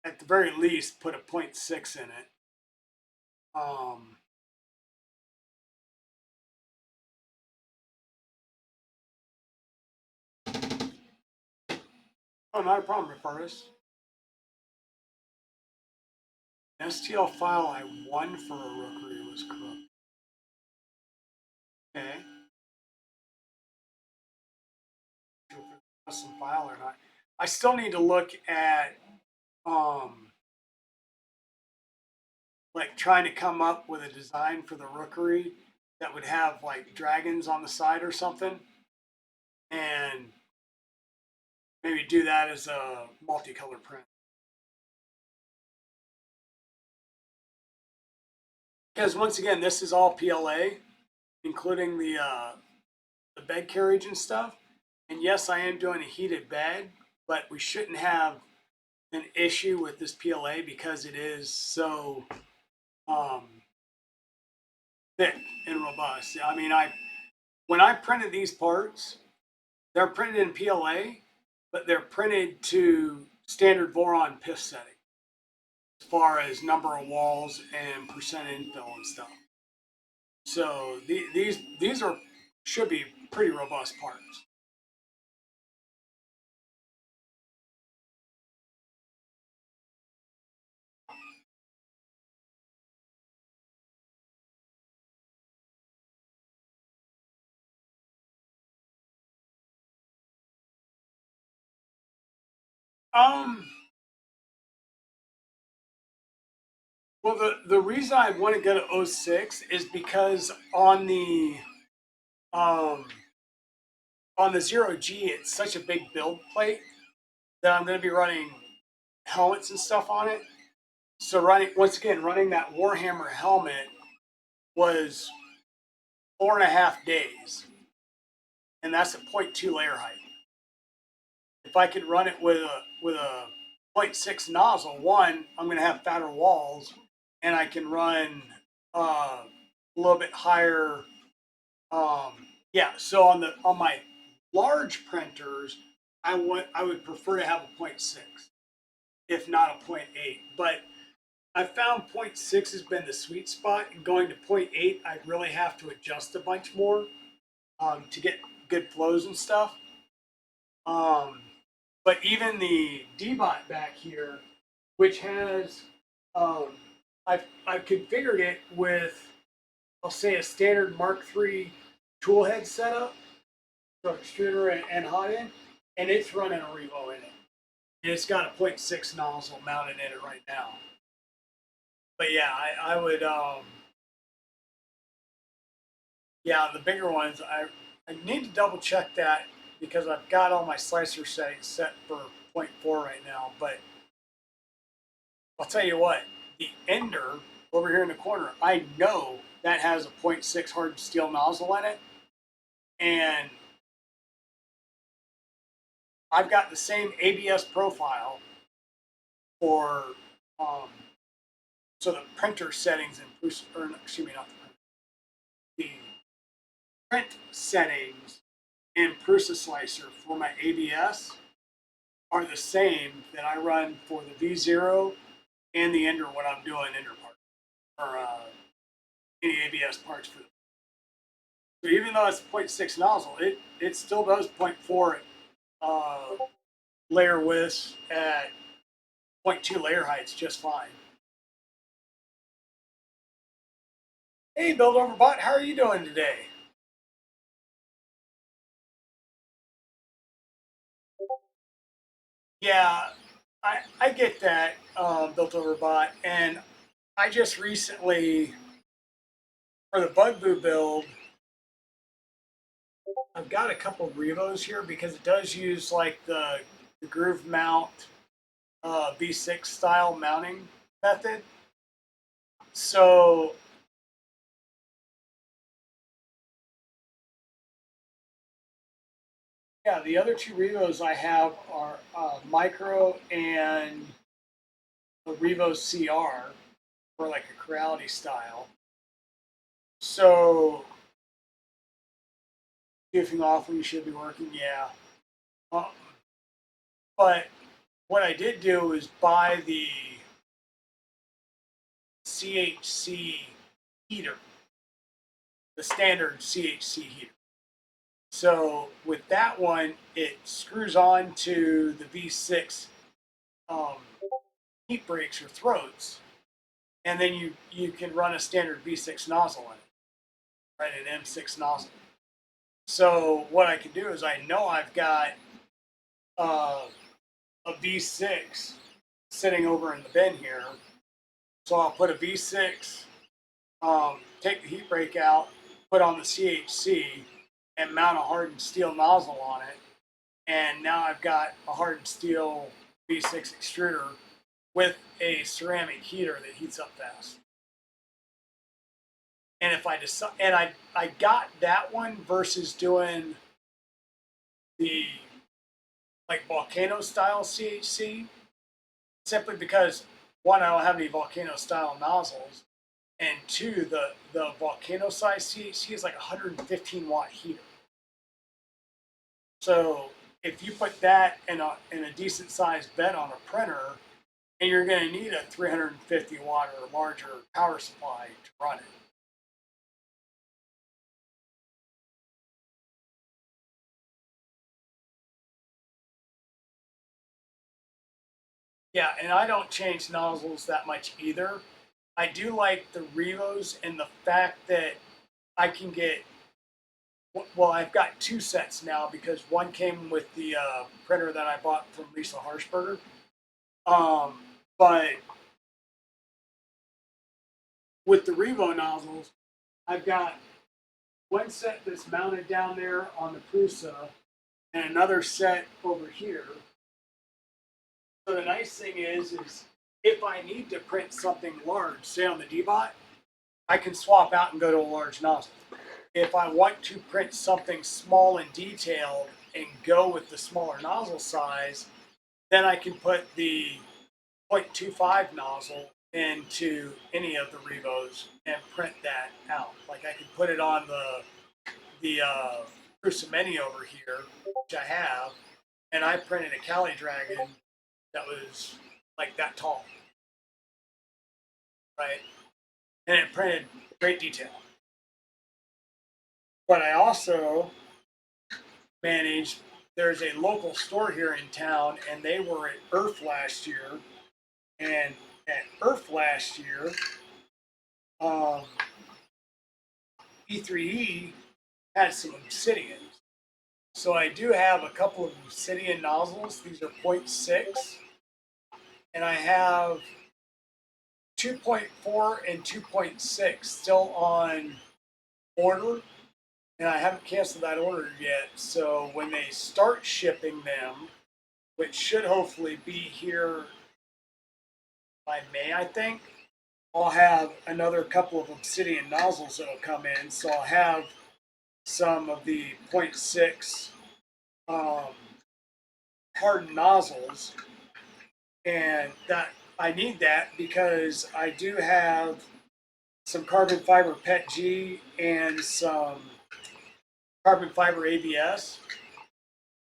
at the very least, put a 0.6 in it. Oh, not a problem, Repartis. An STL file I won for a Rookery was corrupt. Okay. Custom file or not. I still need to look at like trying to come up with a design for the Rookery that would have like dragons on the side or something, and maybe do that as a multicolor print. Because once again, this is all PLA, including the bed carriage and stuff. And yes, I am doing a heated bed, but we shouldn't have an issue with this PLA because it is so um, thick and robust. I mean, when I printed these parts, they're printed in PLA, but they're printed to standard Voron PIF setting as far as number of walls and percent infill and stuff. So these are should be pretty robust parts. Um, well, the reason I want to go to '06 is because um, on the ZeroG, it's such a big build plate that I'm going to be running helmets and stuff on it. So running that Warhammer helmet was 4.5 days, and that's a 0.2 layer height. If I could run it with a 0.6 nozzle, one, I'm going to have fatter walls, and I can run a little bit higher. Yeah, so on my large printers, I would prefer to have a 0.6, if not a 0.8. But I found 0.6 has been the sweet spot, and going to 0.8, I really have to adjust a bunch more to get good flows and stuff. But even the D-Bot back here, which has, I've configured it with, I'll say, a standard Mark III tool head setup, so extruder and hot end, and it's running a Revo in it. And it's got a 0.6 nozzle mounted in it right now. But yeah, I would, yeah, the bigger ones, I need to double check that because I've got all my slicer settings set for 0.4 right now. But I'll tell you what, the Ender over here in the corner, I know that has a 0.6 hardened steel nozzle in it. And I've got the same ABS profile for So the printer settings in excuse me, not the print settings in Prusa Slicer for my ABS are the same that I run for the V0 and the Ender when I'm doing Ender parts or any ABS parts for them. So even though it's 0.6 nozzle, it still does 0.4 layer widths at 0.2 layer heights just fine. Hey, Build Over Bot, how are you doing today? Yeah, I get that, Built Over Bot, and I just recently, for the Bugaboo build, I've got a couple of Revos here because it does use like the groove mount V6 style mounting method. So yeah, the other two Revos I have are Micro and the Revo CR for like a chorality style. So goofing off when you should be working, yeah. Uh, but what I did do is buy the CHC heater, the standard CHC heater. So with that one, it screws on to the V6 um, heat breaks or throats, and then you can run a standard V6 nozzle in it, right? An M6 nozzle. So what I can do is I know I've got uh, a V6 sitting over in the bin here, so I'll put a V6, take the heat break out, put on the CHC, and mount a hardened steel nozzle on it. And now I've got a hardened steel V6 extruder with a ceramic heater that heats up fast. And if I decide, and I got that one versus doing the like volcano style CHC, simply because one, I don't have any volcano style nozzles, and two, the volcano size CHC is like 115 watt heater. So if you put that in a decent sized bed on a printer, and you're going to need a 350 watt or larger power supply to run it. Yeah, and I don't change nozzles that much either. I do like the Revos and the fact that I can get, well, I've got two sets now because one came with the printer that I bought from Lisa Harshberger. But with the Revo nozzles, I've got one set that's mounted down there on the Prusa and another set over here. So the nice thing is if I need to print something large, say on the D-Bot, I can swap out and go to a large nozzle. If I want to print something small and detailed and go with the smaller nozzle size, then I can put the 0.25 nozzle into any of the Revos and print that out. Like I could put it on the Prusa Mini over here, which I have, and I printed a Cali Dragon that was like that tall, right? And it printed great detail. But I also managed, there's a local store here in town, and they were at Earth last year. And at Earth last year, E3E had some obsidian. So I do have a couple of obsidian nozzles. These are 0.6. And I have 2.4 and 2.6 still on order. And I haven't canceled that order yet. So when they start shipping them, which should hopefully be here by May, I think, I'll have another couple of obsidian nozzles that'll come in. So I'll have some of the 0.6 hardened nozzles, and that I need that because I do have some carbon fiber PET G and some carbon fiber ABS.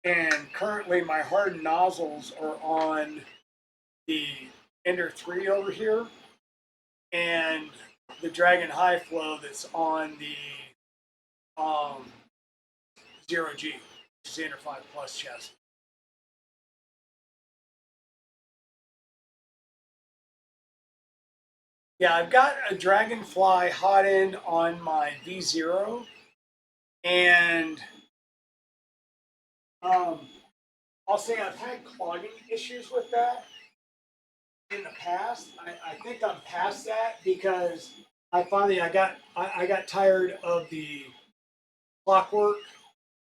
And currently my hardened nozzles are on the Ender 3 over here and the Dragon High Flow that's on the ZeroG, which is the Ender 5 Plus chassis. Yeah, I've got a Dragonfly hot end on my V0, and I'll say I've had clogging issues with that in the past. I think I'm past that because I got tired of the clockwork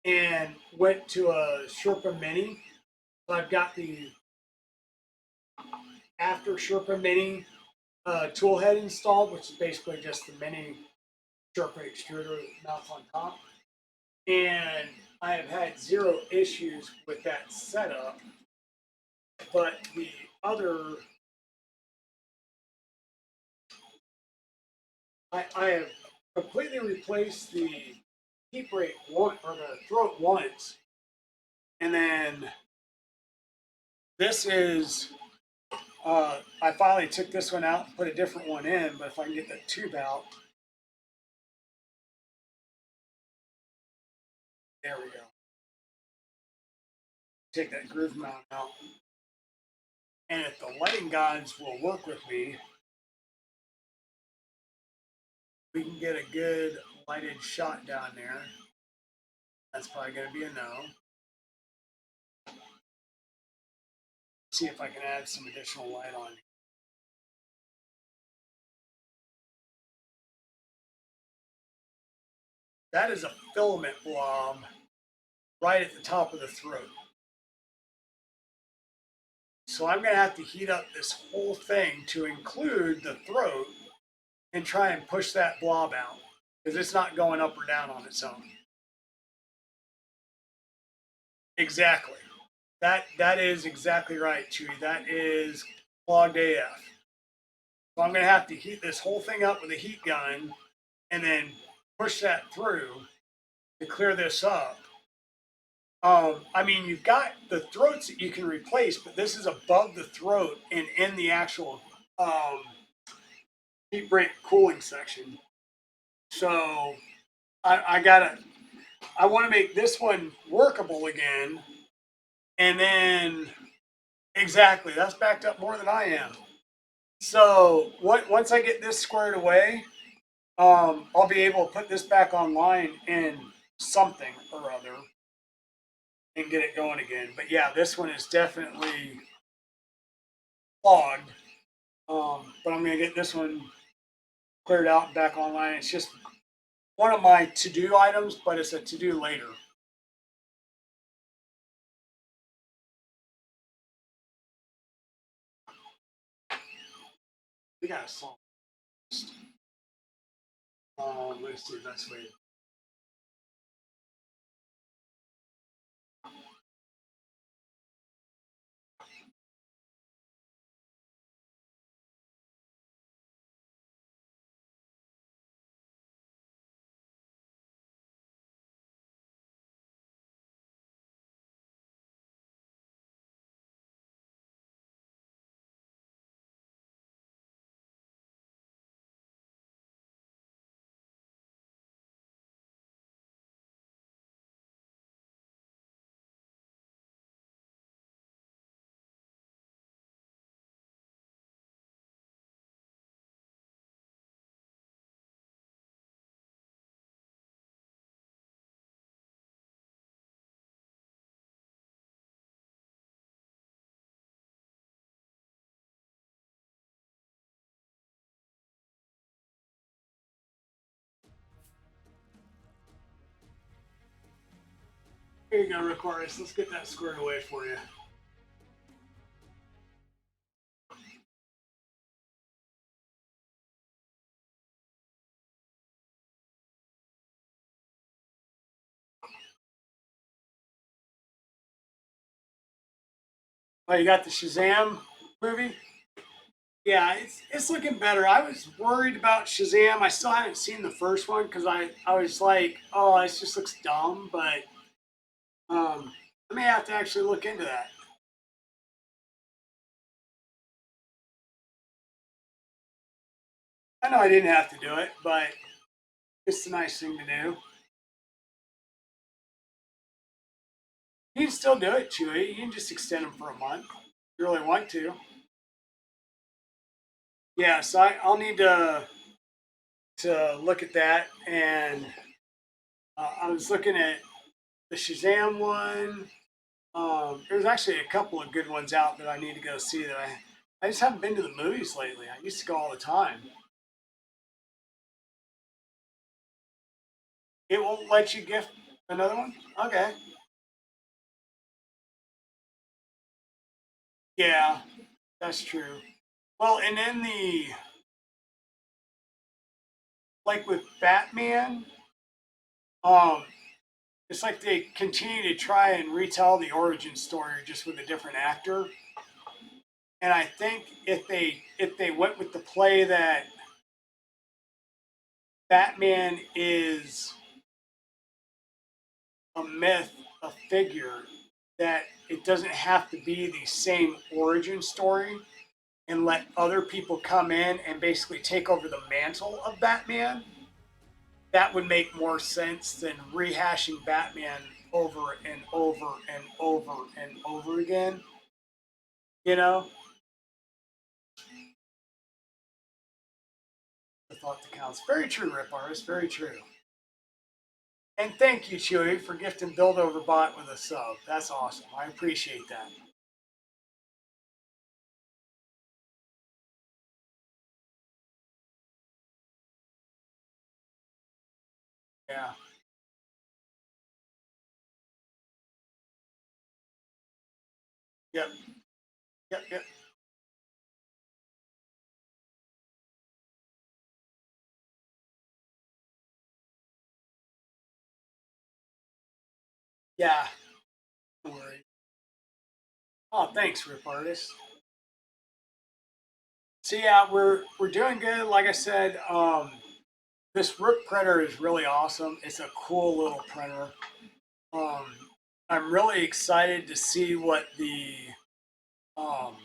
and went to a Sherpa Mini. So I've got the after Sherpa Mini tool head installed, which is basically just the mini Sherpa extruder mounts on top. And I have had zero issues with that setup. But the other, I have completely replaced the heat break one or the throat once, and then this is. I finally took this one out and put a different one in, but if I can get that tube out, there we go. Take that groove mount out. And if the lighting gods will work with me, we can get a good lighted shot down there. That's probably going to be a no. See if I can add some additional light on. That is a filament blob right at the top of the throat. So I'm going to have to heat up this whole thing to include the throat and try and push that blob out because it's not going up or down on its own. Exactly. That is exactly right, Chewy. That is clogged AF. So I'm going to have to heat this whole thing up with a heat gun and then push that through to clear this up. I mean, you've got the throats that you can replace, but this is above the throat and in the actual heat break cooling section. So I want to make this one workable again. And then, exactly, that's backed up more than I am. So once I get this squared away, I'll be able to put this back online in something or other and get it going again. But yeah, this one is definitely clogged. But I'm going to get this one cleared out and back online. It's just one of my to-do items, but it's a to-do later. We got a song. Let's see. That's way. Here you go, Rook. Let's get that squared away for you. Oh, you got the Shazam movie? Yeah, it's looking better. I was worried about Shazam. I still haven't seen the first one because I was like, oh, this just looks dumb. But I may have to actually look into that. I know I didn't have to do it, but it's a nice thing to do. You can still do it, Chewy. You can just extend them for a month if you really want to. Yeah, so I'll need to look at that. And I was looking at the Shazam one. There's actually a couple of good ones out that I need to go see that I just haven't been to the movies lately. I used to go all the time. It won't let you gift another one? Okay. Yeah, that's true. Well, and then like with Batman, um, it's like they continue to try and retell the origin story just with a different actor. And I think if they went with the play that Batman is a myth, a figure, that it doesn't have to be the same origin story and let other people come in and basically take over the mantle of Batman, that would make more sense than rehashing Batman over and over and over and over again. You know? The thought that counts. Very true, Rip Artist. Very true. And thank you, Chewy, for gifting Build Over Bot with a sub. That's awesome. I appreciate that. Yeah. Yep. Yep. Yep. Yeah. Don't worry. Oh, thanks, Rip Artist. So yeah, we're doing good. Like I said, this Rook printer is really awesome. It's a cool little printer. Um, I'm really excited to see what um,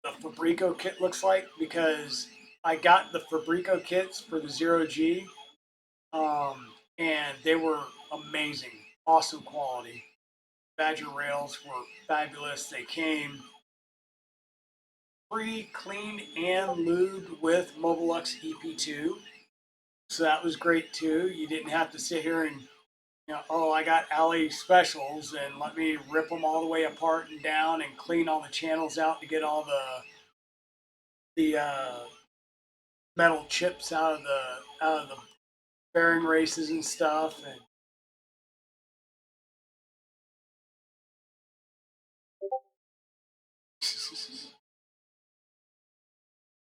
the Fabrico kit looks like because I got the Fabrico kits for the ZeroG, and they were amazing, awesome quality. Badger rails were fabulous. They came pre-cleaned and lubed with Mobilux EP2. So that was great too. You didn't have to sit here and, oh, I got alley specials and let me rip them all the way apart and down and clean all the channels out to get all the metal chips out of the bearing races and stuff. And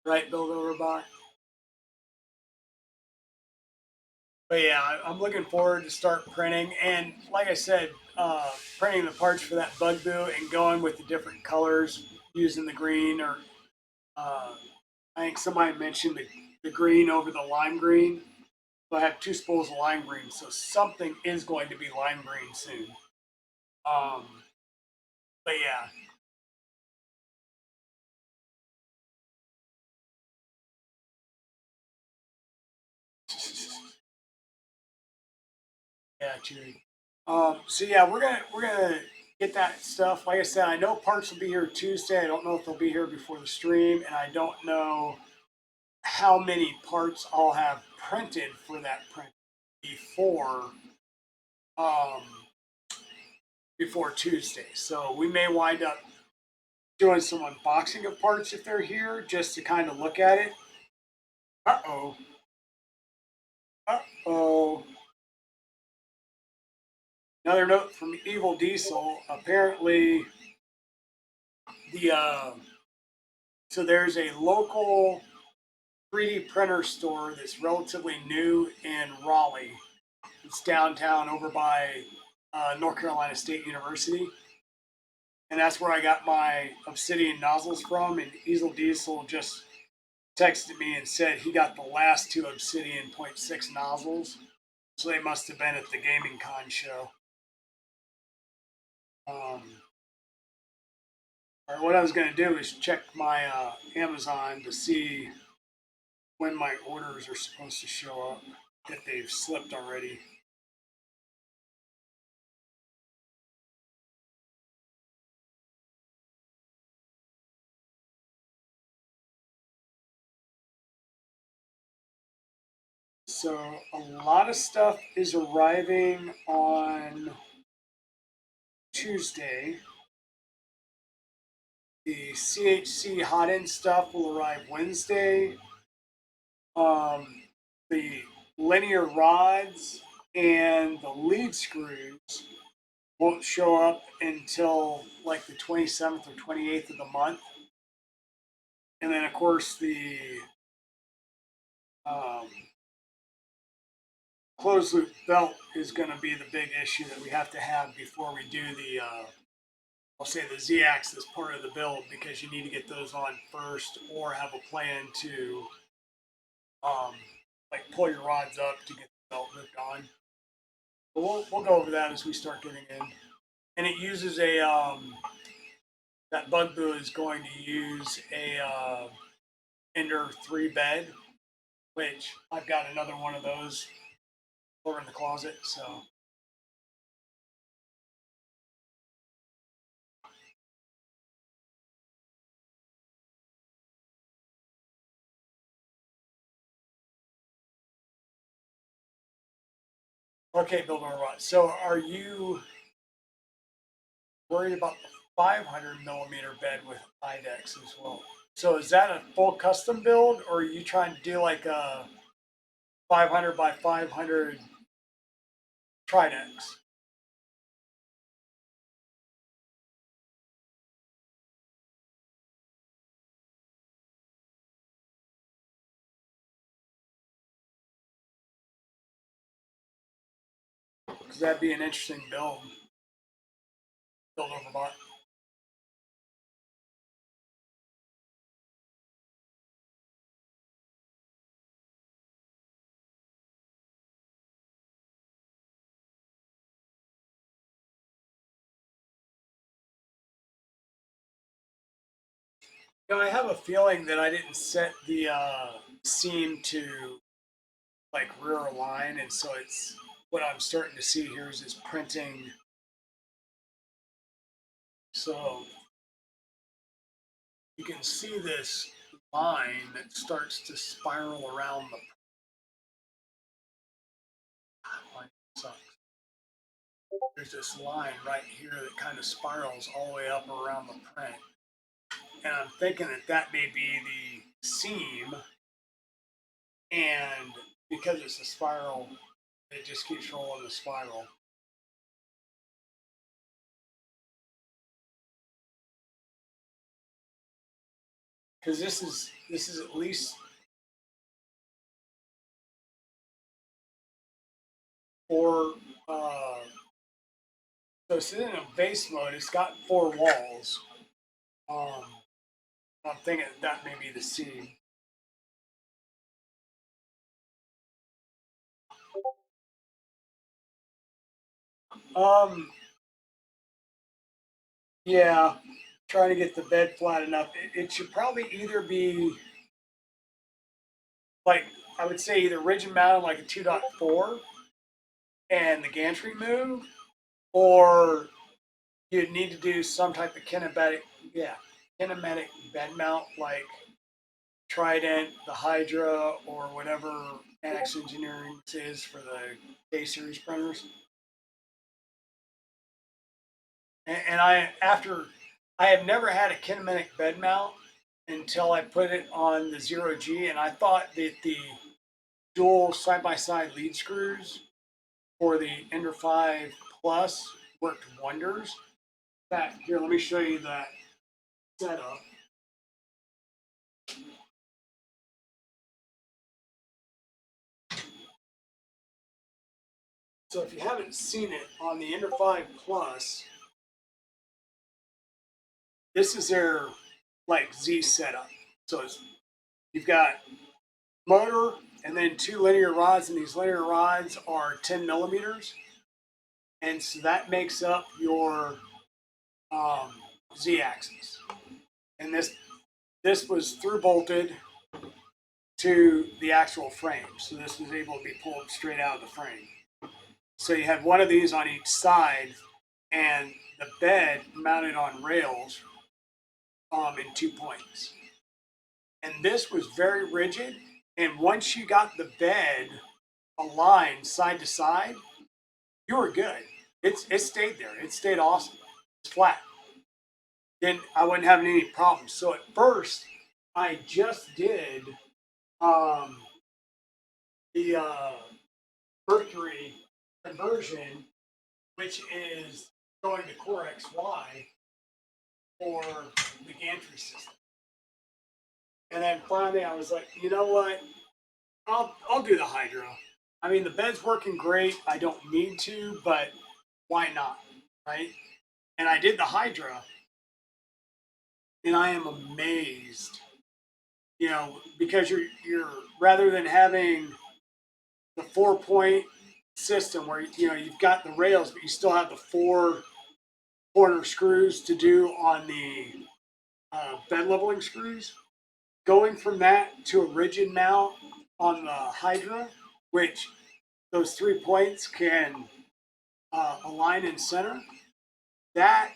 right, build a robot. But yeah, I'm looking forward to start printing. And like I said, printing the parts for that bug boo and going with the different colors using the green or uh, I think somebody mentioned the green over the lime green. So I have two spools of lime green, so something is going to be lime green soon. Um, but yeah, yeah, chewy. So yeah, we're gonna get that stuff. Like I said, I know parts will be here Tuesday. I don't know if they'll be here before the stream, and I don't know how many parts I'll have printed for that print before um, before Tuesday. So we may wind up doing some unboxing of parts if they're here, just to kind of look at it. Uh oh. Uh oh. Another note from Evil Diesel. Apparently, the so there's a local 3D printer store that's relatively new in Raleigh. It's downtown over by North Carolina State University. and that's where I got my obsidian nozzles from. And Easel Diesel just texted me and said he got the last two obsidian 0.6 nozzles, so they must have been at the Gaming Con show. Or what I was going to do is check my Amazon to see when my orders are supposed to show up, if they've slipped already. So a lot of stuff is arriving on Tuesday. The CHC hot end stuff will arrive Wednesday. The linear rods and the lead screws won't show up until like the 27th or 28th of the month. And then, of course, the closed loop belt is going to be the big issue that we have to have before we do the, I'll say the Z-axis part of the build, because you need to get those on first or have a plan to like pull your rods up to get the belt hooked on. But we'll go over that as we start getting in. And it uses a, that Bugaboo is going to use a Ender 3 bed, which I've got another one of those over in the closet, so. Okay, Builder Robot. So are you worried about the 500 millimeter bed with IDEX as well? So is that a full custom build, or are you trying to do like a 500 by 500 Tridex? Because that'd be an interesting build. Builder Robot. You know, I have a feeling that I didn't set the seam to like rear align, and so it's what I'm starting to see here is printing. So you can see this line that starts to spiral around the line. Sucks. There's this line right here that kind of spirals all the way up around the print. And I'm thinking that that may be the seam, and because it's a spiral, it just keeps rolling the spiral. Because this is at least 4. So it's in a base mode. It's got 4 walls. I'm thinking that may be the seam. Um, yeah, trying to get the bed flat enough. It should probably either be like, I would say either rigid mounted like a 2.4 and the gantry move, or you'd need to do some type of kinematic bed mount like Trident, the Hydra, or whatever Annex Engineering is for the K series printers. And I have never had a kinematic bed mount until I put it on the ZeroG, and I thought that the dual side-by-side lead screws for the Ender 5 Plus worked wonders. In fact, here, let me show you that setup. So if you haven't seen it on the Ender 5 Plus, this is their like Z setup. So you've got motor and then 2 linear rods, and these linear rods are 10 millimeters, and so that makes up your Z axis. And this was through bolted to the actual frame, so this was able to be pulled straight out of the frame. So you had one of these on each side, and the bed mounted on rails in 2 points. And this was very rigid. And once you got the bed aligned side to side, you were good. It stayed there. It stayed awesome. It's flat. Then I wasn't having any problems. So at first, I just did um, the Mercury conversion, which is going to Core XY for the gantry system. And then finally, I was like, you know what? I'll do the Hydra. I mean, the bed's working great. I don't need to, but why not, right? And I did the Hydra, and I am amazed. You know, because you're rather than having the 4-point system where you've got the rails, but you still have the 4 corner screws to do on the bed leveling screws. Going from that to a rigid mount on the Hydra, which those 3 points can align in center, that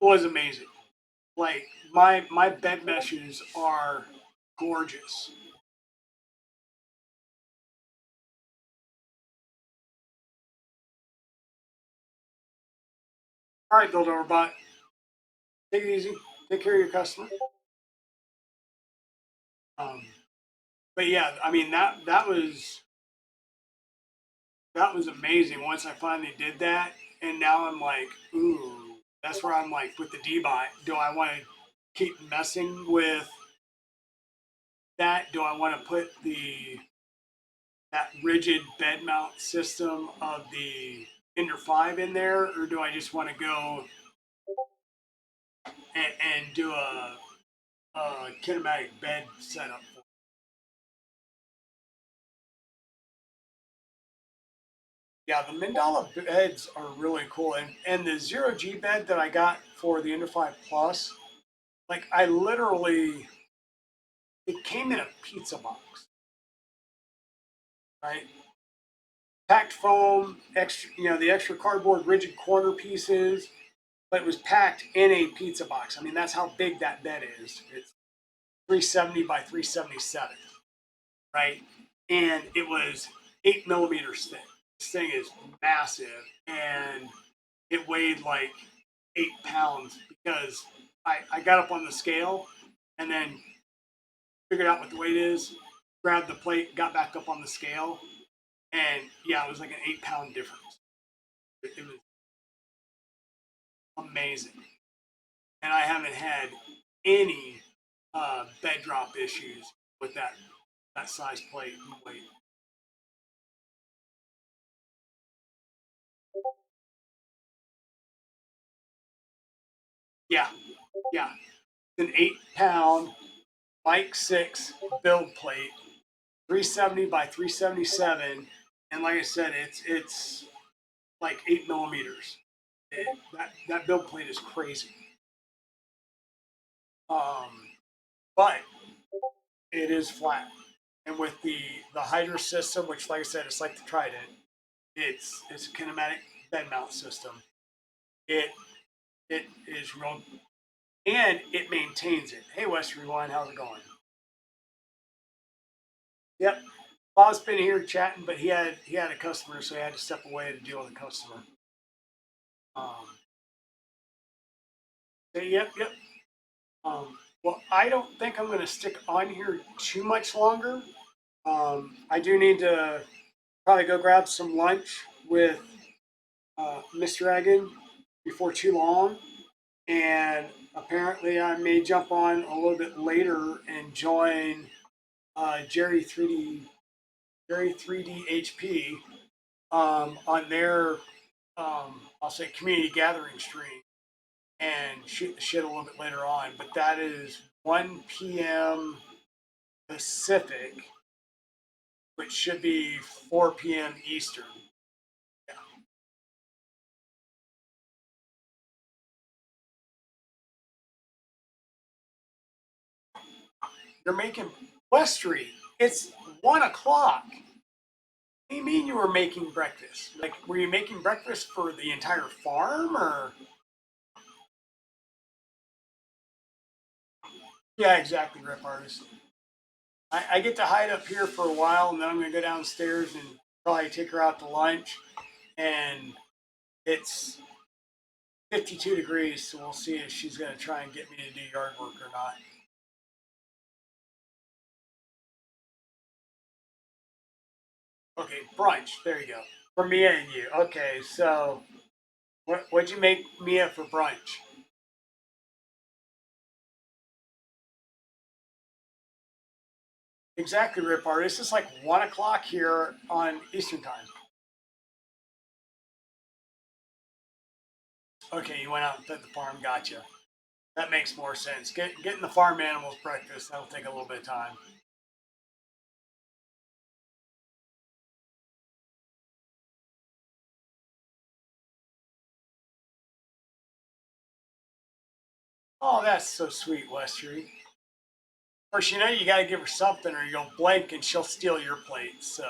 was amazing. Like my bed meshes are gorgeous. All right, Build Overbot, take it easy. Take care of your customer. Um, but yeah, I mean that was amazing once I finally did that, and now I'm like, ooh, that's where I'm like with the D-Bot. Do I want to keep messing with that? Do I want to put that rigid bed mount system of the Ender 5 in there, or do I just want to go and do a kinematic bed setup? Yeah, the mandala beds are really cool, and the ZeroG bed that I got for the Ender 5 Plus, like I literally, it came in a pizza box, right? Packed foam, extra, the extra cardboard rigid corner pieces, but it was packed in a pizza box. I mean, that's how big that bed is. It's 370 by 377, right? And it was 8 millimeters thick. This thing is massive, and it weighed like 8 pounds because I got up on the scale and then figured out what the weight is, grabbed the plate, got back up on the scale, and yeah, it was like an 8 pound difference. It was amazing, and I haven't had any bed drop issues with that size plate and weight. Yeah, yeah, it's an 8 pound Mike 6 build plate, 370 by 377, and like I said, it's like 8 millimeters. That build plate is crazy. Um, but it is flat. And with the Hydra system, which like I said, it's like the Trident, it's a kinematic bed mount system. It it is real, and it maintains it. Hey West Rewind, how's it going? Yep. Bob's been here chatting, but he had a customer, so he had to step away to deal with a customer. Um, so yep. Well, I don't think I'm going to stick on here too much longer. I do need to probably go grab some lunch with Mr. Egan before too long. And apparently, I may jump on a little bit later and join Jerry 3D HP on their I'll say community gathering stream. and shoot the shit a little bit later on. But that is 1 p.m. Pacific, which should be 4 p.m. Eastern. Yeah. You're making West Street. It's 1 o'clock. What do you mean you were making breakfast? Like, were you making breakfast for the entire farm, or? Yeah, exactly, Rip Artist. I get to hide up here for a while, and then I'm going to go downstairs and probably take her out to lunch. And it's 52 degrees, so we'll see if she's going to try and get me to do yard work or not. Okay, brunch. There you go. For Mia and you. Okay, so what'd you make Mia for brunch? Exactly, Rip Artist. It's like 1 o'clock here on Eastern Time. Okay, you went out and fed the farm. Gotcha. That makes more sense. Getting the farm animals breakfast, that'll take a little bit of time. Oh, that's so sweet, Westery. Of course, you know you got to give her something or you'll blink and she'll steal your plate, so.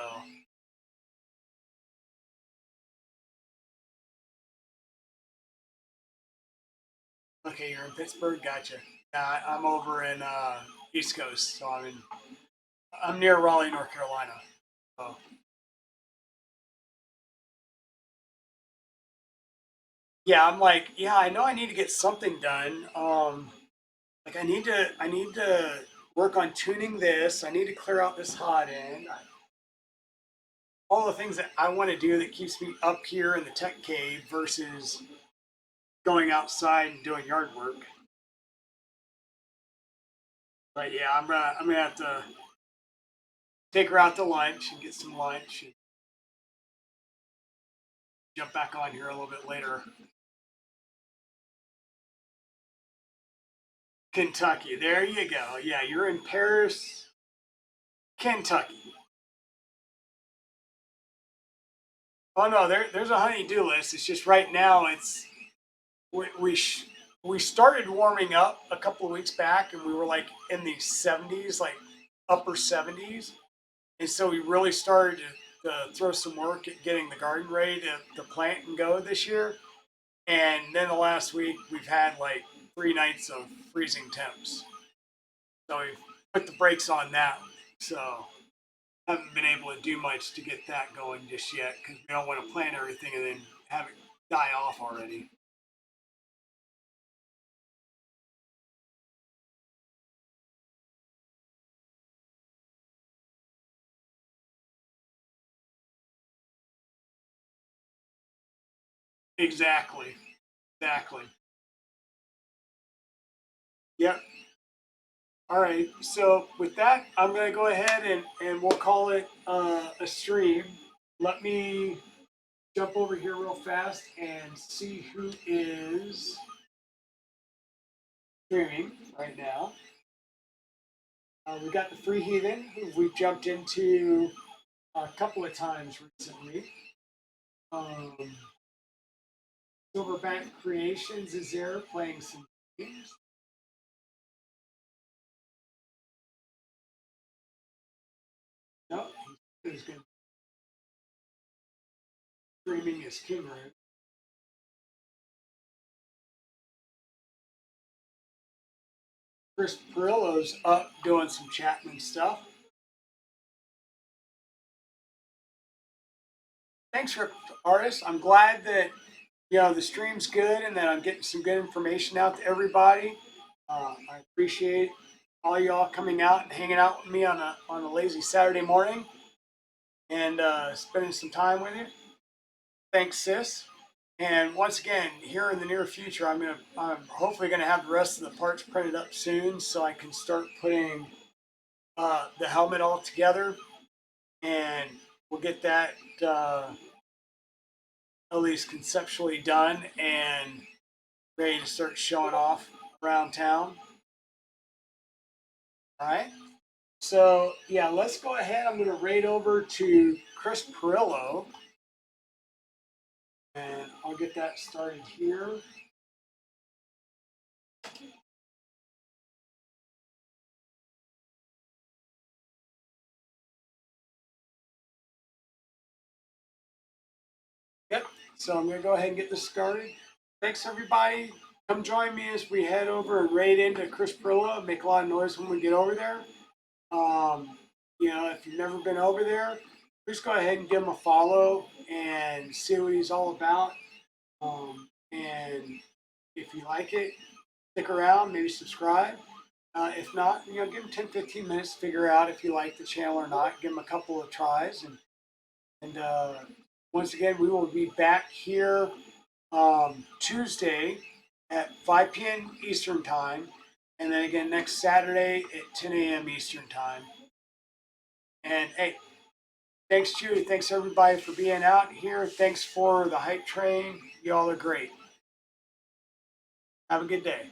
Okay, you're in Pittsburgh? Gotcha. Yeah, I'm over in East Coast, so I'm near Raleigh, North Carolina. So. Yeah, I'm like, yeah, I know I need to get something done. Like I need to work on tuning this. I need to clear out this hot end. All the things that I want to do that keeps me up here in the tech cave versus going outside and doing yard work. But yeah, I'm gonna have to take her out to lunch and get some lunch and jump back on here a little bit later. Kentucky, there you go. Yeah, you're in Paris, Kentucky. Oh no, there's a honey-do list. It's just right now we we, we started warming up a couple of weeks back, and we were like in the 70s, like upper 70s, and so we really started to throw some work at getting the garden ready to plant and go this year. And then the last week we've had like 3 nights of freezing temps, so we've put the brakes on that. So haven't been able to do much to get that going just yet because we don't want to plant everything and then have it die off already. Exactly. Exactly. Yep. All right. So with that, I'm going to go ahead and we'll call it a stream. Let me jump over here real fast and see who is streaming right now. We got the Free Heathen, who we've jumped into a couple of times recently. Um, Silverback Creations is there playing some games. No, he's going to be streaming his King Room. Chris Perillo's up doing some Chapman stuff. Thanks, for Artist. I'm glad that the stream's good and that I'm getting some good information out to everybody. I appreciate all y'all coming out and hanging out with me on a lazy Saturday morning and spending some time with you. Thanks, sis. And once again, here in the near future, I'm hopefully gonna have the rest of the parts printed up soon, so I can start putting the helmet all together, and we'll get that at least conceptually done. And ready to start showing off around town. All right. So yeah, let's go ahead. I'm going to raid over to Chris Perillo, and I'll get that started here. Yep. So I'm going to go ahead and get this started. Thanks everybody. Come join me as we head over and raid into Chris Perillo. Make a lot of noise when we get over there. You know, if you've never been over there, please go ahead and give him a follow and see what he's all about. And if you like it, stick around, maybe subscribe. If not, you know, give him 10, 15 minutes to figure out if you like the channel or not. Give him a couple of tries. And once again, we will be back here Tuesday at 5 p.m. Eastern Time. And then again next Saturday at 10 a.m. Eastern Time. And hey, thanks, Judy. Thanks, everybody, for being out here. Thanks for the hype train. Y'all are great. Have a good day.